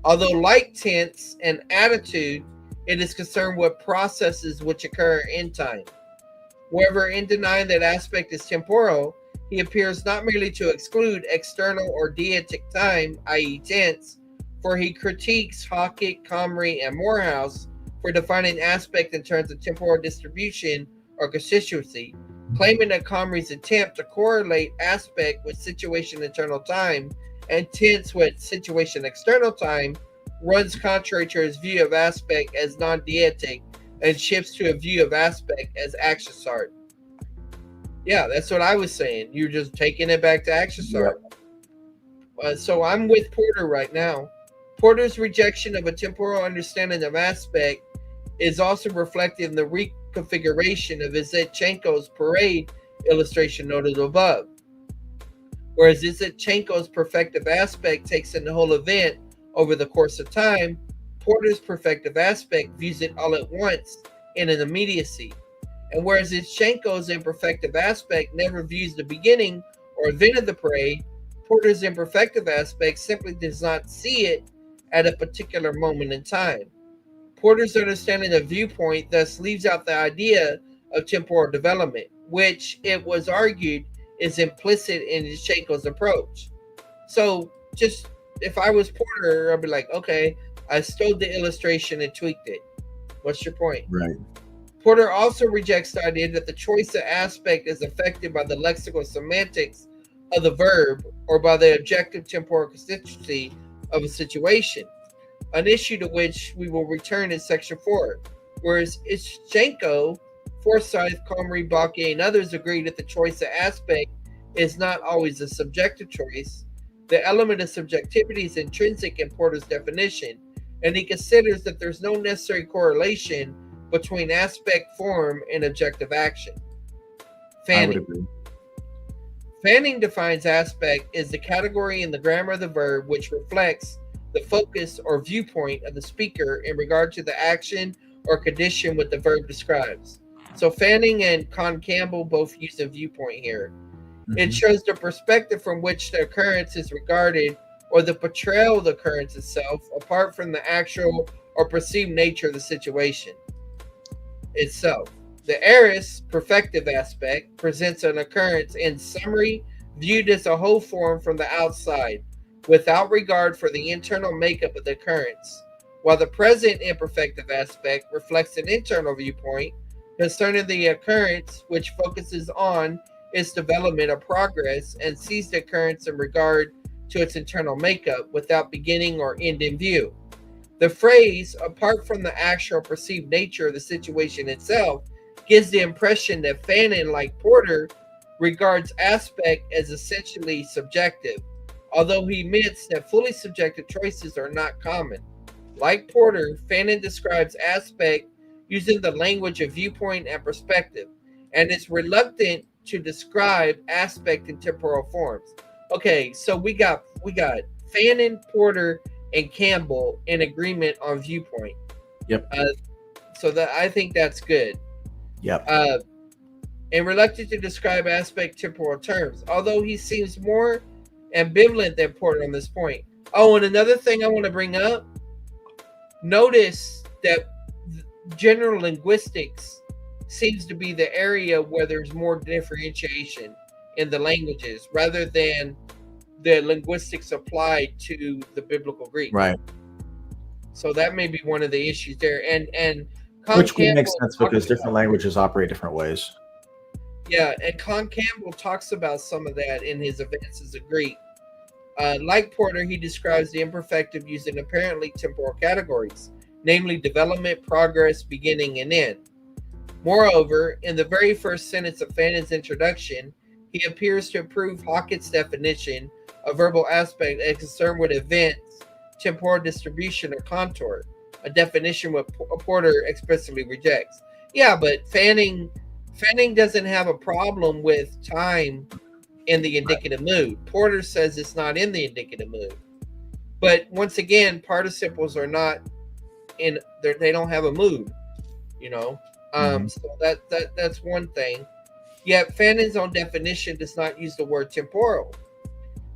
Although like tense and attitude, it is concerned with processes which occur in time. However, in denying that aspect is temporal, he appears not merely to exclude external or deictic time, i.e. tense, for he critiques Hackett, Comrie, and Morehouse for defining aspect in terms of temporal distribution or constituency, claiming that Comrie's attempt to correlate aspect with situation internal time and tense with situation external time runs contrary to his view of aspect as non-deictic and shifts to a view of aspect as Akshasart. Yeah, that's what I was saying. You're just taking it back to Akshasart. So I'm with Porter right now. Porter's rejection of a temporal understanding of aspect is also reflected in the reconfiguration of Izetchenko's parade illustration noted above. Whereas Izetchenko's perfective aspect takes in the whole event over the course of time, Porter's perfective aspect views it all at once in an immediacy. And whereas Izetchenko's imperfective aspect never views the beginning or event of the parade, Porter's imperfective aspect simply does not see it at a particular moment in time. Porter's understanding of viewpoint thus leaves out the idea of temporal development, which it was argued is implicit in Izetchenko's approach. So just if I was Porter, I'd be like, okay, I stole the illustration and tweaked it. What's your point? Right. Porter also rejects the idea that the choice of aspect is affected by the lexical semantics of the verb or by the objective temporal constituency of a situation, an issue to which we will return in section 4. Whereas Izetchenko, Forsyth, Comrie, Bakke, and others agree that the choice of aspect is not always a subjective choice. The element of subjectivity is intrinsic in Porter's definition, and he considers that there's no necessary correlation between aspect form and objective action. Fanning. I would agree. Fanning defines aspect as the category in the grammar of the verb which reflects the focus or viewpoint of the speaker in regard to the action or condition what the verb describes. So Fanning and Con Campbell both use a viewpoint here. It shows the perspective from which the occurrence is regarded or the portrayal of the occurrence itself apart from the actual or perceived nature of the situation itself. The aorist perfective aspect presents an occurrence in summary viewed as a whole form from the outside without regard for the internal makeup of the occurrence, while the present imperfective aspect reflects an internal viewpoint concerning the occurrence which focuses on its development or progress and sees the occurrence in regard to its internal makeup without beginning or end in view. The phrase, apart from the actual perceived nature of the situation itself, gives the impression that Fanning, like Porter, regards aspect as essentially subjective, although he admits that fully subjective choices are not common. Like Porter, Fanning describes aspect using the language of viewpoint and perspective, and is reluctant to describe aspect in temporal forms. Okay, so we got Fannin, Porter, and Campbell in agreement on viewpoint. Yep. So that I think that's good. Yep. And reluctant to describe aspect temporal terms, although he seems more ambivalent than Porter on this point. Oh, and another thing I want to bring up, notice that general linguistics seems to be the area where there's more differentiation in the languages rather than the linguistics applied to the biblical Greek. Right. So that may be one of the issues there. And which would make sense because different languages operate different ways. Yeah, and Con Campbell talks about some of that in his Advances of Greek. Like Porter, he describes the imperfective using apparently temporal categories, namely development, progress, beginning, and end. Moreover, in the very first sentence of Fannin's introduction, he appears to approve Hockett's definition of verbal aspect as concerned with events, temporal distribution, or contour, a definition what Porter explicitly rejects. Yeah, but Fanning doesn't have a problem with time in the indicative mood. Porter says it's not in the indicative mood. But once again, participles are not in there, they don't have a mood, So that's one thing. Yet Fannin's own definition does not use the word temporal.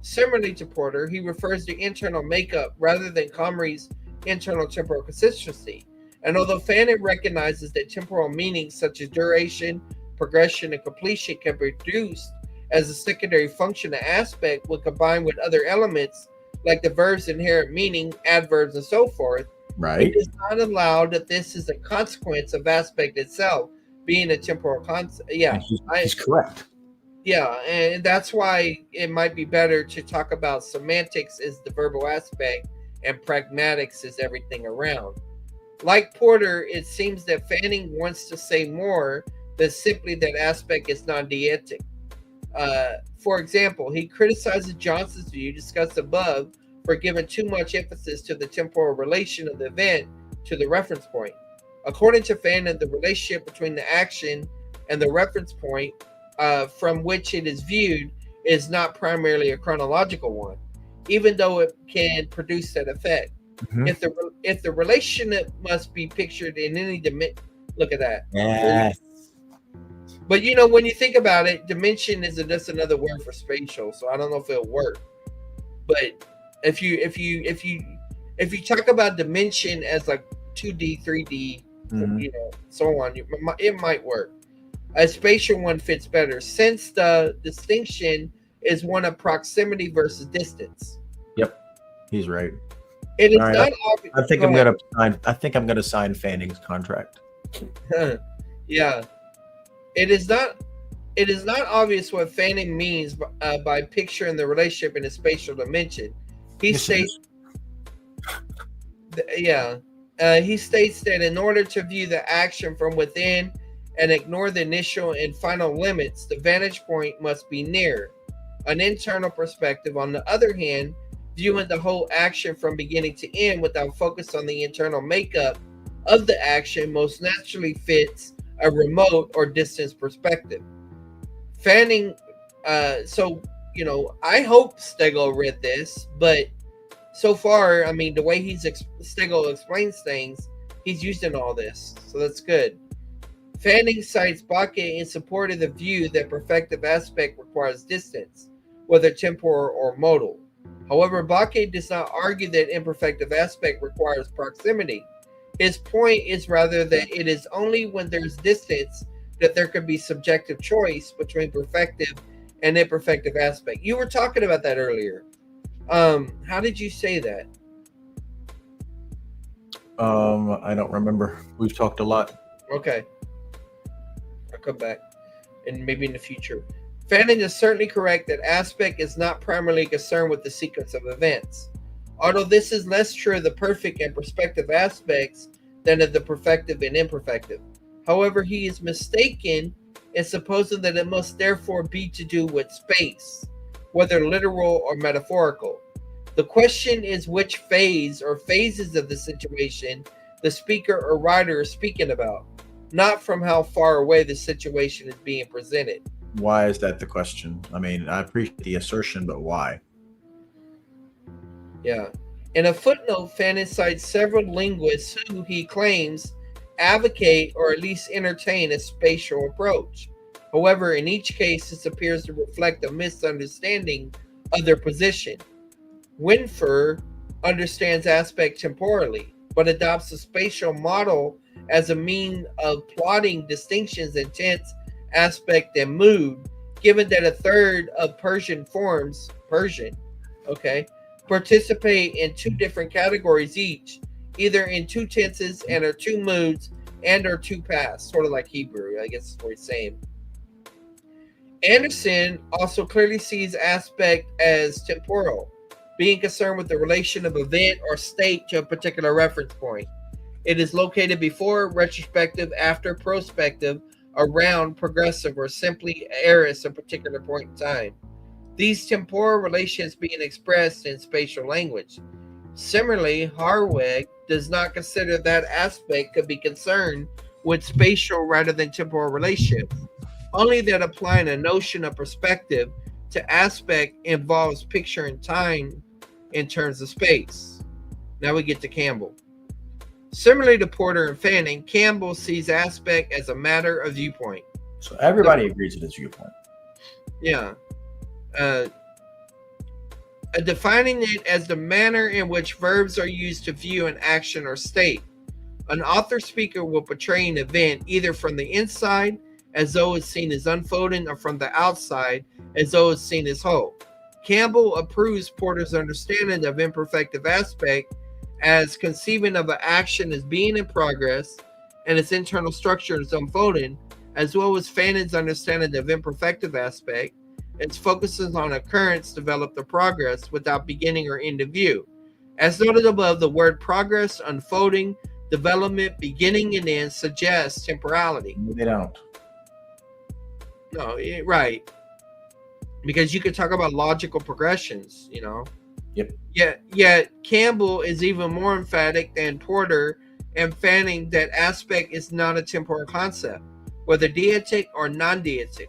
Similarly to Porter, he refers to internal makeup rather than Comrie's internal temporal consistency. And although Fannin recognizes that temporal meanings such as duration, progression, and completion can be produced as a secondary function of aspect when combined with other elements like the verb's inherent meaning, adverbs, and so forth, right, it is not allowed that this is a consequence of aspect itself being a temporal concept. Yeah, he's correct. Yeah, and that's why it might be better to talk about semantics as the verbal aspect and pragmatics as everything around. Like Porter, it seems that Fanning wants to say more than simply that aspect is non-deictic. For example, he criticizes Johnson's view discussed above for giving too much emphasis to the temporal relation of the event to the reference point. According to Fannin, the relationship between the action and the reference point from which it is viewed is not primarily a chronological one, even though it can produce that effect. Mm-hmm. If the relationship must be pictured in any dimension, look at that. Yes. But when you think about it, dimension is just another word for spatial, so I don't know if it'll work. But if you talk about dimension as like 2D, 3D, so on, it might work. A spatial one fits better since the distinction is one of proximity versus distance. Yep, he's right. It is not obvious. I think I'm gonna sign Fanning's contract. Yeah. It is not obvious what Fanning means by picturing the relationship in a spatial dimension. He states that in order to view the action from within and ignore the initial and final limits, the vantage point must be near. An internal perspective, on the other hand, viewing the whole action from beginning to end without focus on the internal makeup of the action, most naturally fits a remote or distance perspective. Fanning, I hope Stegel read this, but so far, the way Stegel explains things, he's using all this, so that's good. Fanning cites Bakke in support of the view that perfective aspect requires distance, whether temporal or modal. However, Bakke does not argue that imperfective aspect requires proximity. His point is rather that it is only when there's distance that there could be subjective choice between perfective and imperfective aspect. You were talking about that earlier. How did you say that? I don't remember. We've talked a lot. Okay. I'll come back. And maybe in the future. Fanning is certainly correct that aspect is not primarily concerned with the sequence of events. Although this is less true of the perfect and perspective aspects than of the perfective and imperfective. However, he is mistaken in supposing that it must therefore be to do with space, whether literal or metaphorical. The question is which phase or phases of the situation the speaker or writer is speaking about, not from how far away the situation is being presented. Why is that the question? I mean, I appreciate the assertion, but why? Yeah. In a footnote, Fanon cites several linguists who he claims advocate or at least entertain a spatial approach. However, in each case, this appears to reflect a misunderstanding of their position. Winfer understands aspect temporally, but adopts a spatial model as a mean of plotting distinctions in tense, aspect, and mood, given that a third of Persian forms, participate in two different categories each, either in two tenses and or two moods and or two past, sort of like Hebrew, I guess is what he's saying. Anderson also clearly sees aspect as temporal, being concerned with the relation of event or state to a particular reference point. It is located before, retrospective, after, prospective, around, progressive, or simply aorist a particular point in time. These temporal relations being expressed in spatial language. Similarly, Harweg does not consider that aspect could be concerned with spatial rather than temporal relations, only that applying a notion of perspective to aspect involves picturing time in terms of space. Now we get to Campbell. Similarly to Porter and Fanning, Campbell sees aspect as a matter of viewpoint. So everybody agrees with his viewpoint. Yeah. Defining it as the manner in which verbs are used to view an action or state. An author speaker will portray an event either from the inside, as though it's seen as unfolding, or from the outside, as though it's seen as whole. Campbell approves Porter's understanding of imperfective aspect as conceiving of an action as being in progress and its internal structure is unfolding, as well as Fanon's understanding of imperfective aspect. It focuses on occurrence developed or progress without beginning or end of view. As noted above, the word progress, unfolding, development, beginning, and end suggests temporality. They don't. No, right. Because you could talk about logical progressions, you know. Yep. Yet Campbell is even more emphatic than Porter and Fanning that aspect is not a temporal concept, whether deictic or non-deictic.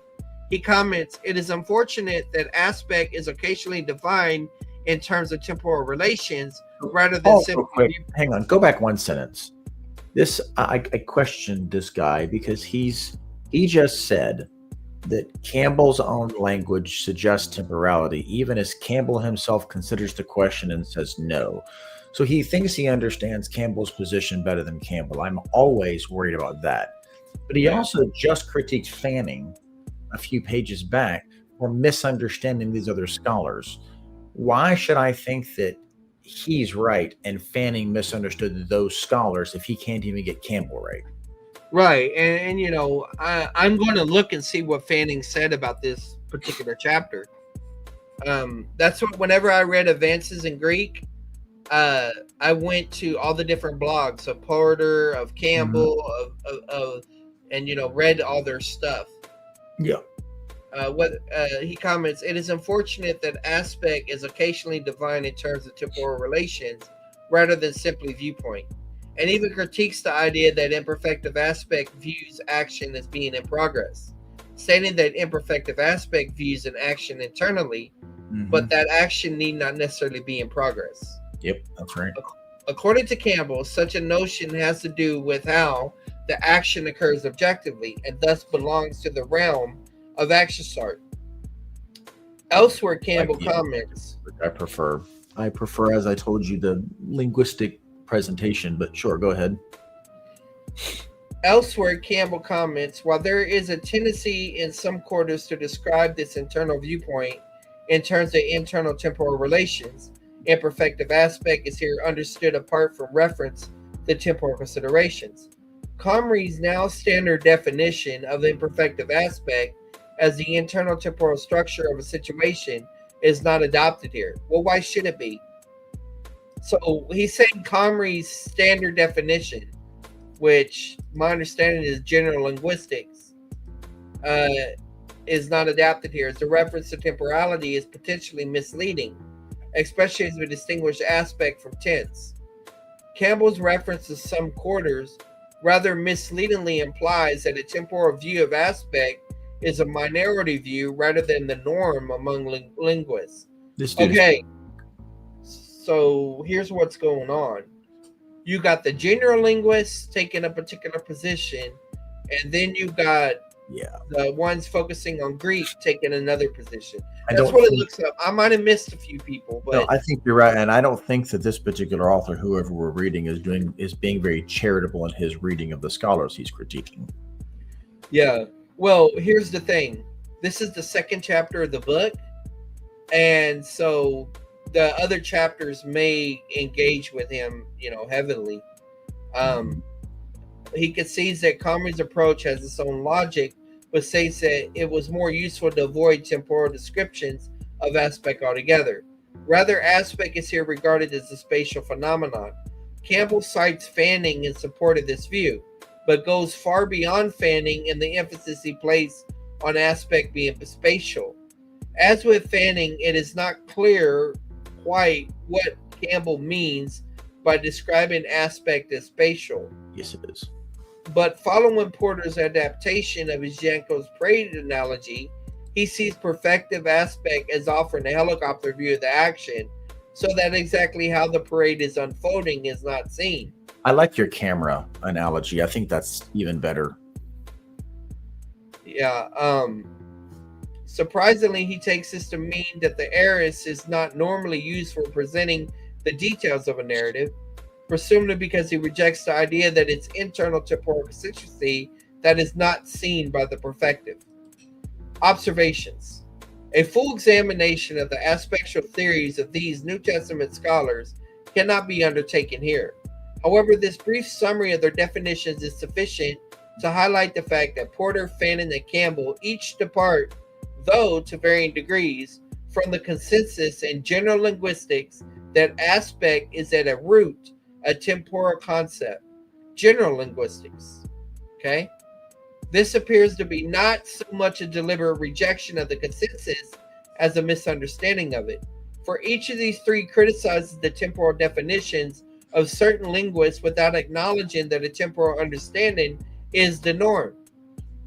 He comments, it is unfortunate that aspect is occasionally defined in terms of temporal relations rather than simply... Hang on, go back one sentence. This I questioned this guy because he just said that Campbell's own language suggests temporality, even as Campbell himself considers the question and says no. So he thinks he understands Campbell's position better than Campbell. I'm always worried about that. But he also just critiqued Fanning a few pages back for misunderstanding these other scholars. Why should I think that he's right and Fanning misunderstood those scholars if he can't even get Campbell right? Right, and you know, I'm going to look and see what Fanning said about this particular chapter. That's what, whenever I read Advances in Greek, I went to all the different blogs of Porter, of Campbell, of and you know, read all their stuff. Yeah. He comments, it is unfortunate that aspect is occasionally defined in terms of temporal relations rather than simply viewpoint, and even critiques the idea that imperfective aspect views action as being in progress, stating that imperfective aspect views an action internally, but that action need not necessarily be in progress. Yep, that's right. According to Campbell, such a notion has to do with how the action occurs objectively and thus belongs to the realm of action start. Elsewhere, Campbell comments, I prefer, as I told you, the linguistic presentation, but sure, go ahead. Elsewhere, Campbell comments, while there is a tendency in some quarters to describe this internal viewpoint in terms of internal temporal relations, imperfective aspect is here understood apart from reference to temporal considerations. Comrie's now standard definition of imperfective aspect as the internal temporal structure of a situation is not adopted here. Well, why should it be? So he's saying Comrie's standard definition, which my understanding is general linguistics, is not adapted here, as the reference to temporality is potentially misleading, especially as we distinguish aspect from tense. Campbell's reference to some quarters rather misleadingly implies that a temporal view of aspect is a minority view rather than the norm among linguists. Okay, so here's what's going on. You got the general linguists taking a particular position, and then you got the ones focusing on Greek taking another position. That's what it looks like. I might have missed a few people, but no, I think you're right, and I don't think that this particular author, whoever we're reading, is being very charitable in his reading of the scholars he's critiquing. Yeah. Well, here's the thing. This is the second chapter of the book, and so the other chapters may engage with him, heavily. He concedes that Comrie's approach has its own logic, but states that it was more useful to avoid temporal descriptions of aspect altogether. Rather, aspect is here regarded as a spatial phenomenon. Campbell cites Fanning in support of this view, but goes far beyond Fanning in the emphasis he placed on aspect being spatial. As with Fanning, it is not clear quite what Campbell means by describing aspect as spatial. Yes, it is. But following Porter's adaptation of his Janko's parade analogy, he sees perfective aspect as offering a helicopter view of the action, so that exactly how the parade is unfolding is not seen. I like your camera analogy. I think that's even better. Yeah. Surprisingly, he takes this to mean that the aorist is not normally used for presenting the details of a narrative, presumably because he rejects the idea that it's internal temporal consistency that is not seen by the perfective. Observations. A full examination of the aspectual theories of these New Testament scholars cannot be undertaken here. However, this brief summary of their definitions is sufficient to highlight the fact that Porter, Fannin, and Campbell each depart, though to varying degrees, from the consensus in general linguistics that aspect is at a root a temporal concept. General linguistics. Okay? This appears to be not so much a deliberate rejection of the consensus as a misunderstanding of it. For each of these three criticizes the temporal definitions of certain linguists without acknowledging that a temporal understanding is the norm.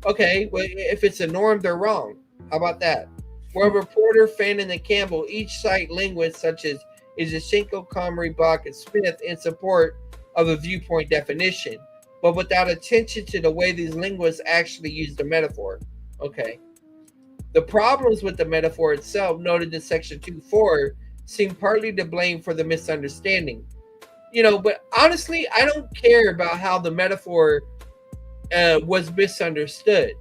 Okay, well, if it's a norm, they're wrong. How about that? Wherever Porter, Fannin, and Campbell each cite linguists such as Izashenko, Comrie, Bach, and Smith in support of a viewpoint definition, but without attention to the way these linguists actually use the metaphor. Okay. The problems with the metaphor itself, noted in section 2.4, seem partly to blame for the misunderstanding. But honestly, I don't care about how the metaphor was misunderstood.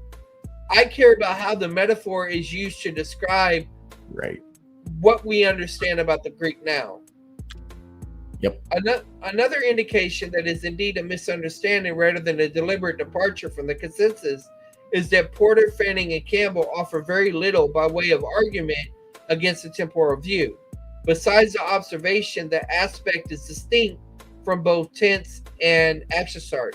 I care about how the metaphor is used to describe what we understand about the Greek now. Yep. Another indication that is indeed a misunderstanding rather than a deliberate departure from the consensus is that Porter, Fanning, and Campbell offer very little by way of argument against the temporal view, besides the observation that aspect is distinct from both tense and accessory.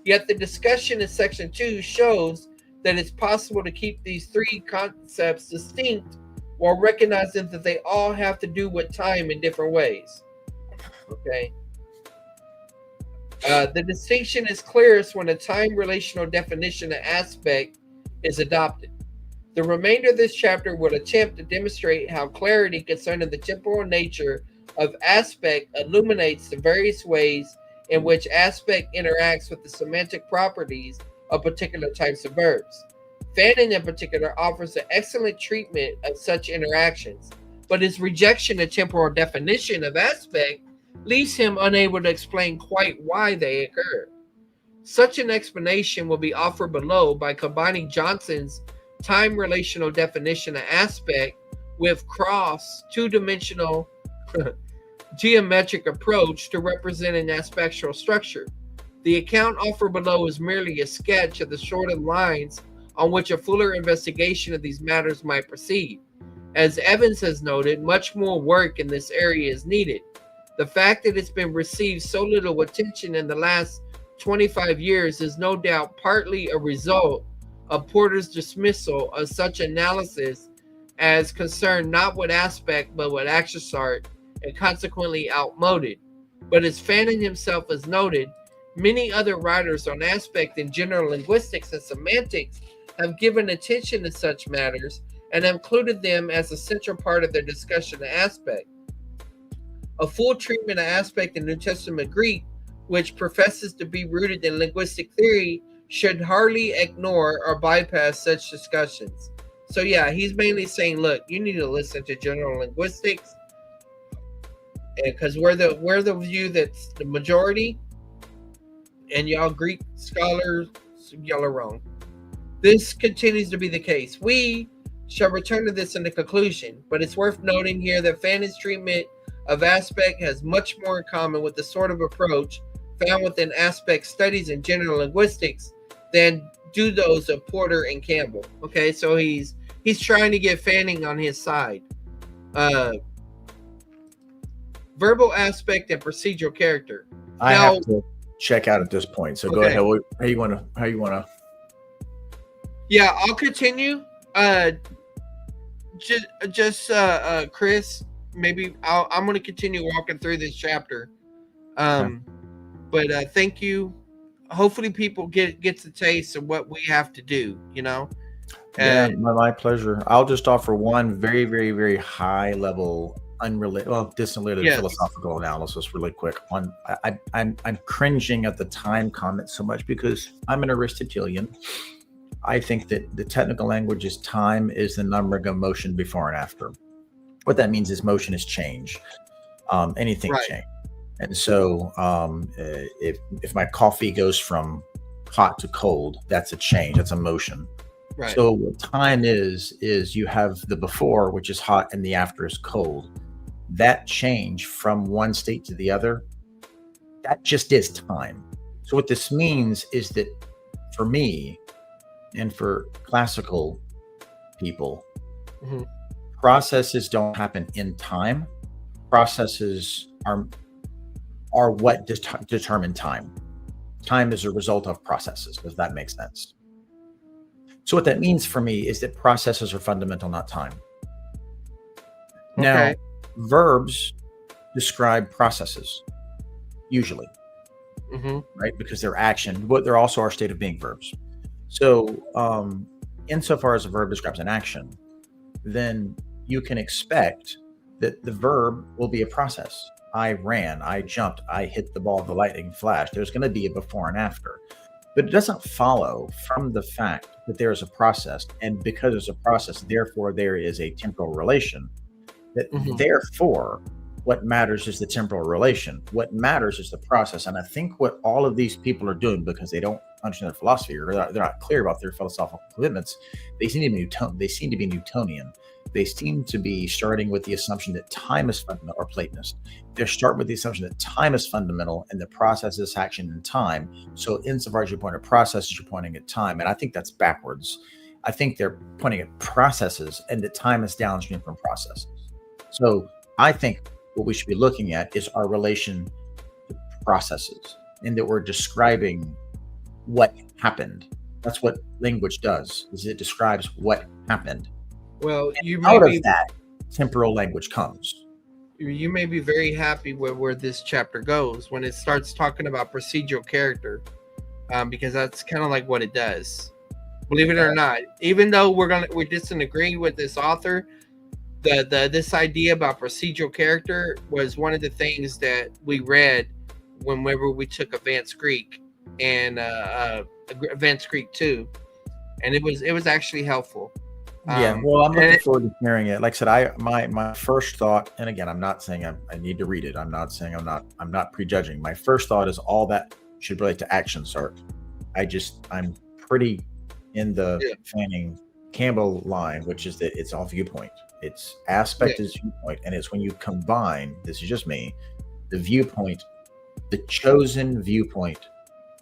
Yet the discussion in section 2 shows that it's possible to keep these three concepts distinct while recognizing that they all have to do with time in different ways. Okay. The distinction is clearest when a time relational definition of aspect is adopted. The remainder of this chapter will attempt to demonstrate how clarity concerning the temporal nature of aspect illuminates the various ways in which aspect interacts with the semantic properties of particular types of verbs. Fannin, in particular, offers an excellent treatment of such interactions, but his rejection of temporal definition of aspect leaves him unable to explain quite why they occur. Such an explanation will be offered below by combining Johnson's time relational definition of aspect with Croft's two-dimensional geometric approach to representing aspectual structure. The account offered below is merely a sketch of the shortened lines on which a fuller investigation of these matters might proceed. As Evans has noted, much more work in this area is needed. The fact that it's been received so little attention in the last 25 years is no doubt partly a result of Porter's dismissal of such analysis as concerned not with aspect but with accessory and consequently outmoded. But as Fanon himself has noted, many other writers on aspect in general linguistics and semantics have given attention to such matters and have included them as a central part of their discussion of aspect. A full treatment of aspect in New Testament Greek, which professes to be rooted in linguistic theory, should hardly ignore or bypass such discussions. So yeah, he's mainly saying, look, you need to listen to general linguistics, because we're the view that's the majority, and y'all Greek scholars, y'all are wrong. This continues to be the case. We shall return to this in the conclusion, but it's worth noting here that Fanon's treatment of aspect has much more in common with the sort of approach found within aspect studies in general linguistics than do those of Porter and Campbell. Okay, so he's trying to get Fanon on his side. Verbal aspect and procedural character. I have to check out at this point. So go ahead. How you wanna? Yeah, I'll continue. Just Chris, maybe I'm going to continue walking through this chapter. But thank you. Hopefully people gets a taste of what we have to do, you know? Yeah, my pleasure. I'll just offer one very, very, very high level, disrelated philosophical analysis really quick. I'm cringing at the time comment so much because I'm an Aristotelian. I think that the technical language is time is the numbering of motion before and after. What that means is motion is change. Anything change. And so if my coffee goes from hot to cold, that's a change. That's a motion. Right. So what time is you have the before, which is hot, and the after is cold. That change from one state to the other, that just is time. So what this means is that for me and for classical people, processes don't happen in time. Processes are what determine time. Time is a result of processes. Does that make sense? So what that means for me is that processes are fundamental, not time. Now, verbs describe processes, usually, right? Because they're action, but they're also our state of being verbs. So insofar as a verb describes an action, then you can expect that the verb will be a process. I ran, I jumped, I hit the ball, the lightning flashed. There's going to be a before and after. But it doesn't follow from the fact that there is a process, and because there's a process, therefore there is a temporal relation. That therefore, what matters is the temporal relation. What matters is the process. And I think what all of these people are doing, because they don't understand their philosophy or they're not clear about their philosophical commitments, they seem to be Newtonian. They seem to be starting with the assumption that time is fundamental, or Platonist. They're starting with the assumption that time is fundamental and the process is action in time. So insofar as you point at processes, you're pointing at time. And I think that's backwards. I think they're pointing at processes and that time is downstream from processes. So I think what we should be looking at is our relation to processes, and that we're describing what happened. That's what language does, is it describes what happened. Well, you out of that, temporal language comes. You may be very happy with where this chapter goes when it starts talking about procedural character, because that's kind of like what it does. Believe it or not, even though we disagree with this author, this idea about procedural character was one of the things that we read whenever we took Advanced Greek and Advanced Greek 2, and it was actually helpeful. Well, I'm looking forward to hearing it. Like I said, my first thought, and again, I'm not saying I need to read it. I'm not saying I'm not prejudging. My first thought is all that should relate to action start. I'm pretty in the Fanning Campbell line, which is that it's all viewpoint. It's aspect is viewpoint, and it's when you combine, this is just me, the viewpoint, the chosen viewpoint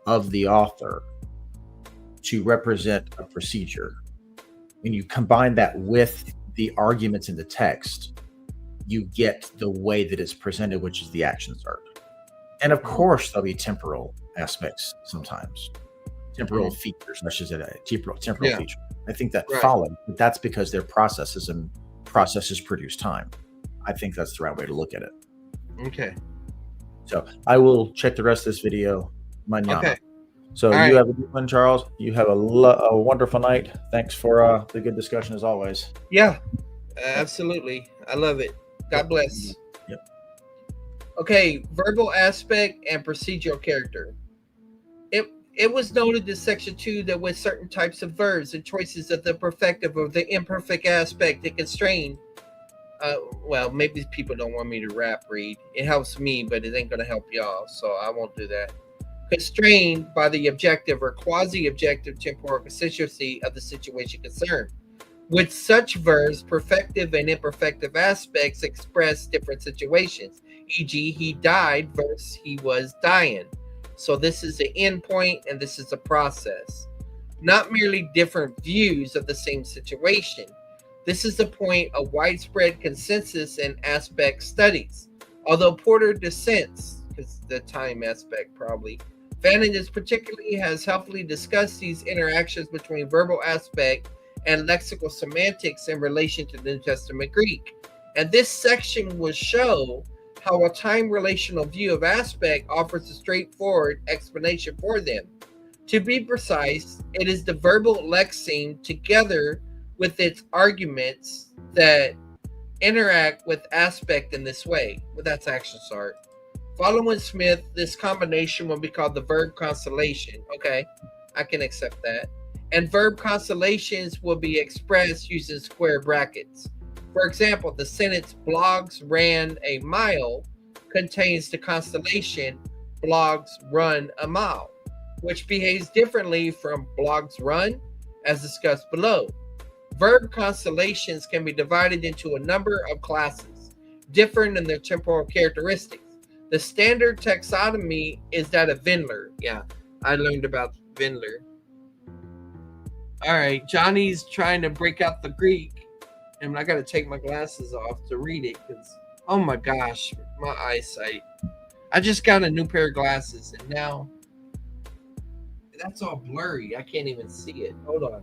of the author to represent a procedure. When you combine that with the arguments in the text, you get the way that it's presented, which is the action start. And of course, there'll be temporal aspects sometimes, temporal features, such as a temporal feature. I think that follows, but that's because they're processes, and processes produce time. I think that's the right way to look at it. Okay. So I will check the rest of this video mañana. Okay. So All you right. have a good one, Charles. You have a wonderful night. Thanks for the good discussion as always. Yeah, absolutely. I love it. God bless. Yep. Okay, verbal aspect and procedural character. It was noted in Section 2 that with certain types of verbs and choices of the perfective or the imperfect aspect, it constrain. Well, maybe people don't want me to rap read. It helps me, but it ain't going to help y'all, so I won't do that. Constrained by the objective or quasi-objective temporal constituency of the situation concerned. With such verbs, perfective and imperfective aspects express different situations, e.g., he died versus he was dying. So this is the end point and this is the process. Not merely different views of the same situation. This is the point of widespread consensus in aspect studies. Although Porter dissents, because the time aspect probably, Vanniges particularly has helpfully discussed these interactions between verbal aspect and lexical semantics in relation to the New Testament Greek. And this section will show how a time relational view of aspect offers a straightforward explanation for them. To be precise, it is the verbal lexeme together with its arguments that interact with aspect in this way. Well, that's action start. Following Smith, this combination will be called the verb constellation. Okay, I can accept that. And verb constellations will be expressed using square brackets. For example, the sentence blogs ran a mile contains the constellation blogs run a mile, which behaves differently from blogs run, as discussed below. Verb constellations can be divided into a number of classes, different in their temporal characteristics. The standard taxonomy is that of Wendler. Yeah, I learned about Wendler. All right, Johnny's trying to break out the Greek, and I got to take my glasses off to read it because, oh my gosh, my eyesight. I just got a new pair of glasses, and now that's all blurry. I can't even see it. Hold on.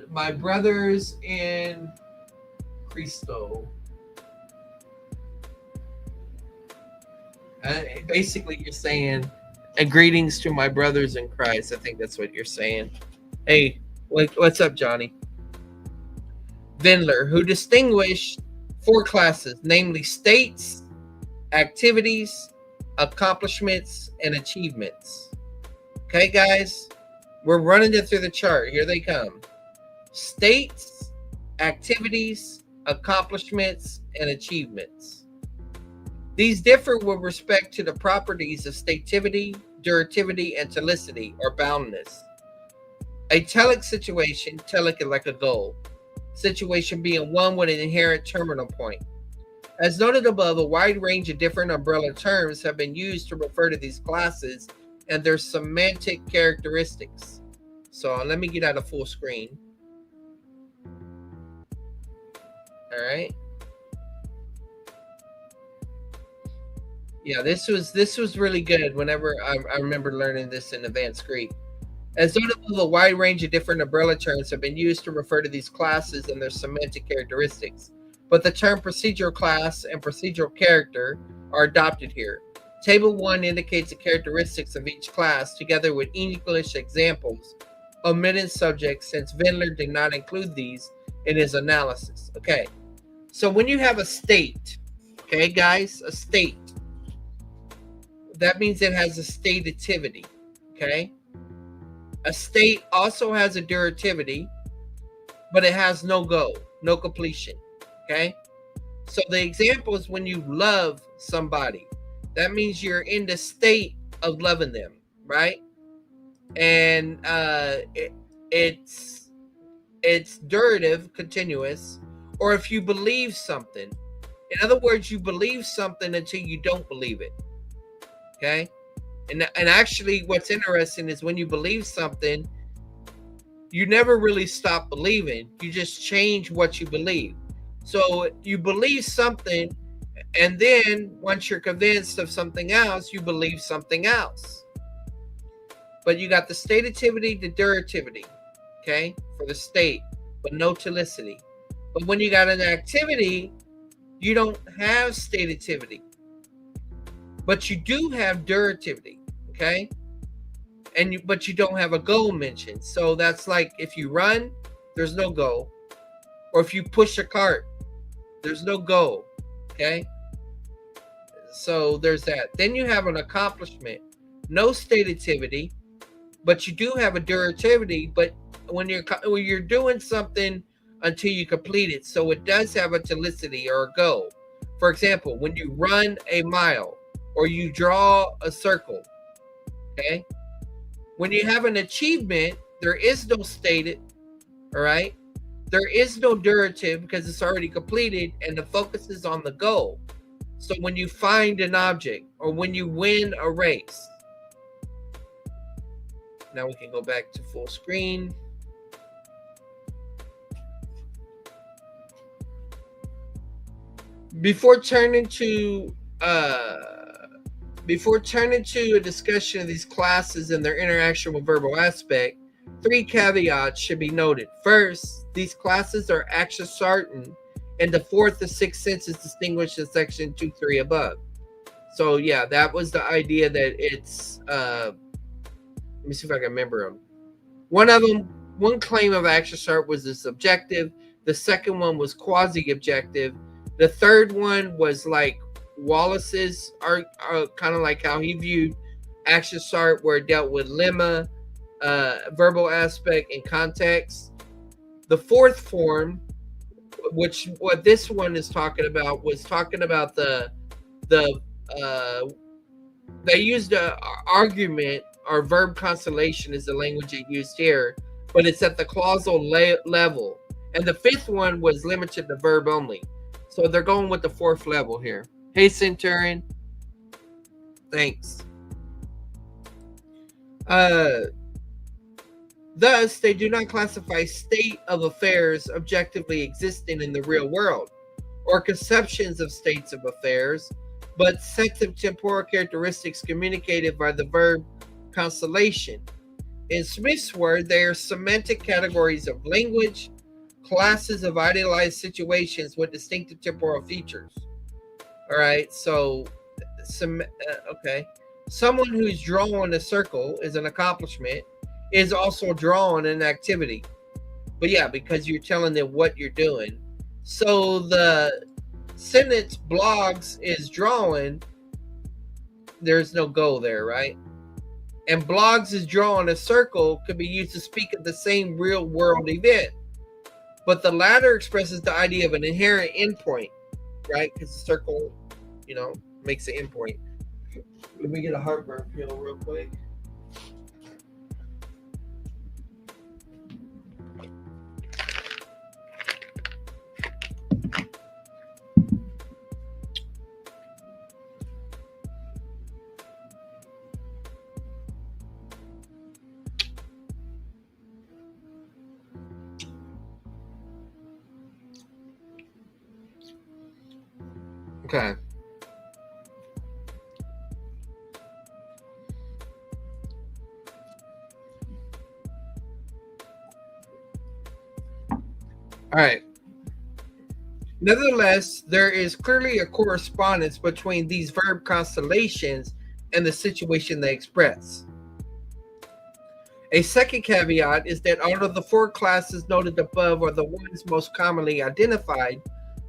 My brothers in Cristo. Basically, you're saying, and greetings to my brothers in Christ. I think that's what you're saying. Hey, what's up, Johnny? Wendler, who distinguished 4 classes, namely states, activities, accomplishments, and achievements. Okay, guys, we're running it through the chart. Here they come. States, activities, accomplishments, and achievements. These differ with respect to the properties of stativity, durativity, and telicity, or boundness. A telic situation, telic is like a goal, situation being one with an inherent terminal point. As noted above, a wide range of different umbrella terms have been used to refer to these classes and their semantic characteristics. So let me get out of full screen. All right. Yeah, this was really good. Whenever I remember learning this in advanced Greek. As noted above, a wide range of different umbrella terms have been used to refer to these classes and their semantic characteristics. But the term procedural class and procedural character are adopted here. Table 1 indicates the characteristics of each class together with English examples, omitting subjects since Wendler did not include these in his analysis. Okay, so when you have a state, okay, guys, a state, that means it has a stativity, okay? A state also has a durativity, but it has no goal, no completion, okay? So the example is when you love somebody. That means you're in the state of loving them, right? And it's durative, continuous, or if you believe something. In other words, you believe something until you don't believe it, okay? And actually what's interesting is when you believe something, you never really stop believing. You just change what you believe. So you believe something, and then once you're convinced of something else, you believe something else. But you got the stativity, the durativity, okay, for the state, but no telicity. But when you got an activity, you don't have stativity, but you do have durativity, okay? But you don't have a goal mentioned. So that's like if you run, there's no goal. Or if you push a cart, there's no goal, okay? So there's that. Then you have an accomplishment. No stativity, but you do have a durativity, but when you're doing something until you complete it, so it does have a telicity or a goal. For example, when you run a mile or you draw a circle, okay? When you have an achievement, there is no stated, all right? There is no durative because it's already completed and the focus is on the goal. So when you find an object or when you win a race, now we can go back to full screen. Before turning to a discussion of these classes and their interaction with verbal aspect, 3 caveats should be noted. First, these classes are action certain, and the 4th and 6th senses distinguished in section 2.3 above. So yeah, that was the idea that it's let me see if I can remember them. One claim of action cert was the subjective. The second one was quasi-objective. The third one was like Wallace's are kind of like how he viewed action cert, where it dealt with lemma, verbal aspect, and context. The 4th form, which what this one is talking about, was talking about they used a argument or verb constellation is the language it used here, but it's at the clausal level. And the 5th one was limited to verb only. So they're going with the 4th level here. Hey, Centurion. Thanks. Thus, they do not classify state of affairs objectively existing in the real world, or conceptions of states of affairs, but sets of temporal characteristics communicated by the verb constellation. In Smith's word, they are semantic categories of language, classes of idealized situations with distinctive temporal features. All right, so okay. Someone who's drawing a circle is an accomplishment, is also drawing an activity. But yeah, because you're telling them what you're doing. So the sentence blogs is drawing, there's no goal there, right? And blogs is drawing a circle could be used to speak of the same real world event. But the latter expresses the idea of an inherent endpoint, right? Because the circle, makes an endpoint. Let me get a heartburn pill real quick. Okay. All right. Nevertheless, there is clearly a correspondence between these verb constellations and the situation they express. A second caveat is that although the 4 classes noted above are the ones most commonly identified,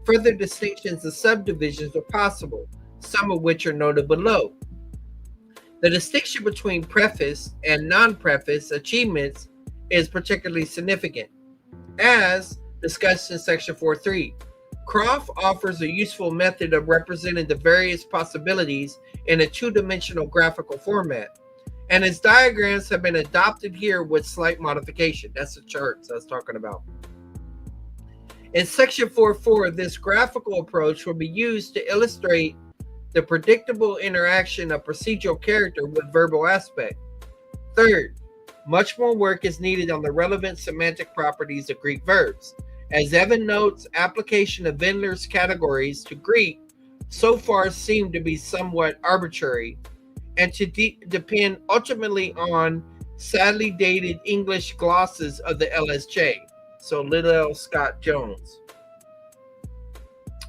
further distinctions and subdivisions are possible, some of which are noted below. The distinction between preface and non-preface achievements is particularly significant. As discussed in section 4.3, Croft offers a useful method of representing the various possibilities in a 2-dimensional graphical format, and his diagrams have been adopted here with slight modification. That's the charts I was talking about. In section 4.4, this graphical approach will be used to illustrate the predictable interaction of procedural character with verbal aspect. Third, much more work is needed on the relevant semantic properties of Greek verbs. As Evan notes, application of Wendler's categories to Greek so far seem to be somewhat arbitrary and to depend ultimately on sadly dated English glosses of the LSJ. So Little L. Scott Jones.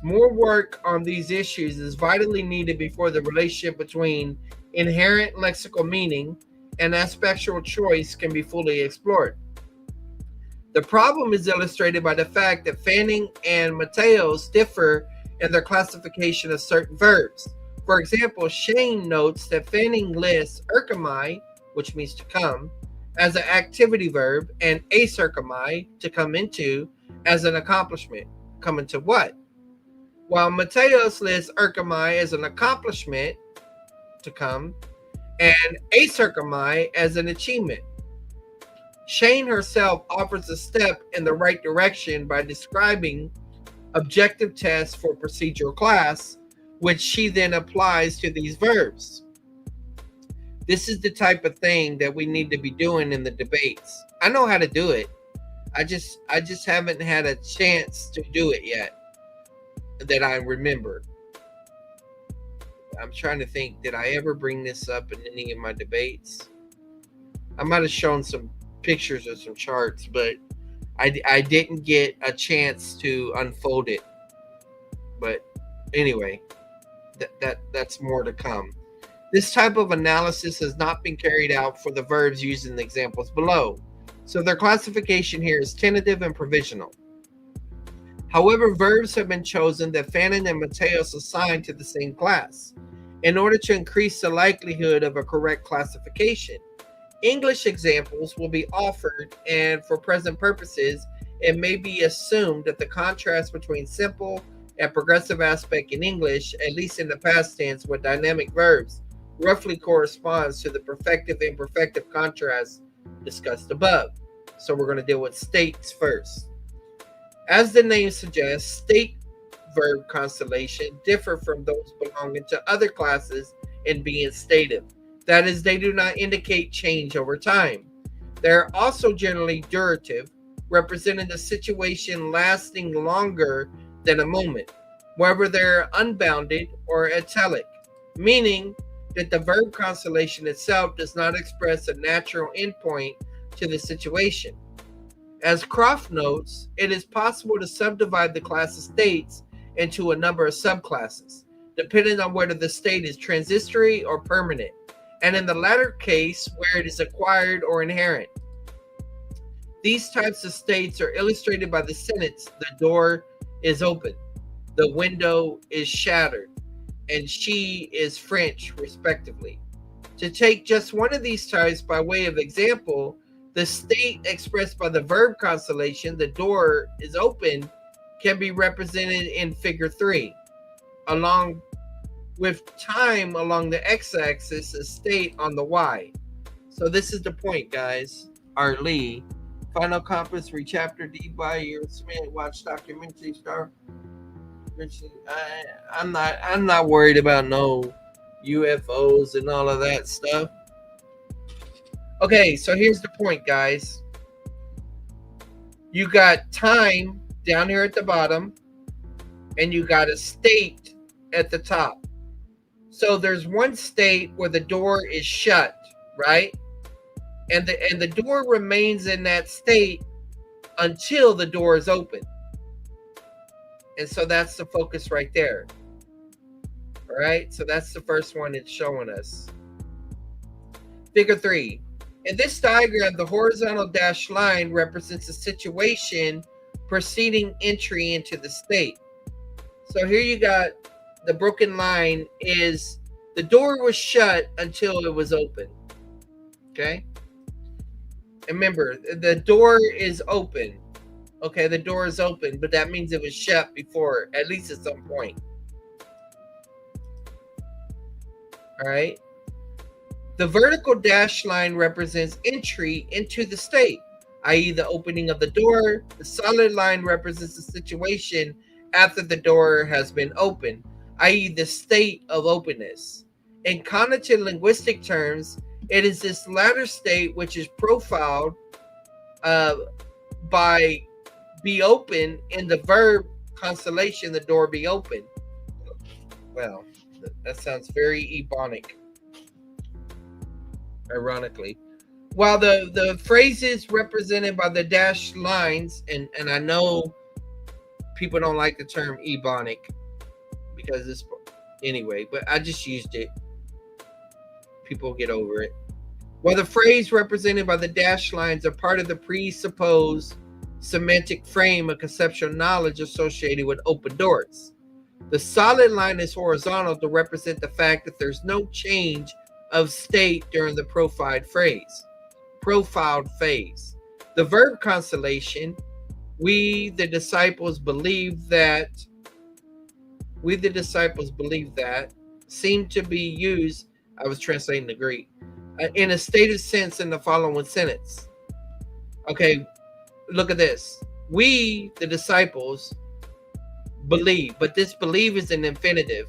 More work on these issues is vitally needed before the relationship between inherent lexical meaning and aspectual choice can be fully explored. The problem is illustrated by the fact that Fanning and Mateos differ in their classification of certain verbs. For example, Shane notes that Fanning lists erkamai, which means to come, as an activity verb, and acerkamai, to come into, as an accomplishment. Come into what? While Mateos lists erkamai as an accomplishment, to come, and acerkamai as an achievement. Shane herself offers a step in the right direction by describing objective tests for procedural class, which she then applies to these verbs. This is the type of thing that we need to be doing in the debates. I know how to do it. I just haven't had a chance to do it yet that I remember. I'm trying to think, did I ever bring this up in any of my debates? I might have shown some pictures or some charts, but I didn't get a chance to unfold it. But anyway, that's more to come. This type of analysis has not been carried out for the verbs used in the examples below, so their classification here is tentative and provisional. However, verbs have been chosen that Fannin and Mateos assigned to the same class in order to increase the likelihood of a correct classification. English examples will be offered, and for present purposes, it may be assumed that the contrast between simple and progressive aspect in English, at least in the past tense with dynamic verbs, roughly corresponds to the perfective and imperfective contrast discussed above. So we're going to deal with states first. As the name suggests, state verb constellation differ from those belonging to other classes in being stative. That is, they do not indicate change over time. They are also generally durative, representing a situation lasting longer than a moment, whether they're unbounded or italic, meaning that the verb constellation itself does not express a natural endpoint to the situation. As Croft notes, it is possible to subdivide the class of states into a number of subclasses, depending on whether the state is transitory or permanent, and in the latter case, where it is acquired or inherent. These types of states are illustrated by the sentence, the door is open, the window is shattered, and she is French, respectively. To take just one of these types by way of example, the state expressed by the verb constellation, the door is open, can be represented in figure 3, along with time along the x-axis, a state on the y. So this is the point, guys. R. Lee, Final Compass, read chapter D by your Smith, watch documentary star. I'm not worried about no UFOs and all of that stuff. Okay, so here's the point, guys. You got time down here at the bottom, and you got a state at the top. So there's one state where the door is shut, right? And the door remains in that state until the door is open. And so that's the focus right there. All right, so that's the first one it's showing us. Figure 3. In this diagram, the horizontal dashed line represents a situation preceding entry into the state. So here you got the broken line is the door was shut until it was open. Okay? And remember, the door is open. Okay, the door is open, but that means it was shut before, at least at some point. All right? The vertical dashed line represents entry into the state, i.e. the opening of the door. The solid line represents the situation after the door has been opened, i.e. the state of openness. In cognitive linguistic terms, it is this latter state which is profiled by be open in the verb constellation, the door be open. Well, that sounds very ebonic. Ironically, while the phrases represented by the dashed lines, and I know people don't like the term ebonic because it's anyway, but I just used it. People get over it. While the phrase represented by the dashed lines are part of the presupposed semantic frame of conceptual knowledge associated with open doors, the solid line is horizontal to represent the fact that there's no change of state during the profiled phase. The verb constellation, we the disciples believe that, seem to be used, I was translating the Greek, in a stated sense in the following sentence. Okay, look at this. We, the disciples, believe, but this believe is an infinitive.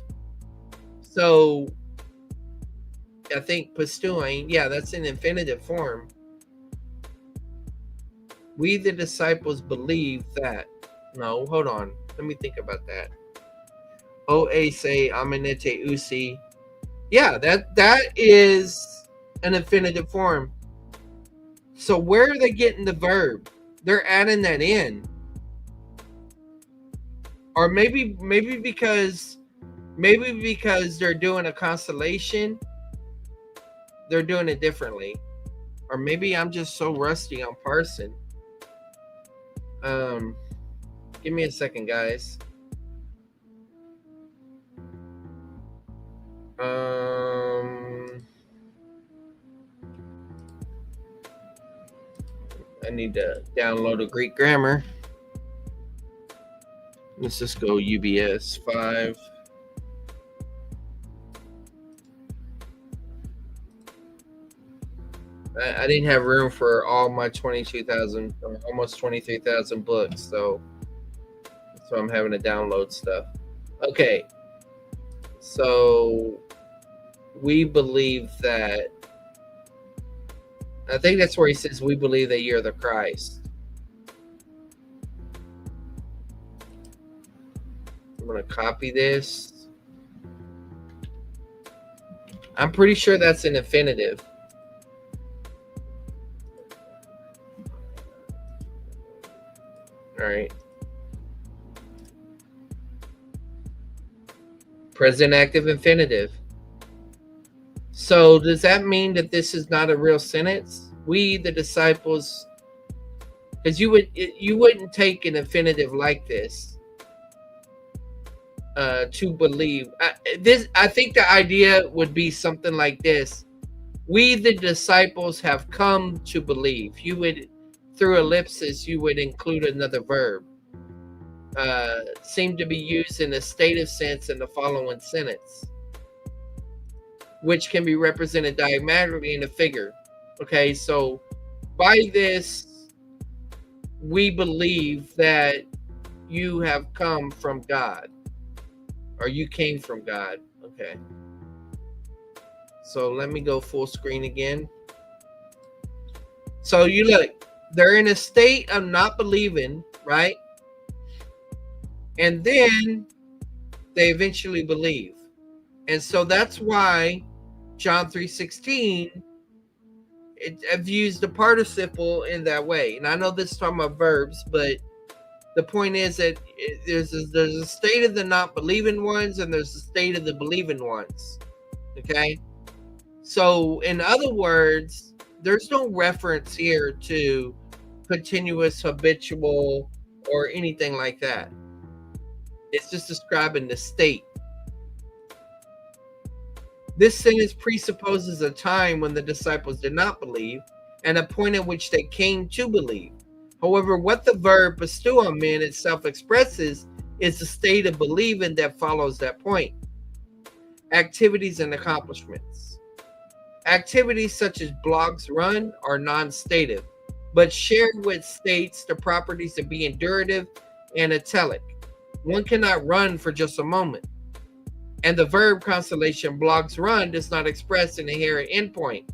So I think pisteuin, yeah, that's an infinitive form. We, the disciples, believe that. No, hold on. Let me think about that. Oase amenete usi. Yeah, that is an infinitive form. So where are they getting the verb? They're adding that in. Or maybe because they're doing a constellation, they're doing it differently. Or maybe I'm just so rusty on parsing. Give me a second, guys. I need to download a Greek grammar. Let's just go UBS 5. I didn't have room for all my 22,000 or almost 23,000 books, so I'm having to download stuff. Okay, so we believe that. I think that's where he says, "We believe that you're the Christ." I'm gonna copy this. I'm pretty sure that's an infinitive. All right. Present active infinitive. So does that mean that this is not a real sentence? We, the disciples, because you wouldn't take an infinitive like this to believe. I think the idea would be something like this: we, the disciples, have come to believe. You would, through ellipsis, you would include another verb. Seem to be used in a stative sense in the following sentence, which can be represented diagrammatically in a figure. Okay, so by this, we believe that you have come from God, or you came from God. Okay. So let me go full screen again. So you look, they're in a state of not believing, right? And then they eventually believe. And so that's why John 3:16, I've used the participle in that way. And I know this is talking about verbs, but the point is that there's a state of the not believing ones and there's a state of the believing ones. Okay? So in other words, there's no reference here to continuous, habitual, or anything like that. It's just describing the state. This sentence presupposes a time when the disciples did not believe and a point at which they came to believe. However, what the verb pisteuo itself expresses is the state of believing that follows that point. Activities and accomplishments. Activities such as blogs run are non-stative, but shared with states the properties of being durative and italic. One cannot run for just a moment. And the verb constellation blogs run does not express an inherent endpoint.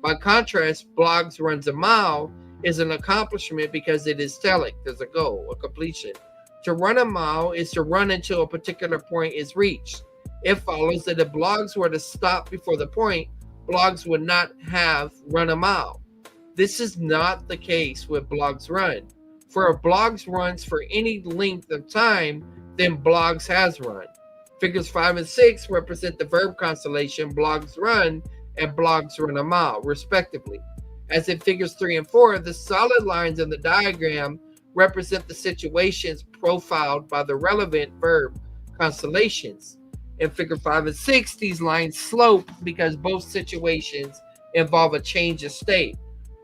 By contrast, blogs runs a mile is an accomplishment because it is telic. There's a goal, a completion. To run a mile is to run until a particular point is reached. It follows that if blogs were to stop before the point, blogs would not have run a mile. This is not the case with blogs run. For if blogs runs for any length of time, then blogs has run. Figures 5 and 6 represent the verb constellation blogs run and blogs run a mile, respectively. As in figures 3 and 4, the solid lines in the diagram represent the situations profiled by the relevant verb constellations. In figure 5 and 6, these lines slope because both situations involve a change of state.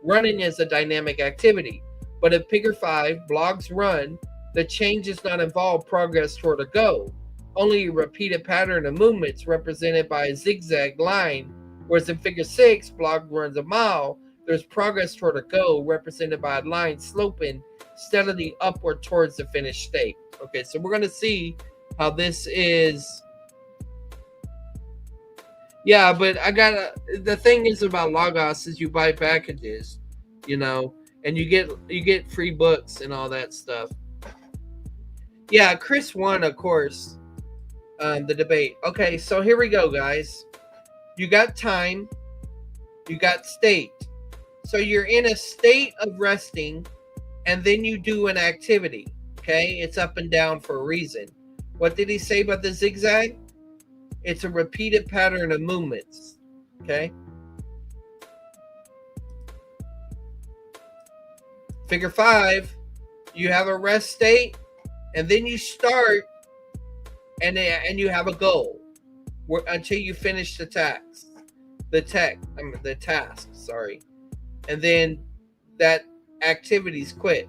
Running is a dynamic activity, but in figure 5, blogs run, the change does not involve progress toward a goal, only a repeated pattern of movements represented by a zigzag line, whereas in figure 6, blog runs a mile, there's progress toward a goal represented by a line sloping steadily upward towards the finished state. Okay, so we're going to see how this is. Yeah, but the thing is about Logos is you buy packages, and you get free books and all that stuff. Yeah, Chris won, of course, the debate. Okay, so here we go, guys. You got time, you got state. So you're in a state of resting, and then you do an activity. Okay, it's up and down for a reason. What did he say about the zigzag? It's a repeated pattern of movements. Okay. Figure 5, you have a rest state, and then you start, and you have a goal until you finish the task. The task. Sorry, and then that activity's quit.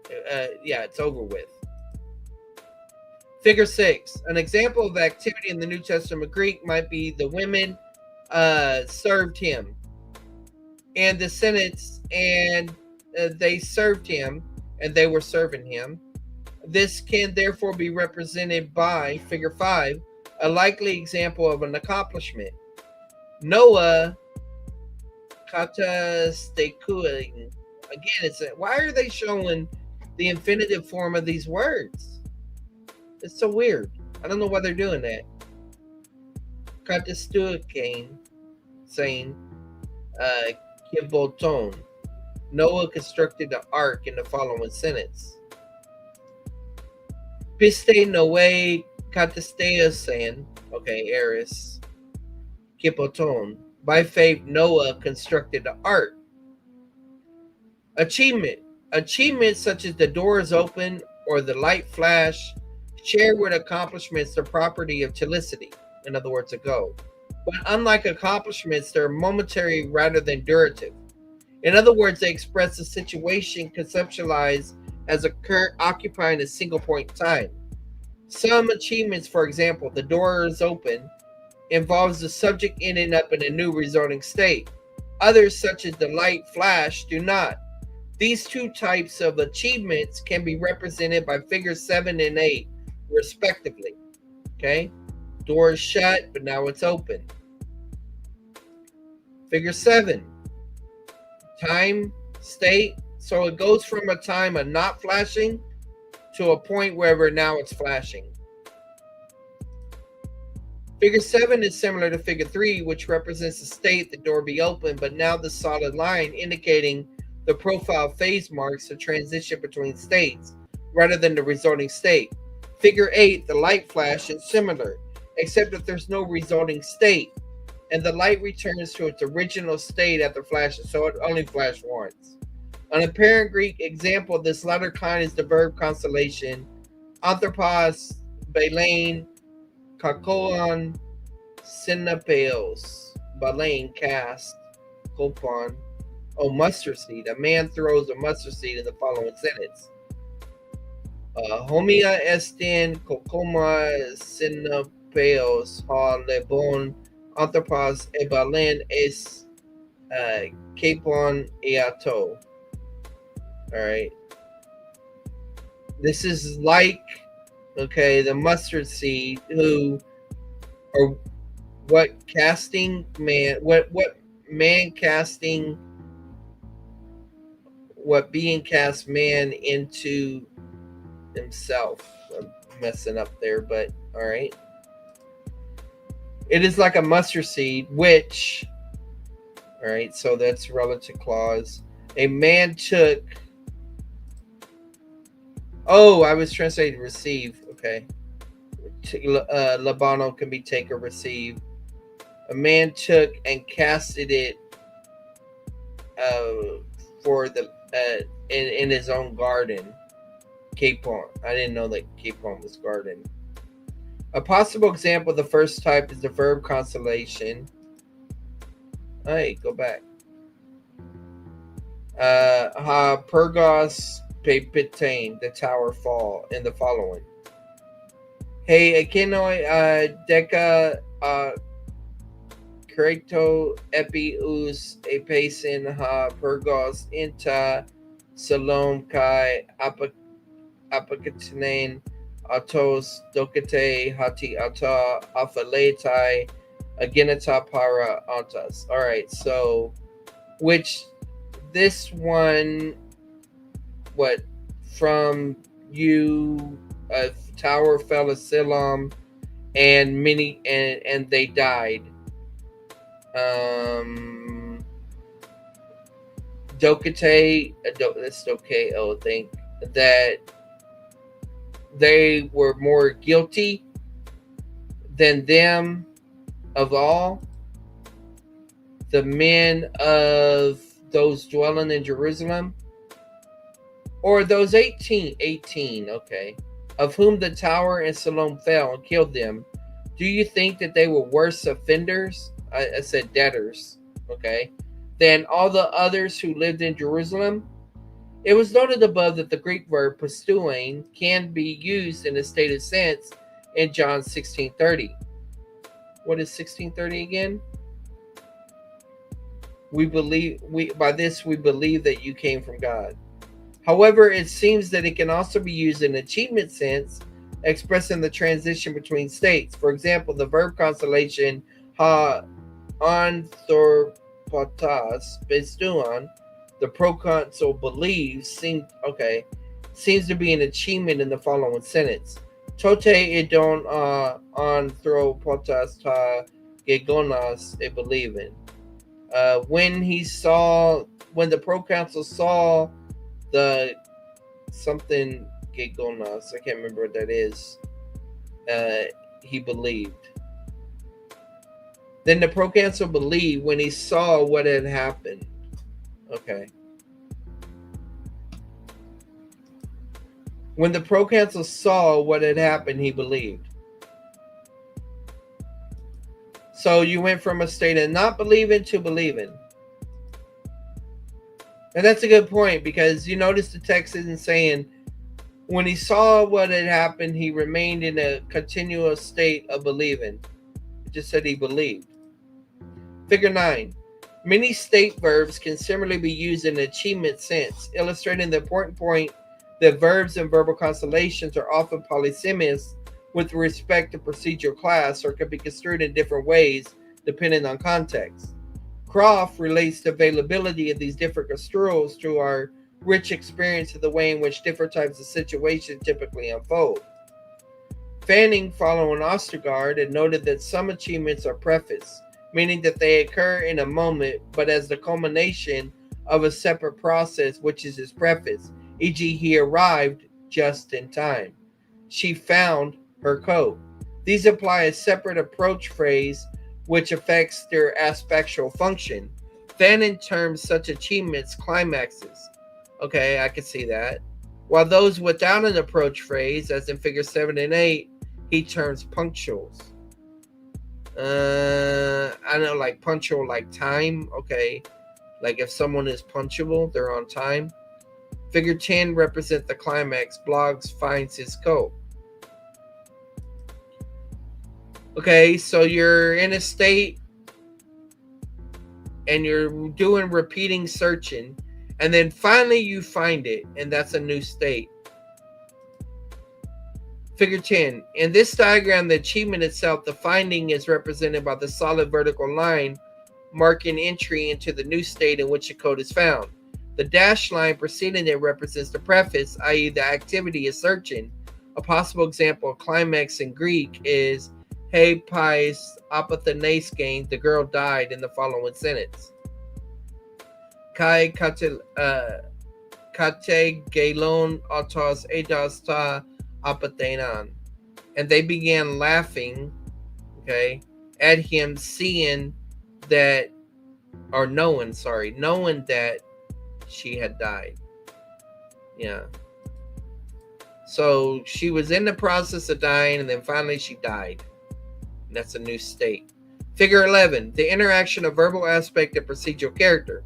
It's over with. Figure 6. An example of activity in the New Testament Greek might be the women served him, and the sentence, and they served him, and they were serving him. This can therefore be represented by figure 5, a likely example of an accomplishment. Noah katastekuing. Again, why are they showing the infinitive form of these words? It's so weird. I don't know why they're doing that. Katastuakain, saying, Kiboton. Noah constructed the ark in the following sentence. Piste Noe Katasteasan. Okay, Eris. Kiboton. By faith, Noah constructed the ark. Achievement. Achievements such as the door is open or the light flash share with accomplishments the property of telicity, in other words, a goal. But unlike accomplishments, they're momentary rather than durative. In other words, they express a situation conceptualized as occupying a single point in time. Some achievements, for example, the door is open, involves the subject ending up in a new resulting state. Others, such as the light flash, do not. These two types of achievements can be represented by figures 7 and 8, respectively. Okay? Door is shut, but now it's open. Figure 7. Time, state. So it goes from a time of not flashing to a point where now it's flashing. Figure 7 is similar to figure 3, which represents the state the door be open, but now the solid line indicating the profile phase marks the transition between states rather than the resulting state. Figure 8, the light flash, is similar, except that there's no resulting state, and the light returns to its original state after flashing, so it only flashed once. An apparent Greek example of this latter kind is the verb constellation anthropos, balein, kakoon, synapeos, balein, cast, kopon. Oh, mustard seed. A man throws a mustard seed in the following sentence. Homia estin kokoma synapeos ha lebon anthropos ebalen es kapon eato. All right. This is like, okay, the mustard seed who, or what casting man, what man casting, what being cast man into himself. I'm messing up there, but all right. It is like a mustard seed, which, all right, so that's relative clause. A man took Oh, I was translating receive. Okay. Labano can be take or receive. A man took and casted it for the in his own garden. Capon. I didn't know that capon was garden. A possible example of the first type is the verb constellation. Hey, go back. Ha pergos pepitain, the tower fall, in the following. Hey, akinoi deca Creto epi us epasin ha pergos inta salom kai apakatinain autos dokate hati ata afaletai aginata para autas. All right, so which this one, what from you, a tower fell a Silam, and many and they died. Dokate, that's okay. I think that they were more guilty than them of all the men of those dwelling in Jerusalem, or those 18, okay, of whom the tower and Siloam fell and killed them. Do you think that they were worse offenders? I said debtors, okay, than all the others who lived in Jerusalem? It was noted above that the Greek verb pisteuein can be used in a stated sense in John 16:30. What is 16:30 again? We believe that you came from God. However, it seems that it can also be used in achievement sense, expressing the transition between states. For example, the verb constellation ha anthropotas pisteuon, the proconsul believes, seems to be an achievement in the following sentence. Tote idon anthropotas ta gegonas e believing. When the proconsul saw the something gegonas, I can't remember what that is, he believed. Then the proconsul believed when he saw what had happened. Okay. When the proconsul saw what had happened, he believed. So you went from a state of not believing to believing. And that's a good point, because you notice the text isn't saying when he saw what had happened, he remained in a continuous state of believing. It just said he believed. Figure 9. Many state verbs can similarly be used in an achievement sense, illustrating the important point that verbs and verbal constellations are often polysemous with respect to procedural class, or can be construed in different ways depending on context. Croft relates the availability of these different construals to our rich experience of the way in which different types of situations typically unfold. Fanning, following Ostergaard, had noted that some achievements are prefaced, meaning that they occur in a moment, but as the culmination of a separate process, which is his preface, e.g., he arrived just in time. She found her coat. These imply a separate approach phrase which affects their aspectual function. Fanning terms such achievements climaxes. Okay, I can see that. While those without an approach phrase, as in figure 7 and 8, he terms punctuals. I know, like punctual, like time. Okay, like if someone is punctual, they're on time. Figure 10 represent the climax. Bloggs finds his coat. Okay, so you're in a state and you're doing repeating searching, and then finally you find it, and that's a new state. Figure 10. In this diagram, the achievement itself, the finding, is represented by the solid vertical line marking entry into the new state in which a code is found. The dashed line preceding it represents the preface, i.e. the activity is searching. A possible example of climax in Greek is Hey Pais Apathanaskein, the girl died, in the following sentence. Kai kate gelon autos edos ta apatenan. And they began laughing, okay, at him, seeing that, or knowing that she had died. Yeah. So she was in the process of dying, and then finally she died. And that's a new state. Figure 11, the interaction of verbal aspect and procedural character.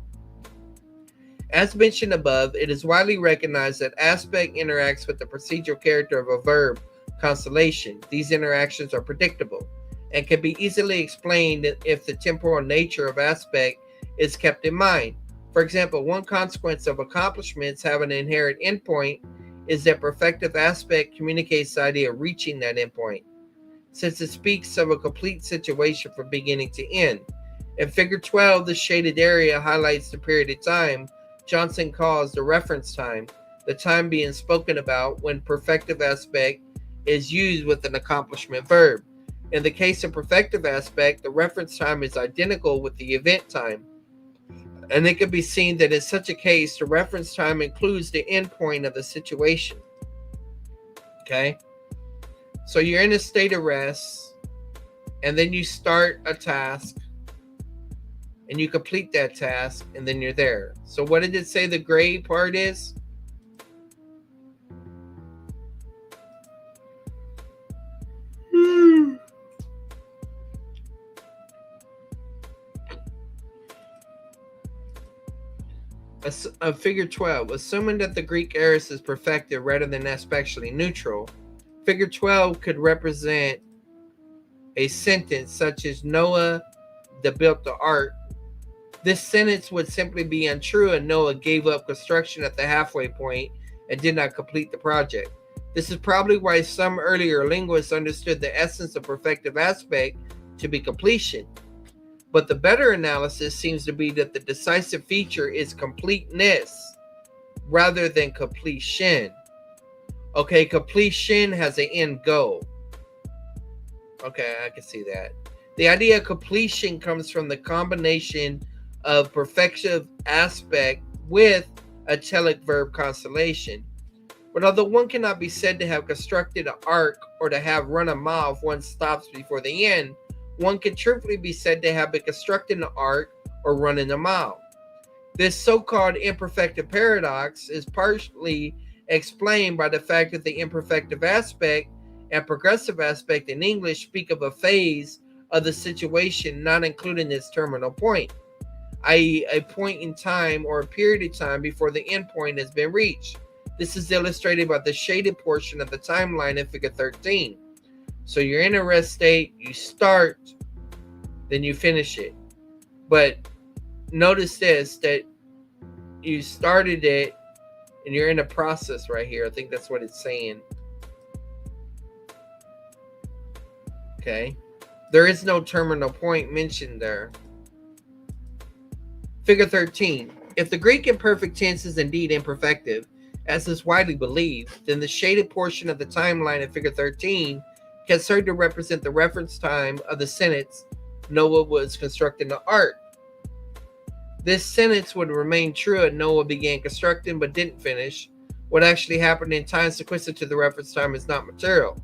As mentioned above, it is widely recognized that aspect interacts with the procedural character of a verb constellation. These interactions are predictable and can be easily explained if the temporal nature of aspect is kept in mind. For example, one consequence of accomplishments having an inherent endpoint is that perfective aspect communicates the idea of reaching that endpoint, since it speaks of a complete situation from beginning to end. In Figure 12, the shaded area highlights the period of time Johnson calls the reference time, the time being spoken about when perfective aspect is used with an accomplishment verb. In the case of perfective aspect, the reference time is identical with the event time, and it can be seen that in such a case, the reference time includes the endpoint of the situation. Okay? So you're in a state of rest, and then you start a task, and you complete that task, and then you're there. So what did it say the gray part is? Figure 12, assuming that the Greek aorist is perfected rather than aspectually neutral, Figure 12 could represent a sentence such as Noah built the ark. This sentence would simply be untrue, and Noah gave up construction at the halfway point and did not complete the project. This is probably why some earlier linguists understood the essence of perfective aspect to be completion. But the better analysis seems to be that the decisive feature is completeness rather than completion. Okay, completion has an end goal. Okay, I can see that. The idea of completion comes from the combination of perfective aspect with a telic verb constellation. But although one cannot be said to have constructed an arc or to have run a mile if one stops before the end, one can truthfully be said to have been constructing an arc or running a mile. This so-called imperfective paradox is partially explained by the fact that the imperfective aspect and progressive aspect in English speak of a phase of the situation not including its terminal point, i.e. a point in time or a period of time before the end point has been reached. This is illustrated by the shaded portion of the timeline in Figure 13. So you're in a rest state, you start, then you finish it. But notice this, that you started it and you're in a process right here. I think that's what it's saying. Okay. There is no terminal point mentioned there. Figure 13. If the Greek imperfect tense is indeed imperfective, as is widely believed, then the shaded portion of the timeline in Figure 13 can serve to represent the reference time of the sentence Noah was constructing the ark. This sentence would remain true and Noah began constructing but didn't finish. What actually happened in time sequential to the reference time is not material.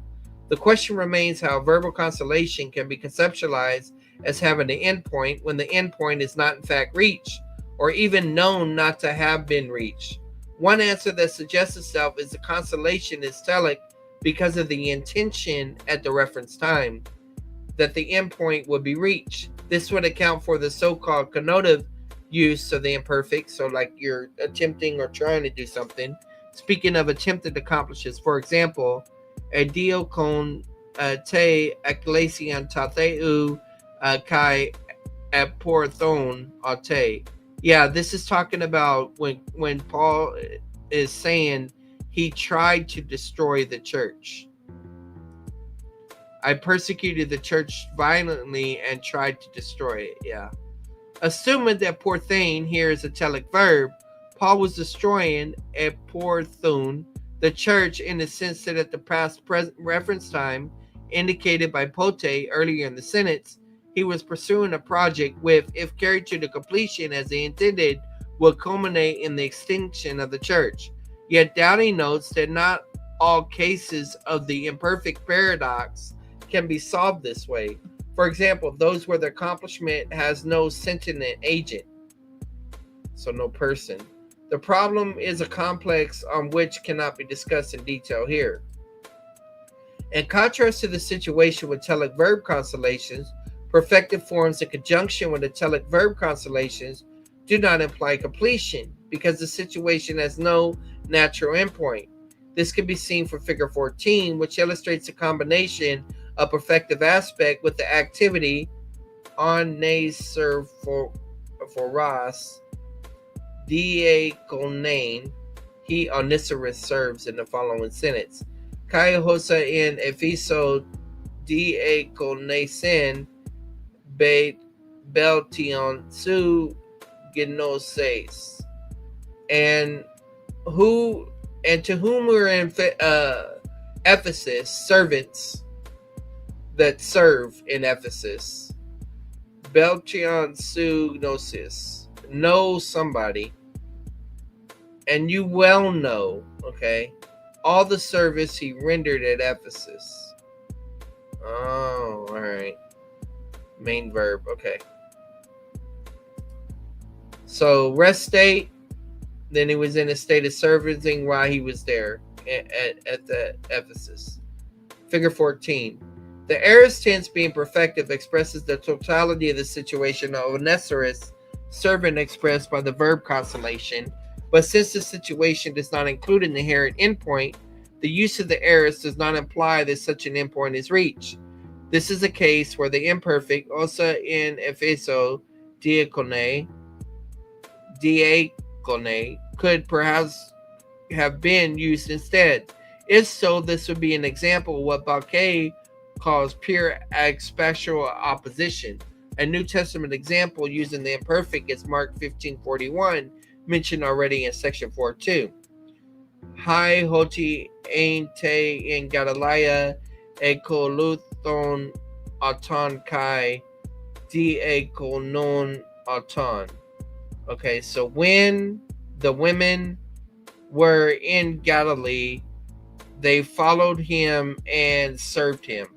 The question remains how a verbal constellation can be conceptualized as having the endpoint when the endpoint is not in fact reached, or even known not to have been reached. One answer that suggests itself is the constellation is telic because of the intention at the reference time that the endpoint would be reached. This would account for the so-called connotative use of the imperfect, so like you're attempting or trying to do something. Speaking of attempted accomplishes, for example, Dio con te ecclesian tateu kai aporthon te. Yeah, this is talking about when Paul is saying he tried to destroy the church. I persecuted the church violently and tried to destroy it. Yeah. Assuming that porthane here is a telic verb, Paul was destroying a porthun, the church, in the sense that at the past present reference time indicated by pote earlier in the sentence, he was pursuing a project with, if carried to the completion as he intended, will culminate in the extinction of the church. Yet Downey notes that not all cases of the imperfect paradox can be solved this way. For example, those where the accomplishment has no sentient agent, so no person. The problem is a complex on which cannot be discussed in detail here. In contrast to the situation with telic verb constellations, perfective forms in conjunction with the telic verb constellations do not imply completion because the situation has no natural endpoint. This can be seen from figure 14, which illustrates a combination of perfective aspect with the activity on naser for Ras diakonein. He Onisurus serves in the following sentence. Kai hosa in Epheso diakonesen beit beltion su genoses. And to whom were in Ephesus servants that serve in Ephesus. Beltion su gnosis. Know somebody, and you well know, okay, all the service he rendered at Ephesus. Oh, all right. Main verb, okay. So rest state, then he was in a state of servicing while he was there at the Ephesus. Figure 14. The aorist tense being perfective expresses the totality of the situation of Onesimus, servant expressed by the verb constellation, but since the situation does not include an inherent endpoint, the use of the aorist does not imply that such an endpoint is reached. This is a case where the imperfect osa in Epheso diakone could perhaps have been used instead. If so, this would be an example of what Bauquet calls pure spatial opposition. A New Testament example using the imperfect is Mark 15:41, mentioned already in section 4.2. Hi hoti ainte in Galilee ekoluthon auton kai diekonon auton. Okay, so when the women were in Galilee, they followed him and served him.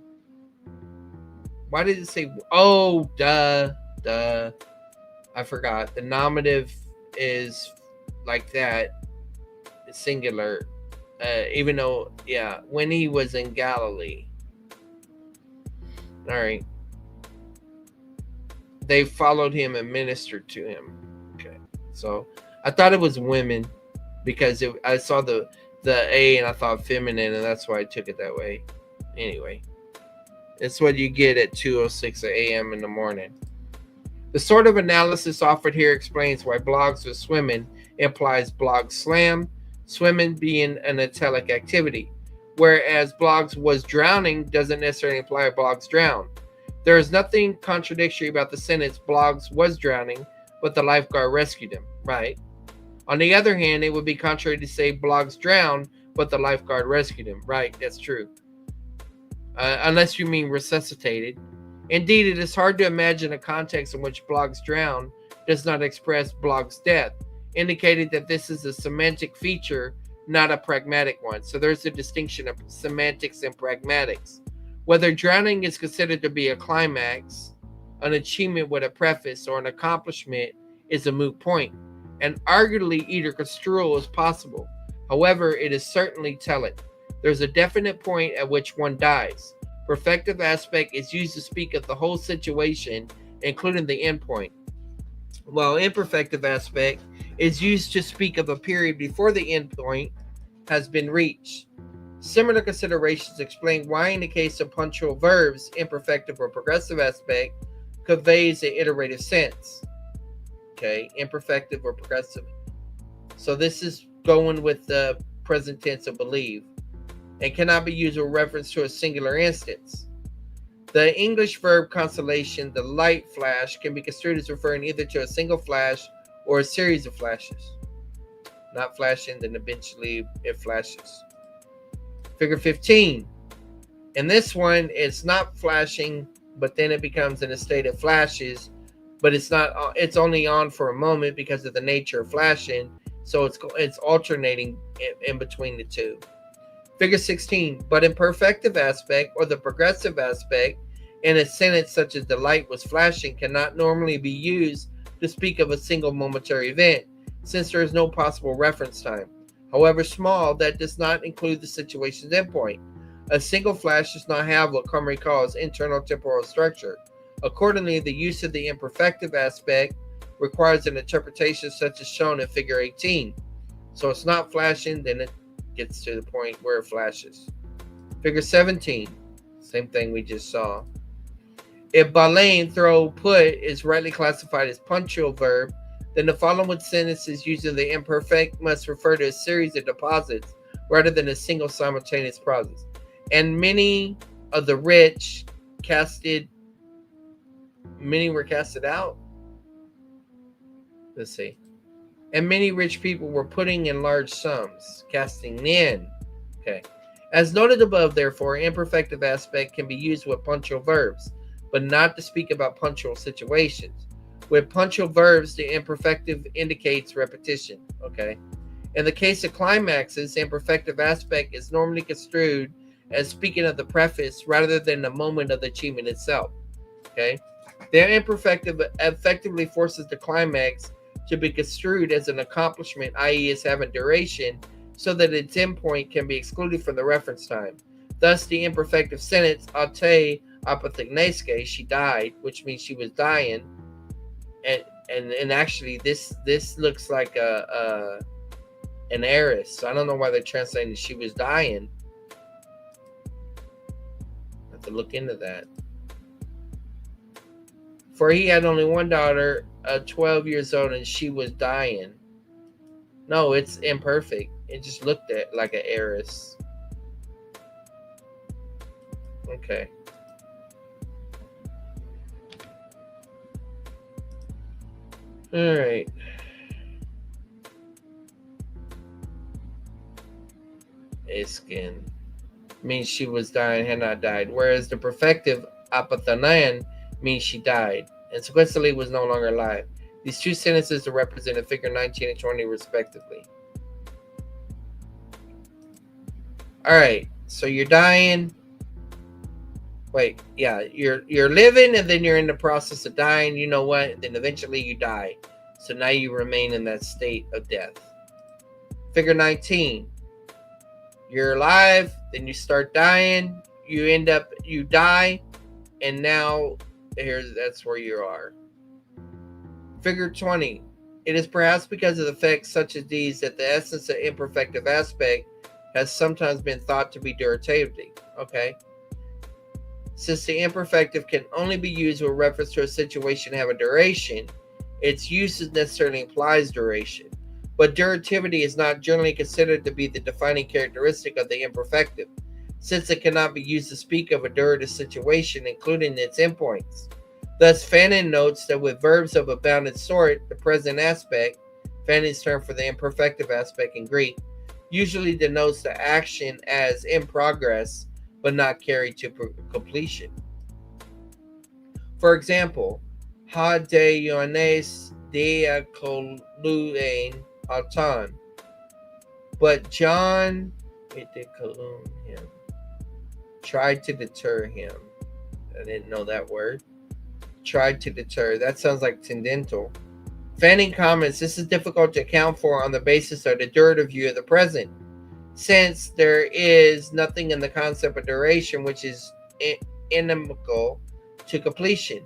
Why did it say, oh, duh. I forgot. The nominative is like that, singular, even though, yeah, when he was in Galilee. All right. They followed him and ministered to him. Okay. So I thought it was women because I saw the A and I thought feminine, and that's why I took it that way. Anyway. It's what you get at 2:06 a.m. in the morning. The sort of analysis offered here explains why blogs with swimming implies blog slam, swimming being an italic activity, whereas blogs was drowning doesn't necessarily imply blogs drown. There is nothing contradictory about the sentence blogs was drowning, but the lifeguard rescued him, right? On the other hand, it would be contrary to say blogs drowned, but the lifeguard rescued him, right? That's true. Unless you mean resuscitated. Indeed, it is hard to imagine a context in which blogs drown does not express blog's death, indicating that this is a semantic feature, not a pragmatic one. So there's a distinction of semantics and pragmatics. Whether drowning is considered to be a climax, an achievement with a preface, or an accomplishment is a moot point, and arguably either construal is possible. However, it is certainly telic. There's a definite point at which one dies. Perfective aspect is used to speak of the whole situation, including the endpoint, while imperfective aspect is used to speak of a period before the endpoint has been reached. Similar considerations explain why in the case of punctual verbs, imperfective or progressive aspect conveys an iterative sense. Okay, imperfective or progressive. So this is going with the present tense of believe, and cannot be used with reference to a singular instance. The English verb constellation, the light flash, can be construed as referring either to a single flash or a series of flashes. Not flashing, then eventually it flashes. Figure 15. In this one, it's not flashing, but then it becomes in a state of flashes but it's not. It's only on for a moment because of the nature of flashing. So it's alternating in between the two. Figure 16. But imperfective aspect or the progressive aspect in a sentence such as the light was flashing cannot normally be used to speak of a single momentary event, since there is no possible reference time. However small, that does not include the situation's endpoint. A single flash does not have what Comrie calls internal temporal structure. Accordingly, the use of the imperfective aspect requires an interpretation such as shown in Figure 18. So it's not flashing, then it gets to the point where it flashes. Figure 17, same thing we just saw. If balein, throw, put is rightly classified as punctual verb, then the following sentences using the imperfect must refer to a series of deposits rather than a single simultaneous process. And many of the rich many were casted out. Let's see. And many rich people were putting in large sums, casting in. Okay. As noted above, therefore, imperfective aspect can be used with punctual verbs, but not to speak about punctual situations. With punctual verbs, the imperfective indicates repetition. Okay. In the case of climaxes, imperfective aspect is normally construed as speaking of the preface rather than the moment of the achievement itself. Okay. The imperfective effectively forces the climax to be construed as an accomplishment, i.e., as having duration, so that its endpoint can be excluded from the reference time. Thus, the imperfective sentence "ate apothegneske," she died, which means she was dying, and actually this looks like an heiress. So I don't know why they're translating she was dying. I have to look into that. For he had only one daughter, 12 years old, and she was dying. No, it's imperfect. It just looked at like an heiress. Okay. All right. Iskin means she was dying, had not died. Whereas the perfective apathanayan means she died, and sequentially was no longer alive. These two sentences are represented in Figure 19 and 20, respectively. All right, so you're dying. Wait, yeah, you're living, and then you're in the process of dying. You know what? Then eventually you die. So now you remain in that state of death. Figure 19. You're alive, then you start dying. You die, and now that's where you are. Figure 20. It is perhaps because of effects such as these that the essence of imperfective aspect has sometimes been thought to be durativity. Okay. Since the imperfective can only be used with reference to a situation having duration, its use necessarily implies duration. But durativity is not generally considered to be the defining characteristic of the imperfective, since it cannot be used to speak of a durative situation, including its endpoints. Thus, Fanon notes that with verbs of a bounded sort, the present aspect, Fanon's term for the imperfective aspect in Greek, usually denotes the action as in progress, but not carried to completion. For example, ha de Ioannes diakoluein auton. But John him, tried to deter him. I didn't know that word. Tried to deter. That sounds like tendental. Fanning comments, this is difficult to account for on the basis of the durative view of the present, since there is nothing in the concept of duration which is inimical to completion.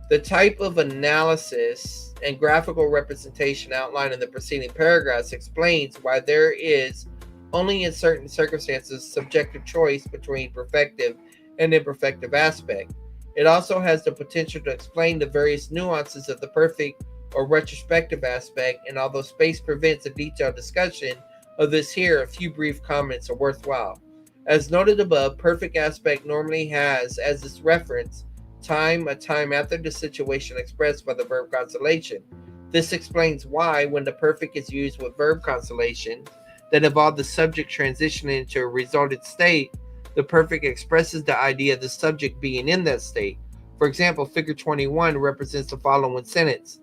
The type of analysis and graphical representation outlined in the preceding paragraphs explains why there is only in certain circumstances subjective choice between perfective and imperfective aspect. It also has the potential to explain the various nuances of the perfect or retrospective aspect, and although space prevents a detailed discussion of this here, a few brief comments are worthwhile. As noted above, perfect aspect normally has as its reference a time after the situation expressed by the verb constellation. This explains why, when the perfect is used with verb constellation that involve the subject transitioning into a resultant state, the perfect expresses the idea of the subject being in that state. For example, figure 21 represents the following sentence.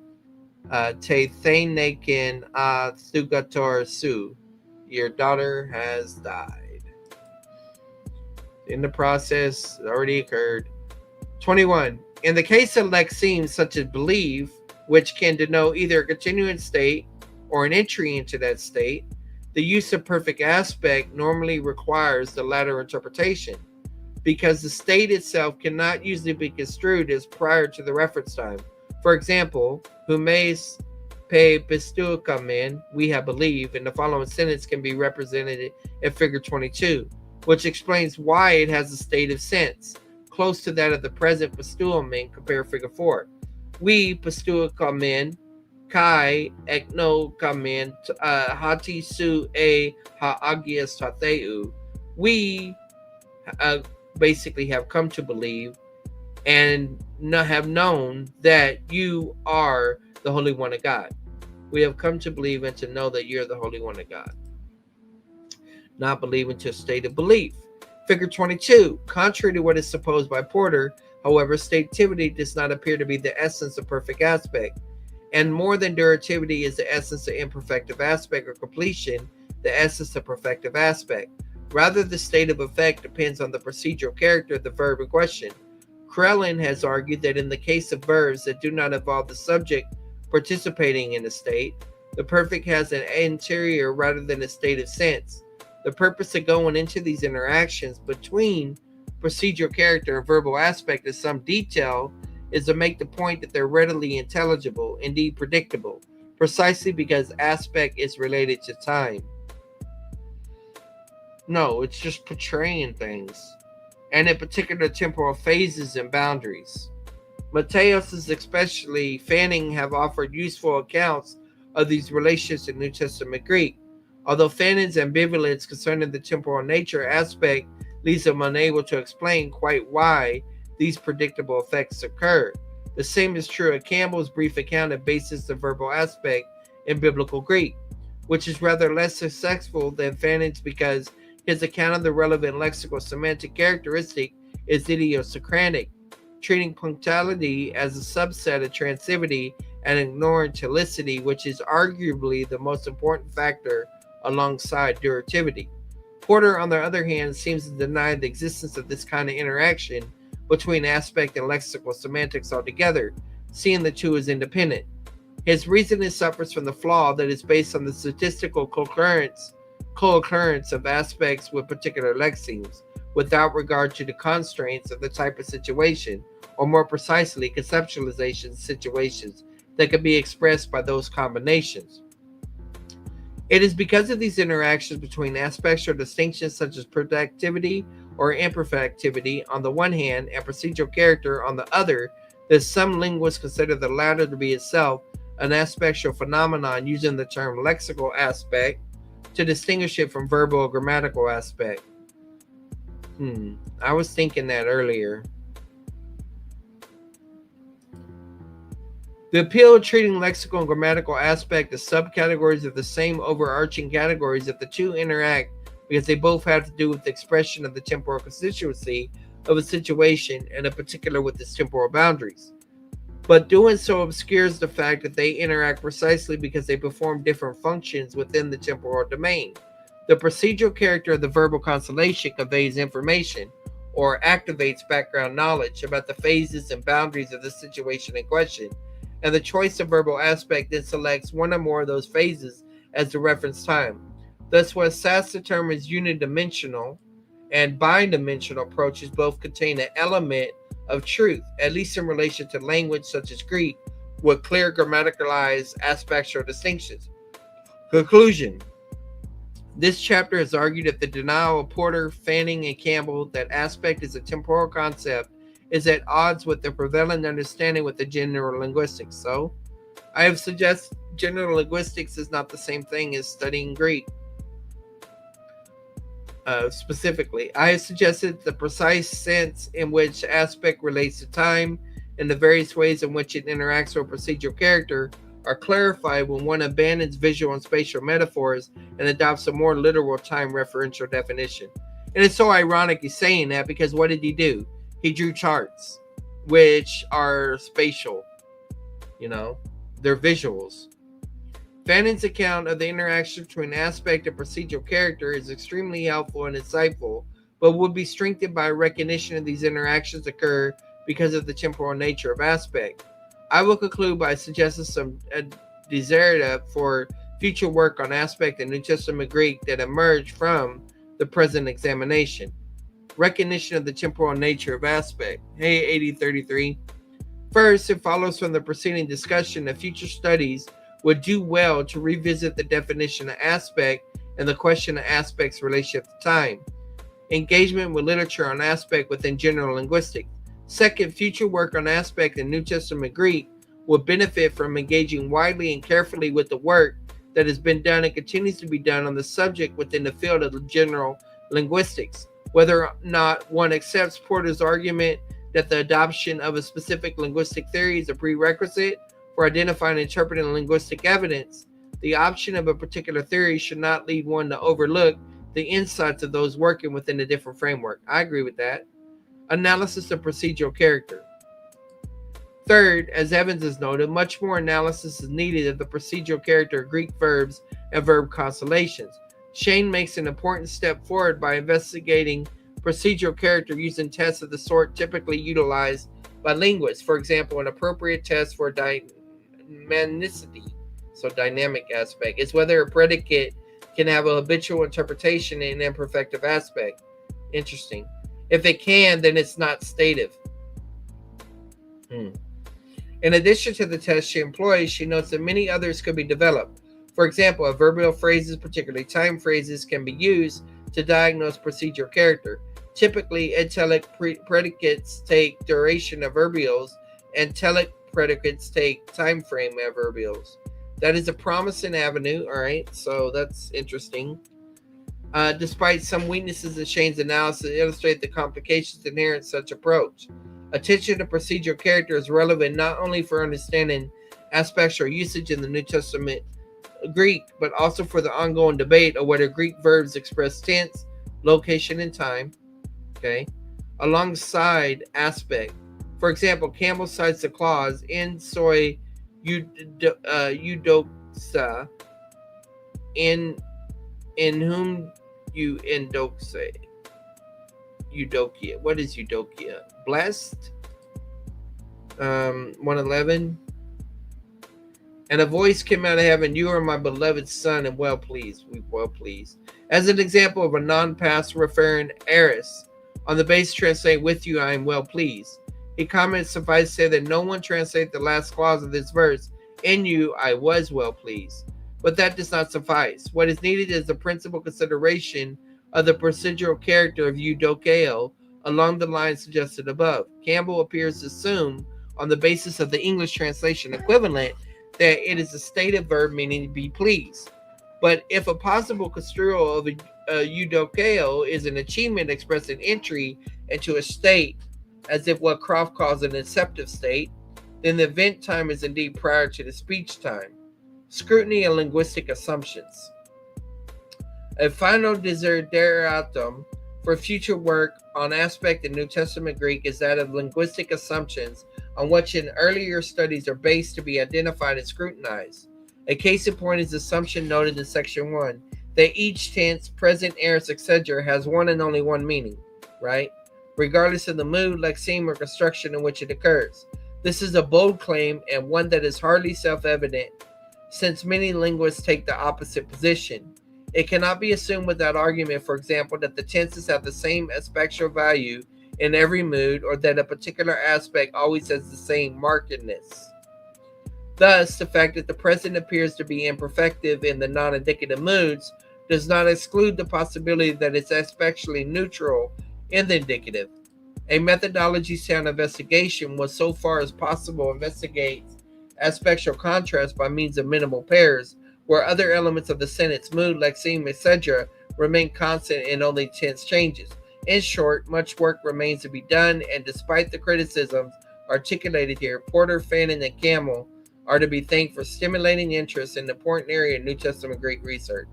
Te Thanekin Thugator Su. Your daughter has died. In the process, it already occurred. 21. In the case of lexemes such as believe, which can denote either a continuing state or an entry into that state, the use of perfect aspect normally requires the latter interpretation, because the state itself cannot usually be construed as prior to the reference time. For example, humes pe pistukamen, we have believed, in the following sentence can be represented in figure 22, which explains why it has a state of sense, close to that of the present pistuamen, compare figure 4. We pistukamen, kai ekno kamen hati su e ha agias tateu. We basically have come to believe and have known that you are the Holy One of God. We have come to believe and to know that you're the Holy One of God. Not believing to a state of belief. Figure 22. Contrary to what is supposed by Porter, however, stativity does not appear to be the essence of perfect aspect. And more than durativity is the essence of imperfective aspect or completion, the essence of perfective aspect. Rather, the state of effect depends on the procedural character of the verb in question. Krellin has argued that in the case of verbs that do not involve the subject participating in a state, the perfect has an interior rather than a state of sense. The purpose of going into these interactions between procedural character and verbal aspect in some detail is to make the point that they're readily intelligible, indeed predictable, precisely because aspect is related to time. No, it's just portraying things, and in particular temporal phases and boundaries. Mateos, especially Fanning, have offered useful accounts of these relations in New Testament Greek. Although Fanning's ambivalence concerning the temporal nature aspect leaves him unable to explain quite why these predictable effects occur. The same is true of Campbell's brief account of basis of verbal aspect in biblical Greek, which is rather less successful than Fanning's because his account of the relevant lexical semantic characteristic is idiosyncratic, treating punctuality as a subset of transitivity and ignoring telicity, which is arguably the most important factor alongside durativity. Porter, on the other hand, seems to deny the existence of this kind of interaction between aspect and lexical semantics altogether, seeing the two as independent. His reasoning suffers from the flaw that is based on the statistical co-occurrence of aspects with particular lexemes, without regard to the constraints of the type of situation, or more precisely, conceptualization situations that can be expressed by those combinations. It is because of these interactions between aspects or distinctions such as productivity or imperfectivity on the one hand and procedural character on the other that some linguists consider the latter to be itself an aspectual phenomenon, using the term lexical aspect to distinguish it from verbal or grammatical aspect. I was thinking that earlier. The appeal of treating lexical and grammatical aspect as subcategories of the same overarching categories that the two interact because they both have to do with the expression of the temporal constituency of a situation, and in particular with its temporal boundaries. But doing so obscures the fact that they interact precisely because they perform different functions within the temporal domain. The procedural character of the verbal constellation conveys information or activates background knowledge about the phases and boundaries of the situation in question, and the choice of verbal aspect then selects one or more of those phases as the reference time. Thus, what Sass determines unidimensional and bidimensional approaches both contain an element of truth, at least in relation to language such as Greek, with clear grammaticalized aspectual distinctions. Conclusion. This chapter has argued that the denial of Porter, Fanning, and Campbell that aspect is a temporal concept is at odds with the prevailing understanding with the general linguistics. So, I have suggested general linguistics is not the same thing as studying Greek. Specifically, I have suggested the precise sense in which aspect relates to time and the various ways in which it interacts with procedural character are clarified when one abandons visual and spatial metaphors and adopts a more literal time referential definition. And it's so ironic he's saying that, because what did he do? He drew charts. which are spatial. They're visuals. Fannin's account of the interaction between aspect and procedural character is extremely helpful and insightful, but would be strengthened by recognition of these interactions occur because of the temporal nature of aspect. I will conclude by suggesting some desidera for future work on aspect in New Testament Greek that emerged from the present examination. Recognition of the temporal nature of aspect. Hey, 8033. First, it follows from the preceding discussion that future studies would do well to revisit the definition of aspect and the question of aspect's relationship to time. Engagement with literature on aspect within general linguistics. Second, future work on aspect in New Testament Greek will benefit from engaging widely and carefully with the work that has been done and continues to be done on the subject within the field of general linguistics. Whether or not one accepts Porter's argument that the adoption of a specific linguistic theory is a prerequisite for identifying and interpreting linguistic evidence, the option of a particular theory should not lead one to overlook the insights of those working within a different framework. I agree with that. Analysis of procedural character. Third, as Evans has noted, much more analysis is needed of the procedural character of Greek verbs and verb constellations. Shane makes an important step forward by investigating procedural character using tests of the sort typically utilized by linguists. For example, an appropriate test for dynamicity, so dynamic aspect, is whether a predicate can have a habitual interpretation in an imperfective aspect. Interesting. If it can, then it's not stative. In addition to the test she employs, she notes that many others could be developed. For example, adverbial phrases, particularly time phrases, can be used to diagnose procedural character. Typically, italic predicates take duration adverbials, and telic predicates take time frame adverbials. That is a promising avenue, all right? So that's interesting. Despite some weaknesses in Shane's analysis, illustrate the complications inherent in such approach. Attention to procedural character is relevant not only for understanding aspects or usage in the New Testament Greek, but also for the ongoing debate of whether Greek verbs express tense, location, and time. Okay, alongside aspect. For example, Campbell cites the clause "in soi eudoxa," in whom you endoxe. Eudokia. What is Eudokia? Blessed. 111. And a voice came out of heaven, "You are my beloved son, and well pleased." We well pleased. As an example of a non-past referring aorist, on the base translate, "With you I am well pleased." He comments, suffice to say that no one translate the last clause of this verse, "In you I was well pleased." But that does not suffice. What is needed is the principal consideration of the procedural character of eudokeo along the lines suggested above. Campbell appears to assume, on the basis of the English translation equivalent, that it is a stative verb meaning to be pleased. But if a possible construal of eudokeo is an achievement expressing entry into a state, as if what Croft calls an inceptive state, then the event time is indeed prior to the speech time. Scrutiny of linguistic assumptions. A final desideratum for future work on aspect in New Testament Greek is that of linguistic assumptions on which in earlier studies are based to be identified and scrutinized. A case in point is the assumption noted in section 1 that each tense, present, aorist, etc. has one and only one meaning, right? Regardless of the mood, lexeme, or construction in which it occurs. This is a bold claim and one that is hardly self-evident, since many linguists take the opposite position. It cannot be assumed without argument, for example, that the tenses have the same aspectual value in every mood, or that a particular aspect always has the same markedness. Thus, the fact that the present appears to be imperfective in the non-indicative moods does not exclude the possibility that it's aspectually neutral in the indicative. A methodology sound investigation will, so far as possible, investigate aspectual contrast by means of minimal pairs, where other elements of the sentence, mood, lexeme, etc., remain constant and only tense changes. In short, much work remains to be done, and despite the criticisms articulated here, Porter, Fannin, and Campbell are to be thanked for stimulating interest in the important area of New Testament Greek research.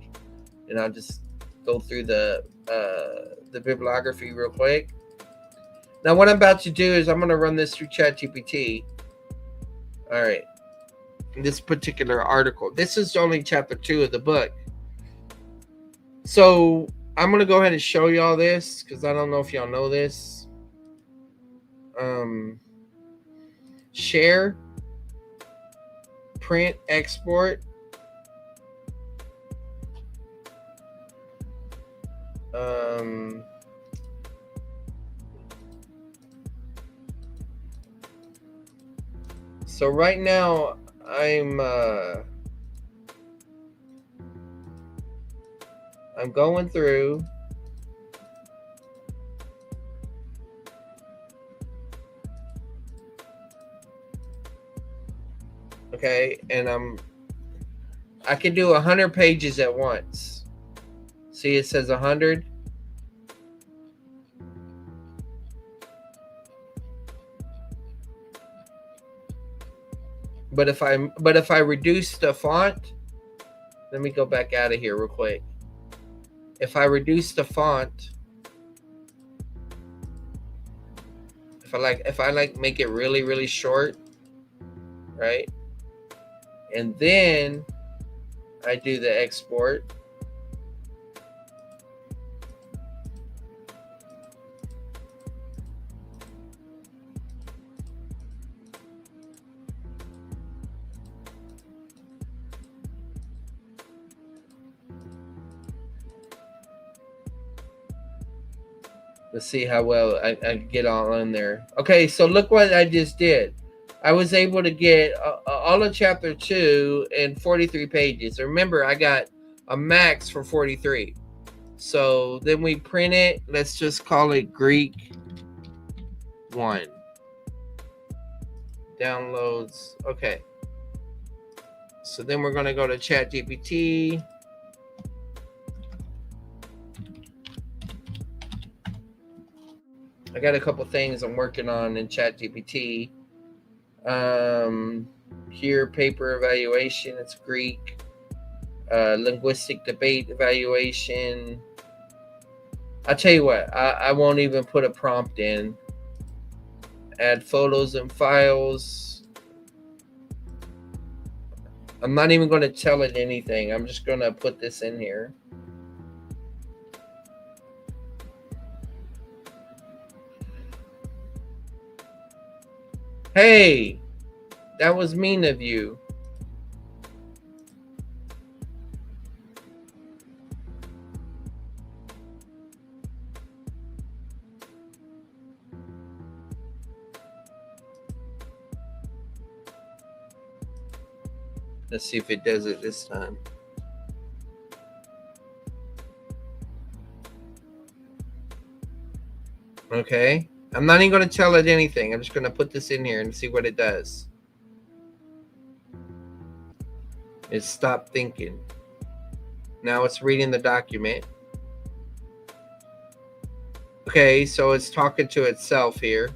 And I'll just go through the bibliography real quick. Now what I'm about to do is I'm going to run this through ChatGPT. All right. This particular article. This is only chapter 2 of the book. So I'm going to go ahead and show y'all this because I don't know if y'all know this. Share, print, export. So right now I'm going through. Okay, and I can do 100 pages at once. See, it says 100. But if I reduce the font, let me go back out of here real quick. If I reduce the font, if I make it really, really short, right? And then I do the export. Let's see how well I get all in there. Okay, so look what I just did. I was able to get all of chapter 2 in 43 pages. Remember, I got a max for 43. So then we print it. Let's just call it Greek 1. Downloads. Okay. So then we're going to go to ChatGPT. I got a couple things I'm working on in ChatGPT. Here, paper evaluation. It's Greek. Linguistic debate evaluation. I'll tell you what. I won't even put a prompt in. Add photos and files. I'm not even going to tell it anything. I'm just going to put this in here. Hey, that was mean of you. Let's see if it does it this time. Okay. I'm not even going to tell it anything. I'm just going to put this in here and see what it does. It stopped thinking. Now it's reading the document. Okay, so it's talking to itself here.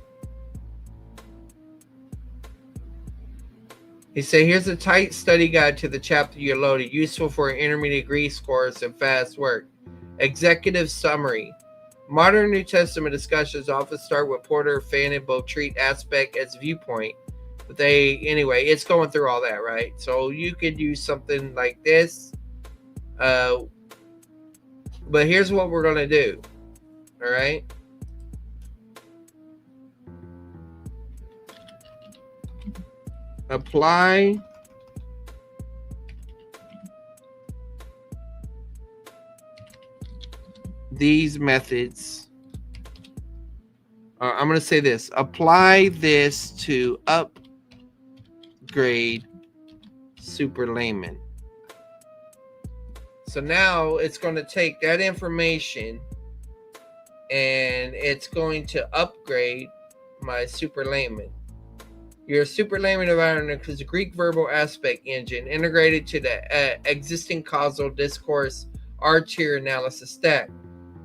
He said, here's a tight study guide to the chapter you loaded, useful for intermediate Greek course and fast work. Executive summary. Modern New Testament discussions often start with Porter, Fannin, both treat aspect as viewpoint. But anyway, it's going through all that, right? So you could use something like this. But here's what we're going to do. All right. Apply these methods. I'm going to say this. Apply this to upgrade super layman. So now it's going to take that information and it's going to upgrade my super layman. Your super layman environment is a Greek verbal aspect engine integrated to the existing causal discourse R-tier analysis stack.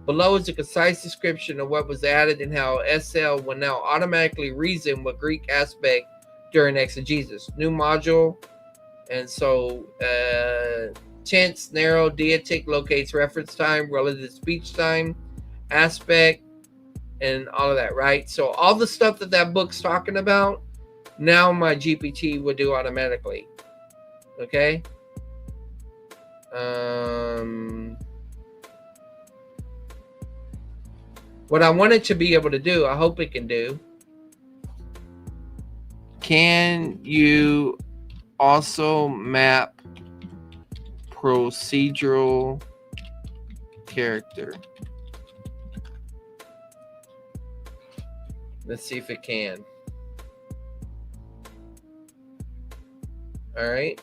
Below is a concise description of what was added and how SL will now automatically reason with Greek aspect during exegesis. New module. And so tense, narrow, deictic locates reference time relative to speech time, aspect, and all of that, right? So all the stuff that book's talking about, now my GPT would do automatically. Okay. What I want it to be able to do, I hope it can do. Can you also map procedural character? Let's see if it can. All right.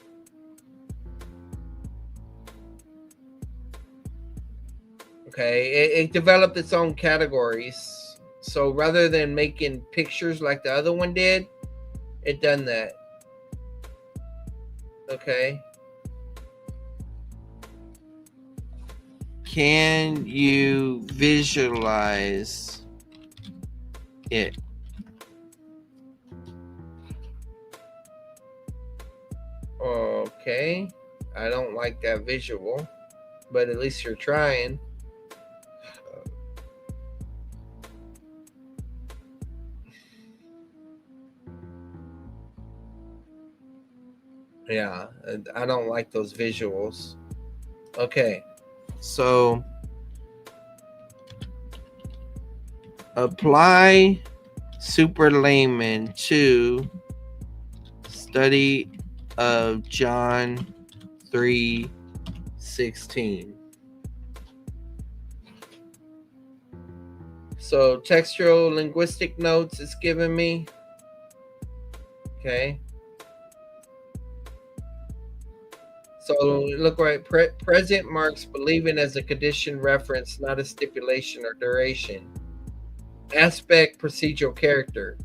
Okay, it developed its own categories. So rather than making pictures like the other one did, it done that. Okay. Can you visualize it? Okay. I don't like that visual, but at least you're trying. Yeah, I don't like those visuals. Okay, so apply super layman to study of John 3:16. So textual linguistic notes is giving me. Okay. So look right, present marks believing as a condition reference, not a stipulation or duration. Aspect procedural character.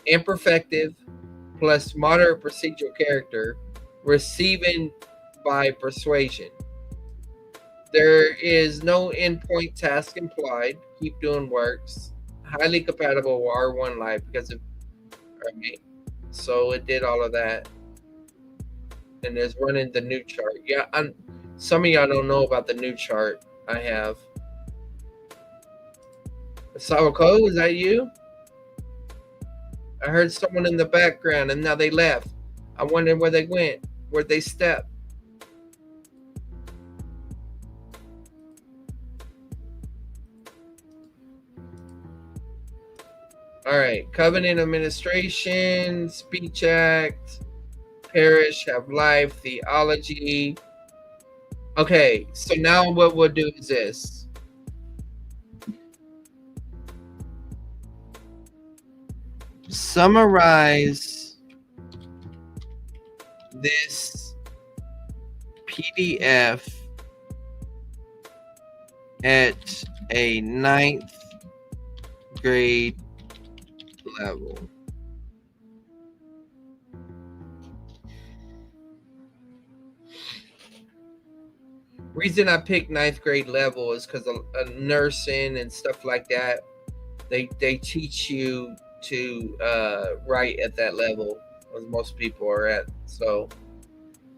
Imperfective plus moderate procedural character, receiving by persuasion. There is no endpoint task implied. Keep doing works. Highly compatible with R1 Live because of, right? So it did all of that. And is running the new chart. Yeah, some of y'all don't know about the new chart I have. Sawako, is that you? I heard someone in the background and now they left. I wonder where they went, where they stepped. All right, Covenant Administration, Speech Act, Parish, Have Life, Theology. Okay, so now what we'll do is this. Summarize this PDF at a 9th grade level. Reason I picked 9th grade level is because of nursing and stuff like that. They teach you to write at that level, as most people are at. So,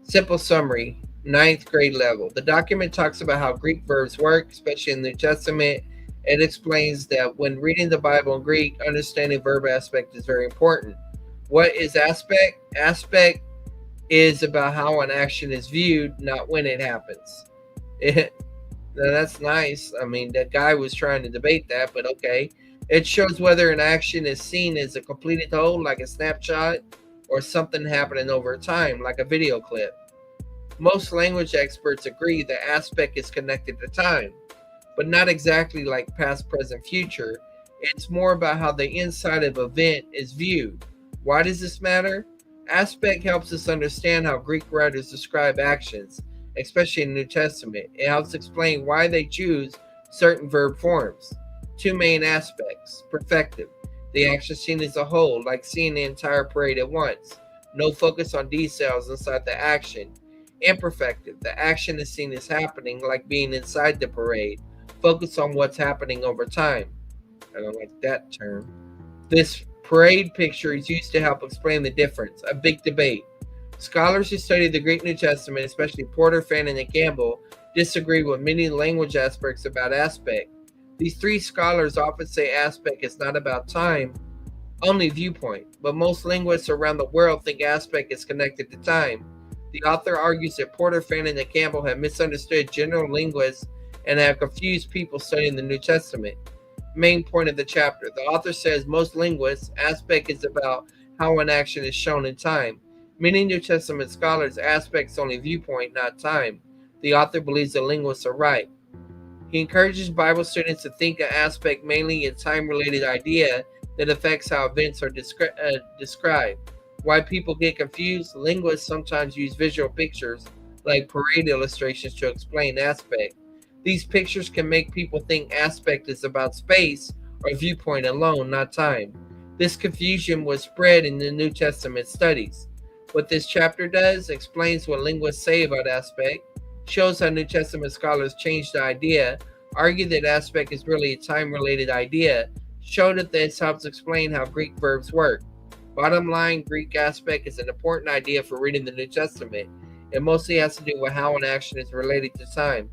simple summary: 9th grade level. The document talks about how Greek verbs work, especially in the New Testament. It explains that when reading the Bible in Greek, understanding verb aspect is very important. What is aspect? Aspect is about how an action is viewed, not when it happens. That's nice. I mean, that guy was trying to debate that, but okay. It shows whether an action is seen as a completed whole, like a snapshot, or something happening over time, like a video clip. Most language experts agree that aspect is connected to time, but not exactly like past, present, future. It's more about how the inside of an event is viewed. Why does this matter? Aspect helps us understand how Greek writers describe actions, especially in the New Testament. It helps explain why they choose certain verb forms. Two main aspects: perfective, the action seen as a whole, like seeing the entire parade at once. No focus on details inside the action. Imperfective, the action is seen as happening, like being inside the parade. Focus on what's happening over time. I don't like that term. This parade picture is used to help explain the difference. A big debate. Scholars who study the Greek New Testament, especially Porter, Fannin, and Campbell, disagree with many language aspects about aspect. These three scholars often say aspect is not about time, only viewpoint, but most linguists around the world think aspect is connected to time. The author argues that Porter, Fannin, and Campbell have misunderstood general linguists and have confused people studying the New Testament. Main point of the chapter. The author says most linguists, aspect is about how an action is shown in time. Many New Testament scholars, aspect is only viewpoint, not time. The author believes the linguists are right. He encourages Bible students to think of aspect mainly a time-related idea that affects how events are described. Why people get confused? Linguists sometimes use visual pictures like parade illustrations to explain aspect. These pictures can make people think aspect is about space or viewpoint alone, not time. This confusion was spread in the New Testament studies. What this chapter does explains what linguists say about aspect, shows how New Testament scholars changed the idea, argue that aspect is really a time-related idea, show that this helps explain how Greek verbs work. Bottom line, Greek aspect is an important idea for reading the New Testament. It mostly has to do with how an action is related to time.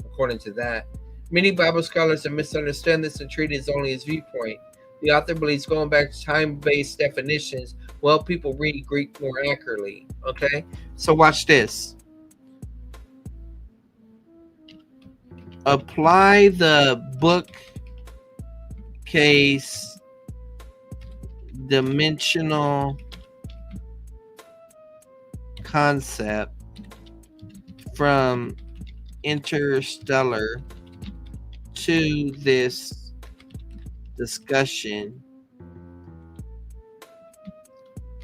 According to that, many Bible scholars have misunderstood this and treat it as only his viewpoint. The author believes going back to time-based definitions will help people read Greek more accurately. Okay, so watch this. Apply the bookcase dimensional concept from Interstellar to this discussion.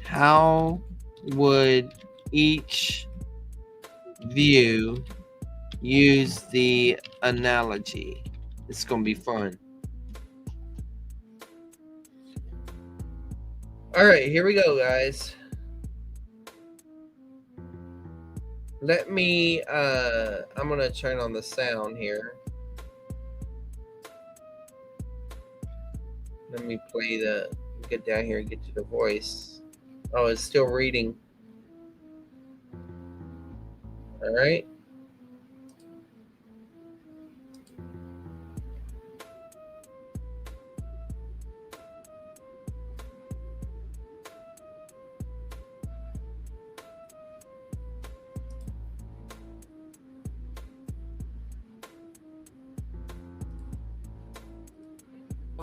How would each view use the analogy? It's going to be fun. All right, here we go, guys. Let me, I'm going to turn on the sound here. Let me play get down here and get to the voice. Oh, it's still reading. All right.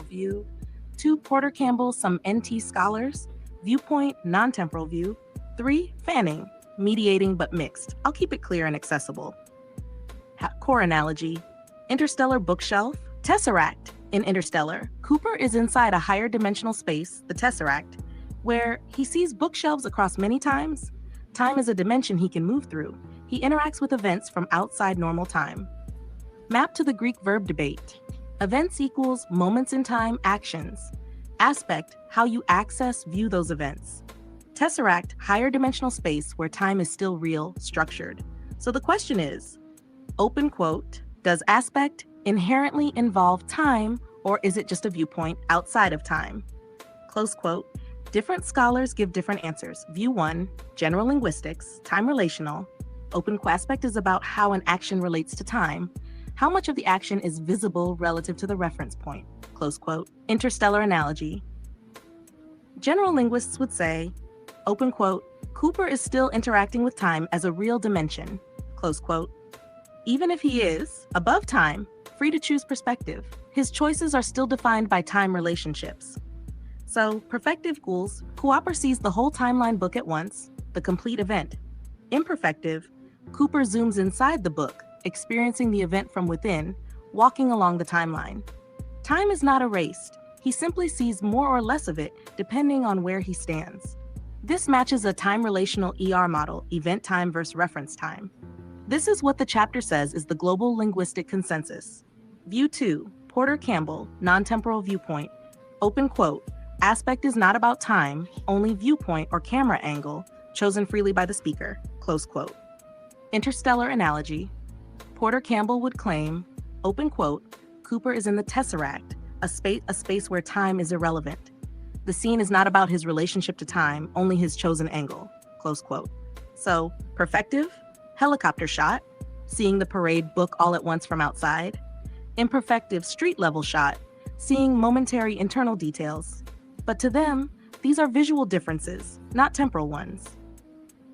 View, 2 Porter Campbell, some NT scholars, viewpoint, non-temporal view, 3 Fanning, mediating but mixed. I'll keep it clear and accessible. Core analogy, interstellar bookshelf, tesseract. In Interstellar, Cooper is inside a higher dimensional space, the tesseract, where he sees bookshelves across many times. Time is a dimension he can move through. He interacts with events from outside normal time. Map to the Greek verb debate. Events equals moments in time, actions. Aspect, how you access, view those events. Tesseract, higher dimensional space where time is still real, structured. So the question is, open quote, does aspect inherently involve time, or is it just a viewpoint outside of time? Close quote. Different scholars give different answers. View 1, general linguistics, time relational. Open aspect is about how an action relates to time. How much of the action is visible relative to the reference point? Close quote. Interstellar analogy. General linguists would say, open quote, Cooper is still interacting with time as a real dimension, close quote. Even if he is, above time, free to choose perspective, his choices are still defined by time relationships. So, perfective equals, Cooper sees the whole timeline book at once, the complete event. Imperfective, Cooper zooms inside the book, experiencing the event from within, walking along the timeline. Time is not erased. He simply sees more or less of it, depending on where he stands. This matches a time-relational ER model, event time versus reference time. This is what the chapter says is the global linguistic consensus. View 2, Porter Campbell, non-temporal viewpoint. Open quote, aspect is not about time, only viewpoint or camera angle, chosen freely by the speaker, close quote. Interstellar analogy. Porter Campbell would claim, open quote, Cooper is in the tesseract, a space where time is irrelevant. The scene is not about his relationship to time, only his chosen angle, close quote. So, perfective, helicopter shot, seeing the parade book all at once from outside. imperfective street-level shot, seeing momentary internal details. But to them, these are visual differences, not temporal ones.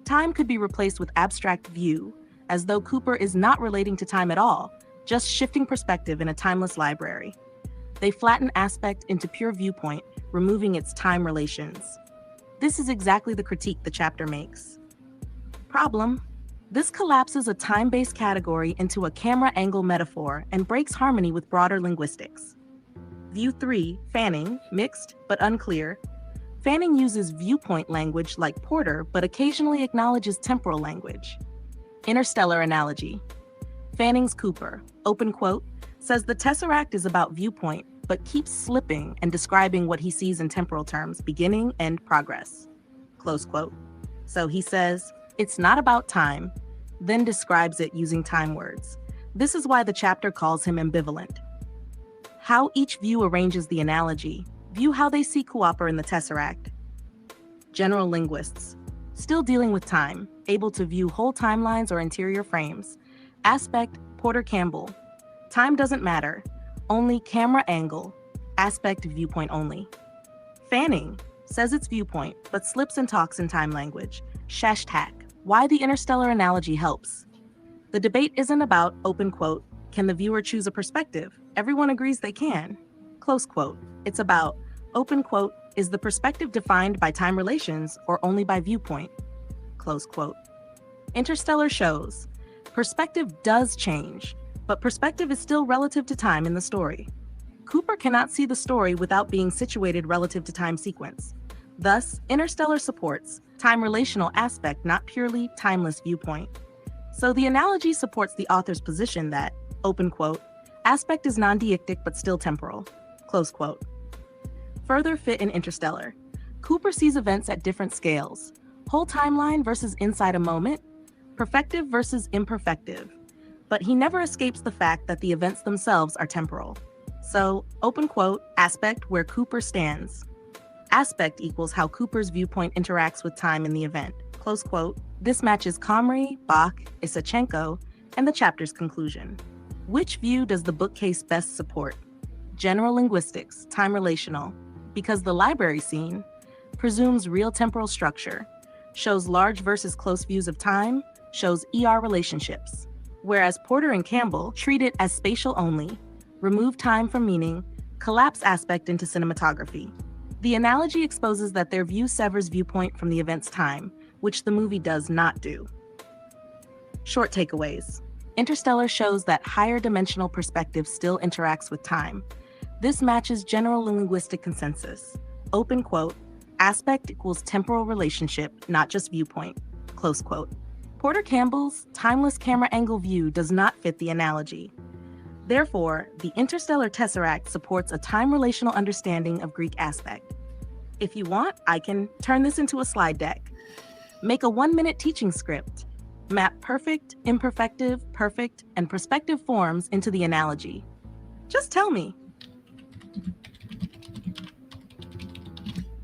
Time could be replaced with abstract view, as though Cooper is not relating to time at all, just shifting perspective in a timeless library. They flatten aspect into pure viewpoint, removing its time relations. This is exactly the critique the chapter makes. Problem: this collapses a time-based category into a camera angle metaphor and breaks harmony with broader linguistics. View 3, Fanning, mixed but unclear. Fanning uses viewpoint language like Porter, but occasionally acknowledges temporal language. Interstellar analogy. Fanning's Cooper, open quote, says the Tesseract is about viewpoint, but keeps slipping and describing what he sees in temporal terms, beginning, end, progress. Close quote. So he says, it's not about time, then describes it using time words. This is why the chapter calls him ambivalent. How each view arranges the analogy. View how they see Cooper in the Tesseract. General linguists, still dealing with time, able to view whole timelines or interior frames. Aspect, Porter Campbell. Time doesn't matter, only camera angle. Aspect, viewpoint only. Fanning says it's viewpoint, but slips and talks in time language. Shashtak, why the interstellar analogy helps. The debate isn't about, open quote, can the viewer choose a perspective? Everyone agrees they can. Close quote. It's about, open quote, is the perspective defined by time relations or only by viewpoint? Close quote. Interstellar shows, perspective does change, but perspective is still relative to time in the story. Cooper cannot see the story without being situated relative to time sequence. Thus, Interstellar supports time relational aspect, not purely timeless viewpoint. So the analogy supports the author's position that, open quote, aspect is non-deictic but still temporal, close quote. Further fit in Interstellar. Cooper sees events at different scales. Whole timeline versus inside a moment, perfective versus imperfective. But he never escapes the fact that the events themselves are temporal. So, open quote, aspect where Cooper stands. Aspect equals how Cooper's viewpoint interacts with time in the event, close quote. This matches Comrie, Bach, Isachenko, and the chapter's conclusion. Which view does the bookcase best support? General linguistics, time relational, because the library scene presumes real temporal structure, shows large versus close views of time, shows ER relationships, whereas Porter and Campbell treat it as spatial only, remove time from meaning, collapse aspect into cinematography. The analogy exposes that their view severs viewpoint from the event's time, which the movie does not do. Short takeaways. Interstellar shows that higher dimensional perspective still interacts with time. This matches general linguistic consensus. Open quote, aspect equals temporal relationship, not just viewpoint, close quote. Porter Campbell's timeless camera angle view does not fit the analogy. Therefore, the Interstellar Tesseract supports a time-relational understanding of Greek aspect. If you want, I can turn this into a slide deck. Make a 1-minute teaching script. Map perfect, imperfective, perfect, and perspective forms into the analogy. Just tell me.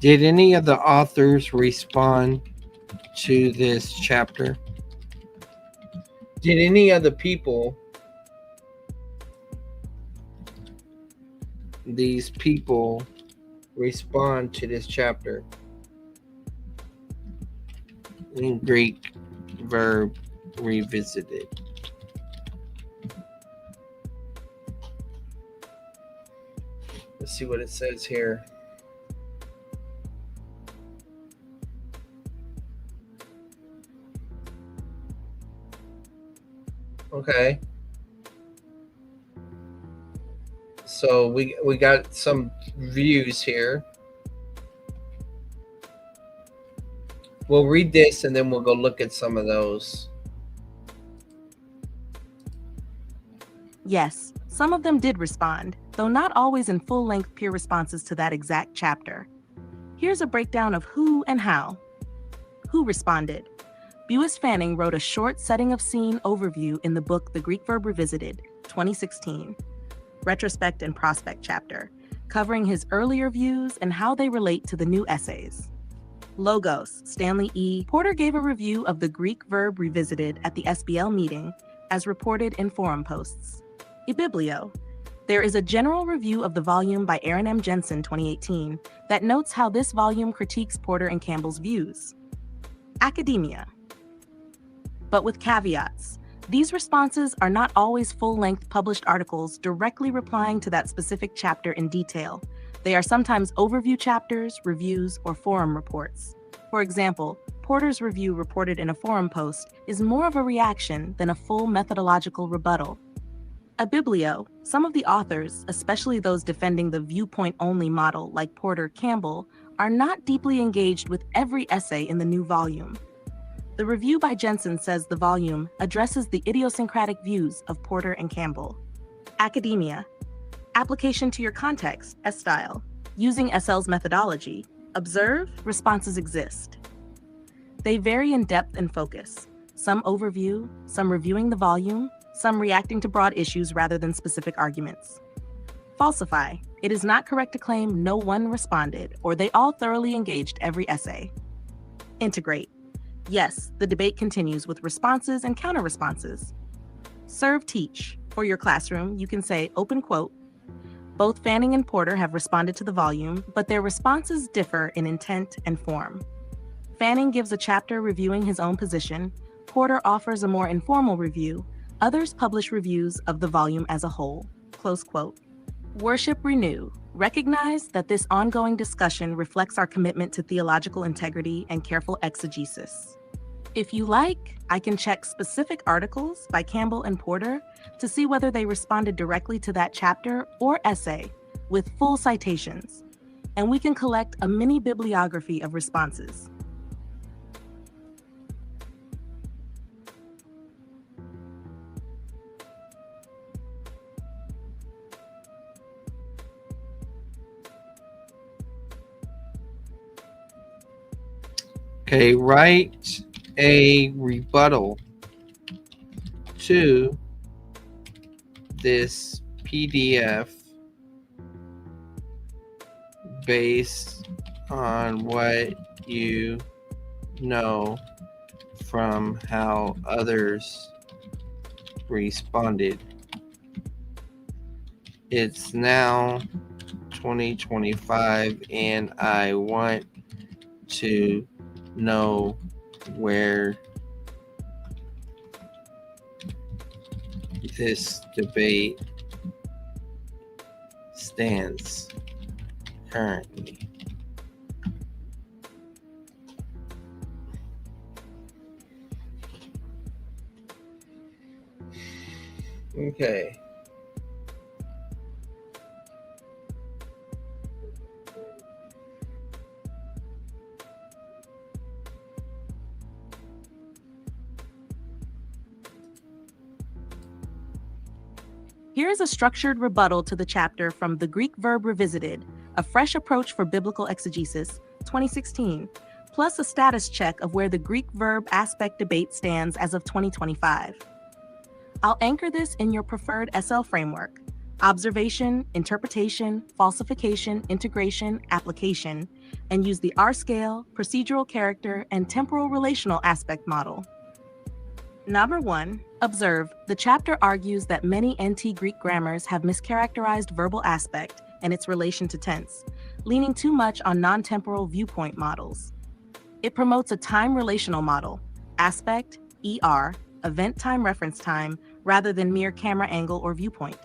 Did any of the authors respond to this chapter? Did any of the people, these people, respond to this chapter? In Greek verb revisited. Let's see what it says here. Okay. So we got some views here. We'll read this and then we'll go look at some of those. Yes, some of them did respond, though not always in full-length peer responses to that exact chapter. Here's a breakdown of who and how. Who responded? Buis Fanning wrote a short setting of scene overview in the book The Greek Verb Revisited, 2016, Retrospect and Prospect chapter, covering his earlier views and how they relate to the new essays. Logos, Stanley E. Porter gave a review of the Greek Verb Revisited at the SBL meeting, as reported in forum posts. Ibiblio, There is a general review of the volume by Aaron M. Jensen, 2018, that notes how this volume critiques Porter and Campbell's views. Academia. But with caveats. These responses are not always full-length published articles directly replying to that specific chapter in detail. They are sometimes overview chapters, reviews, or forum reports. For example, Porter's review reported in a forum post is more of a reaction than a full methodological rebuttal. A biblio, some of the authors, especially those defending the viewpoint-only model like Porter Campbell, are not deeply engaged with every essay in the new volume. The review by Jensen says the volume addresses the idiosyncratic views of Porter and Campbell. Academia. Application to your context, S-style. Using SL's methodology. Observe, responses exist. They vary in depth and focus. Some overview, some reviewing the volume, some reacting to broad issues rather than specific arguments. Falsify. It is not correct to claim no one responded or they all thoroughly engaged every essay. Integrate. Yes, the debate continues with responses and counter-responses. Serve teach. For your classroom, you can say, open quote, both Fanning and Porter have responded to the volume, but their responses differ in intent and form. Fanning gives a chapter reviewing his own position, Porter offers a more informal review, others publish reviews of the volume as a whole. Close quote. Worship renew. Recognize that this ongoing discussion reflects our commitment to theological integrity and careful exegesis. If you like, I can check specific articles by Campbell and Porter to see whether they responded directly to that chapter or essay with full citations, and we can collect a mini bibliography of responses. Okay, write a rebuttal to this PDF based on what you know from how others responded. It's now 2025 and I want to know where this debate stands currently. Okay. Here is a structured rebuttal to the chapter from The Greek Verb Revisited, A Fresh Approach for Biblical Exegesis, 2016, plus a status check of where the Greek verb aspect debate stands as of 2025. I'll anchor this in your preferred SL framework: observation, interpretation, falsification, integration, application, and use the R-scale, procedural character, and temporal relational aspect model. Number 1, observe. The chapter argues that many NT Greek grammars have mischaracterized verbal aspect and its relation to tense, leaning too much on non-temporal viewpoint models. It promotes a time relational model, aspect, ER, event time reference time, rather than mere camera angle or viewpoint.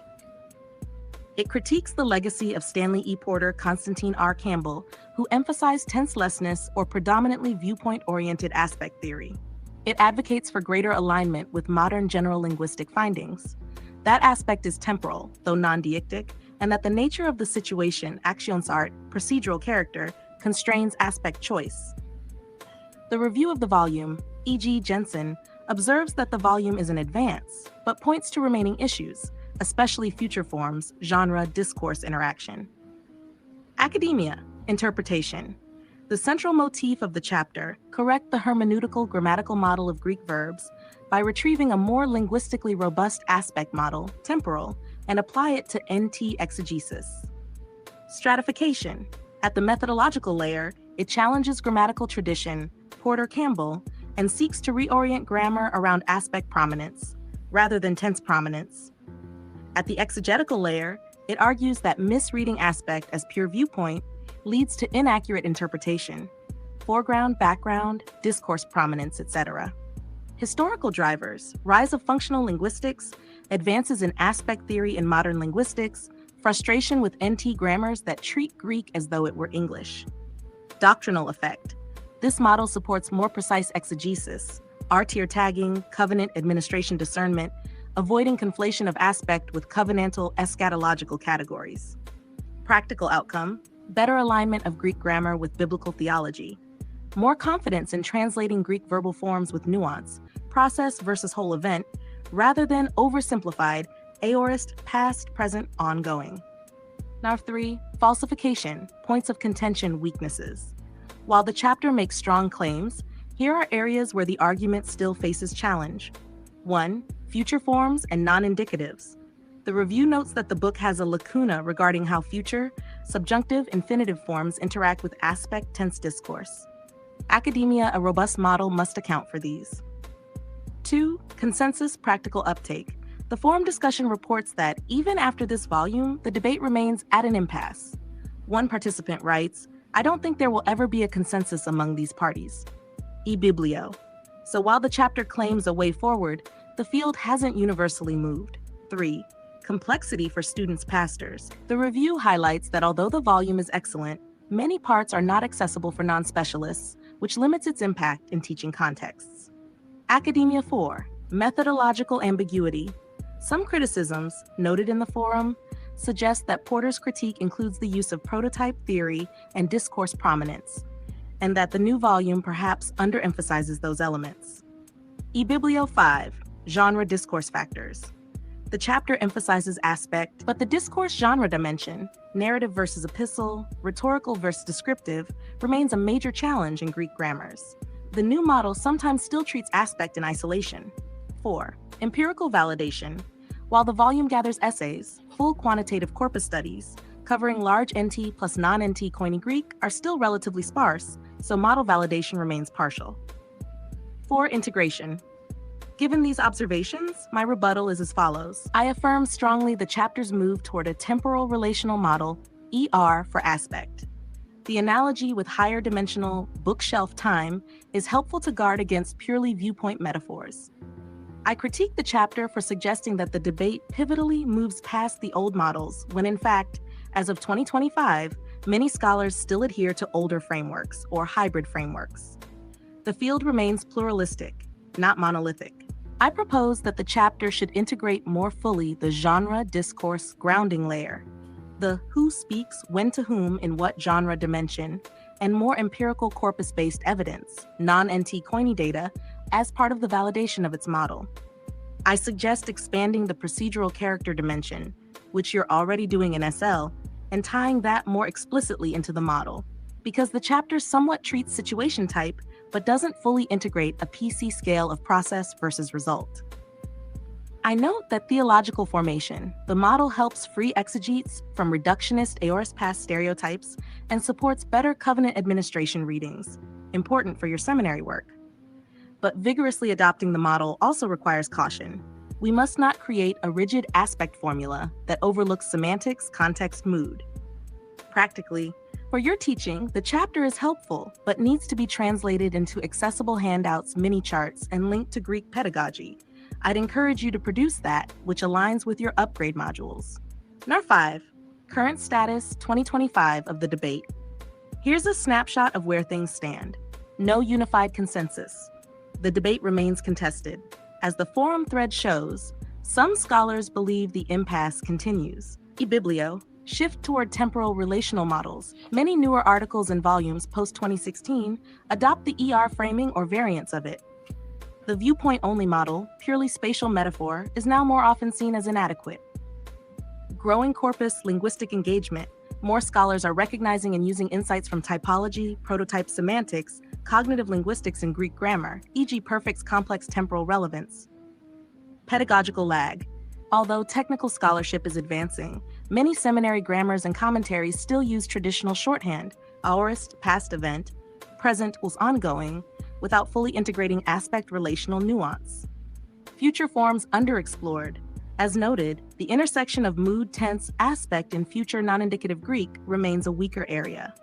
It critiques the legacy of Stanley E. Porter, Constantine R. Campbell, who emphasized tenselessness or predominantly viewpoint-oriented aspect theory. It advocates for greater alignment with modern general linguistic findings. That aspect is temporal, though non-deictic, and that the nature of the situation, actionsart, procedural character, constrains aspect choice. The review of the volume, e.g. Jensen, observes that the volume is an advance, but points to remaining issues, especially future forms, genre, discourse interaction. Academia, interpretation. The central motif of the chapter, correct the hermeneutical grammatical model of Greek verbs by retrieving a more linguistically robust aspect model, temporal, and apply it to NT exegesis. Stratification. At the methodological layer, it challenges grammatical tradition, Porter-Campbell, and seeks to reorient grammar around aspect prominence, rather than tense prominence. At the exegetical layer, It argues that misreading aspect as pure viewpoint leads to inaccurate interpretation, foreground, background, discourse prominence, etc. Historical drivers, rise of functional linguistics, advances in aspect theory in modern linguistics, frustration with NT grammars that treat Greek as though it were English. Doctrinal effect. This model supports more precise exegesis, R-tier tagging, covenant administration discernment, avoiding conflation of aspect with covenantal eschatological categories. Practical outcome, better alignment of Greek grammar with biblical theology, more confidence in translating Greek verbal forms with nuance, process versus whole event, rather than oversimplified, aorist, past, present, ongoing. Now 3, falsification, points of contention, weaknesses. While the chapter makes strong claims, here are areas where the argument still faces challenge. 1. Future forms and non-indicatives. The review notes that the book has a lacuna regarding how future, subjunctive, infinitive forms interact with aspect tense discourse. Academia, a robust model, must account for these. 2. Consensus practical uptake. The forum discussion reports that even after this volume, the debate remains at an impasse. One participant writes, "I don't think there will ever be a consensus among these parties." eBiblio. So while the chapter claims a way forward, the field hasn't universally moved. 3. Complexity for students pastors. The review highlights that although the volume is excellent, many parts are not accessible for non-specialists, which limits its impact in teaching contexts. Academia 4. Methodological ambiguity. Some criticisms, noted in the forum, suggest that Porter's critique includes the use of prototype theory and discourse prominence, and that the new volume perhaps underemphasizes those elements. eBiblio 5. Genre discourse factors. The chapter emphasizes aspect, but the discourse genre dimension, narrative versus epistle, rhetorical versus descriptive, remains a major challenge in Greek grammars. The new model sometimes still treats aspect in isolation. 4. Empirical validation. While the volume gathers essays, full quantitative corpus studies, covering large NT plus non-NT Koine Greek are still relatively sparse, so model validation remains partial. 4. Integration. Given these observations, my rebuttal is as follows. I affirm strongly the chapter's move toward a temporal relational model, ER for aspect. The analogy with higher dimensional bookshelf time is helpful to guard against purely viewpoint metaphors. I critique the chapter for suggesting that the debate pivotally moves past the old models, when in fact, as of 2025, many scholars still adhere to older frameworks or hybrid frameworks. The field remains pluralistic, not monolithic. I propose that the chapter should integrate more fully the genre discourse grounding layer, the who speaks when to whom in what genre dimension, and more empirical corpus-based evidence, non-NT Koine data, as part of the validation of its model. I suggest expanding the procedural character dimension, which you're already doing in SL, and tying that more explicitly into the model, because the chapter somewhat treats situation type but doesn't fully integrate a PC scale of process versus result. I note that theological formation, the model helps free exegetes from reductionist aorist past stereotypes and supports better covenant administration readings, important for your seminary work. But vigorously adopting the model also requires caution. We must not create a rigid aspect formula that overlooks semantics, context, mood. Practically, for your teaching, the chapter is helpful, but needs to be translated into accessible handouts, mini charts, and linked to Greek pedagogy. I'd encourage you to produce that, which aligns with your upgrade modules. Number 5, current status 2025 of the debate. Here's a snapshot of where things stand. No unified consensus. The debate remains contested. As the forum thread shows, some scholars believe the impasse continues. eBiblio. Shift toward temporal relational models. Many newer articles and volumes post-2016 adopt the ER framing or variants of it. The viewpoint-only model, purely spatial metaphor, is now more often seen as inadequate. Growing corpus linguistic engagement. More scholars are recognizing and using insights from typology, prototype semantics, cognitive linguistics, and Greek grammar, e.g. perfect's complex temporal relevance. Pedagogical lag. Although technical scholarship is advancing, many seminary grammars and commentaries still use traditional shorthand, aorist, past event, present was ongoing, without fully integrating aspect relational nuance. Future forms underexplored. As noted, the intersection of mood, tense, aspect, and future non-indicative Greek remains a weaker area.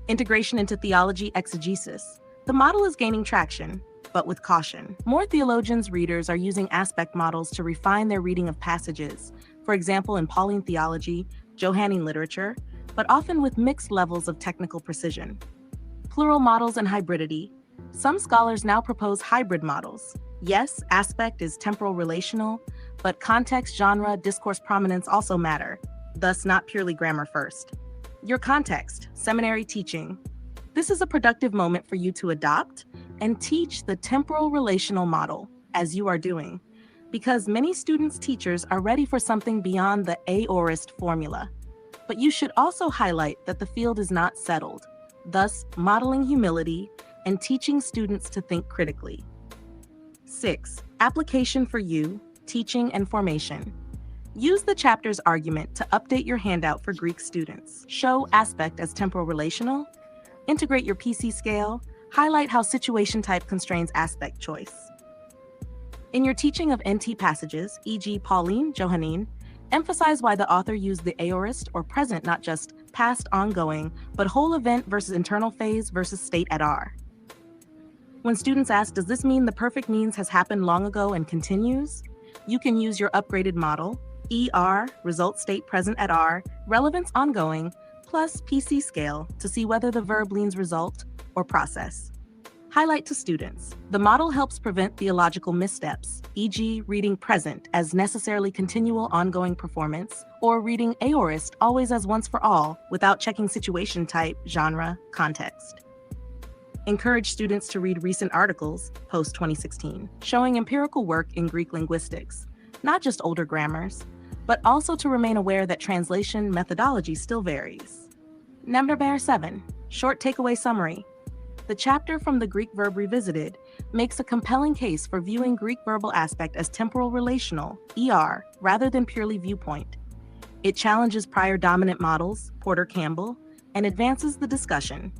Integration into theology exegesis. The model is gaining traction, but with caution. More theologians' readers are using aspect models to refine their reading of passages, for example in Pauline theology, Johannine literature, but often with mixed levels of technical precision. Plural models and hybridity. Some scholars now propose hybrid models. Yes, aspect is temporal relational, but context, genre, discourse prominence also matter, thus not purely grammar first. Your context, seminary teaching. This is a productive moment for you to adopt and teach the temporal relational model, as you are doing, because many students' teachers are ready for something beyond the aorist formula. But you should also highlight that the field is not settled, thus modeling humility and teaching students to think critically. 6. Application for you, teaching and formation. Use the chapter's argument to update your handout for Greek students. Show aspect as temporal relational, integrate your PC scale, highlight how situation type constrains aspect choice. In your teaching of NT passages, e.g. Pauline, Johannine, emphasize why the author used the aorist or present, not just past ongoing, but whole event versus internal phase versus state at R. When students ask, does this mean the perfect means has happened long ago and continues? You can use your upgraded model, ER, result state present at R, relevance ongoing, plus PC scale to see whether the verb leans result or process. Highlight to students. The model helps prevent theological missteps, e.g. reading present as necessarily continual ongoing performance, or reading aorist always as once for all without checking situation type, genre, context. Encourage students to read recent articles, post-2016, showing empirical work in Greek linguistics, not just older grammars, but also to remain aware that translation methodology still varies. Number 7, short takeaway summary. The chapter from the Greek verb revisited makes a compelling case for viewing Greek verbal aspect as temporal relational, ER, rather than purely viewpoint. It challenges prior dominant models, Porter-Campbell, and advances the discussion.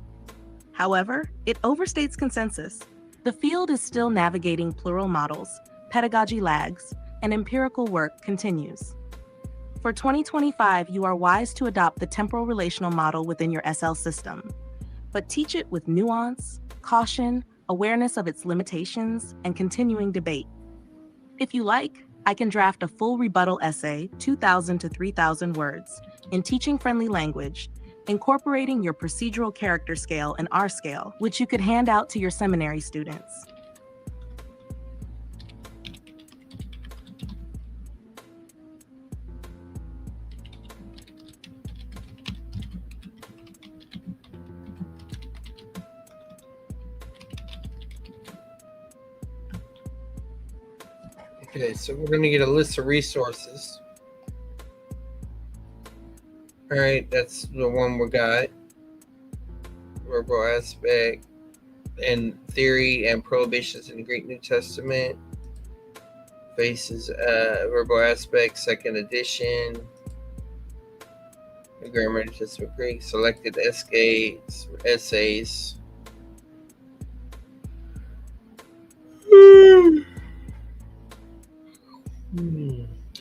However, it overstates consensus. The field is still navigating plural models, pedagogy lags, and empirical work continues. For 2025, you are wise to adopt the temporal relational model within your SL system, but teach it with nuance, caution, awareness of its limitations, and continuing debate. If you like, I can draft a full rebuttal essay, 2,000 to 3,000 words, in teaching-friendly language, incorporating your procedural character scale and R scale, which you could hand out to your seminary students. Okay, so we're going to get a list of resources. All right, that's the one we got. Verbal aspect and theory and prohibitions in the Greek New Testament. Faces verbal aspect, second edition. The Grammar New Testament Greek. Selected essays.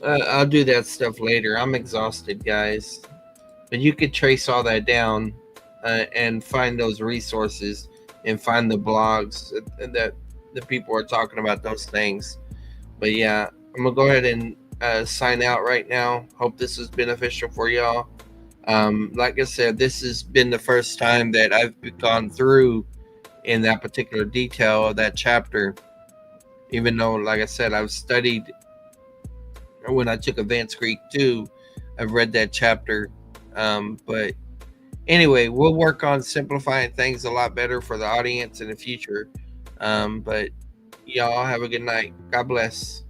I'll do that stuff later. I'm exhausted, guys. But you could trace all that down and find those resources and find the blogs that the people are talking about those things. But yeah, I'm going to go ahead and sign out right now. Hope this is beneficial for y'all. Like I said, this has been the first time that I've gone through in that particular detail of that chapter. Even though, like I said, I've studied when I took Advanced Greek 2, I've read that chapter. But anyway, we'll work on simplifying things a lot better for the audience in the future. But y'all have a good night. God bless.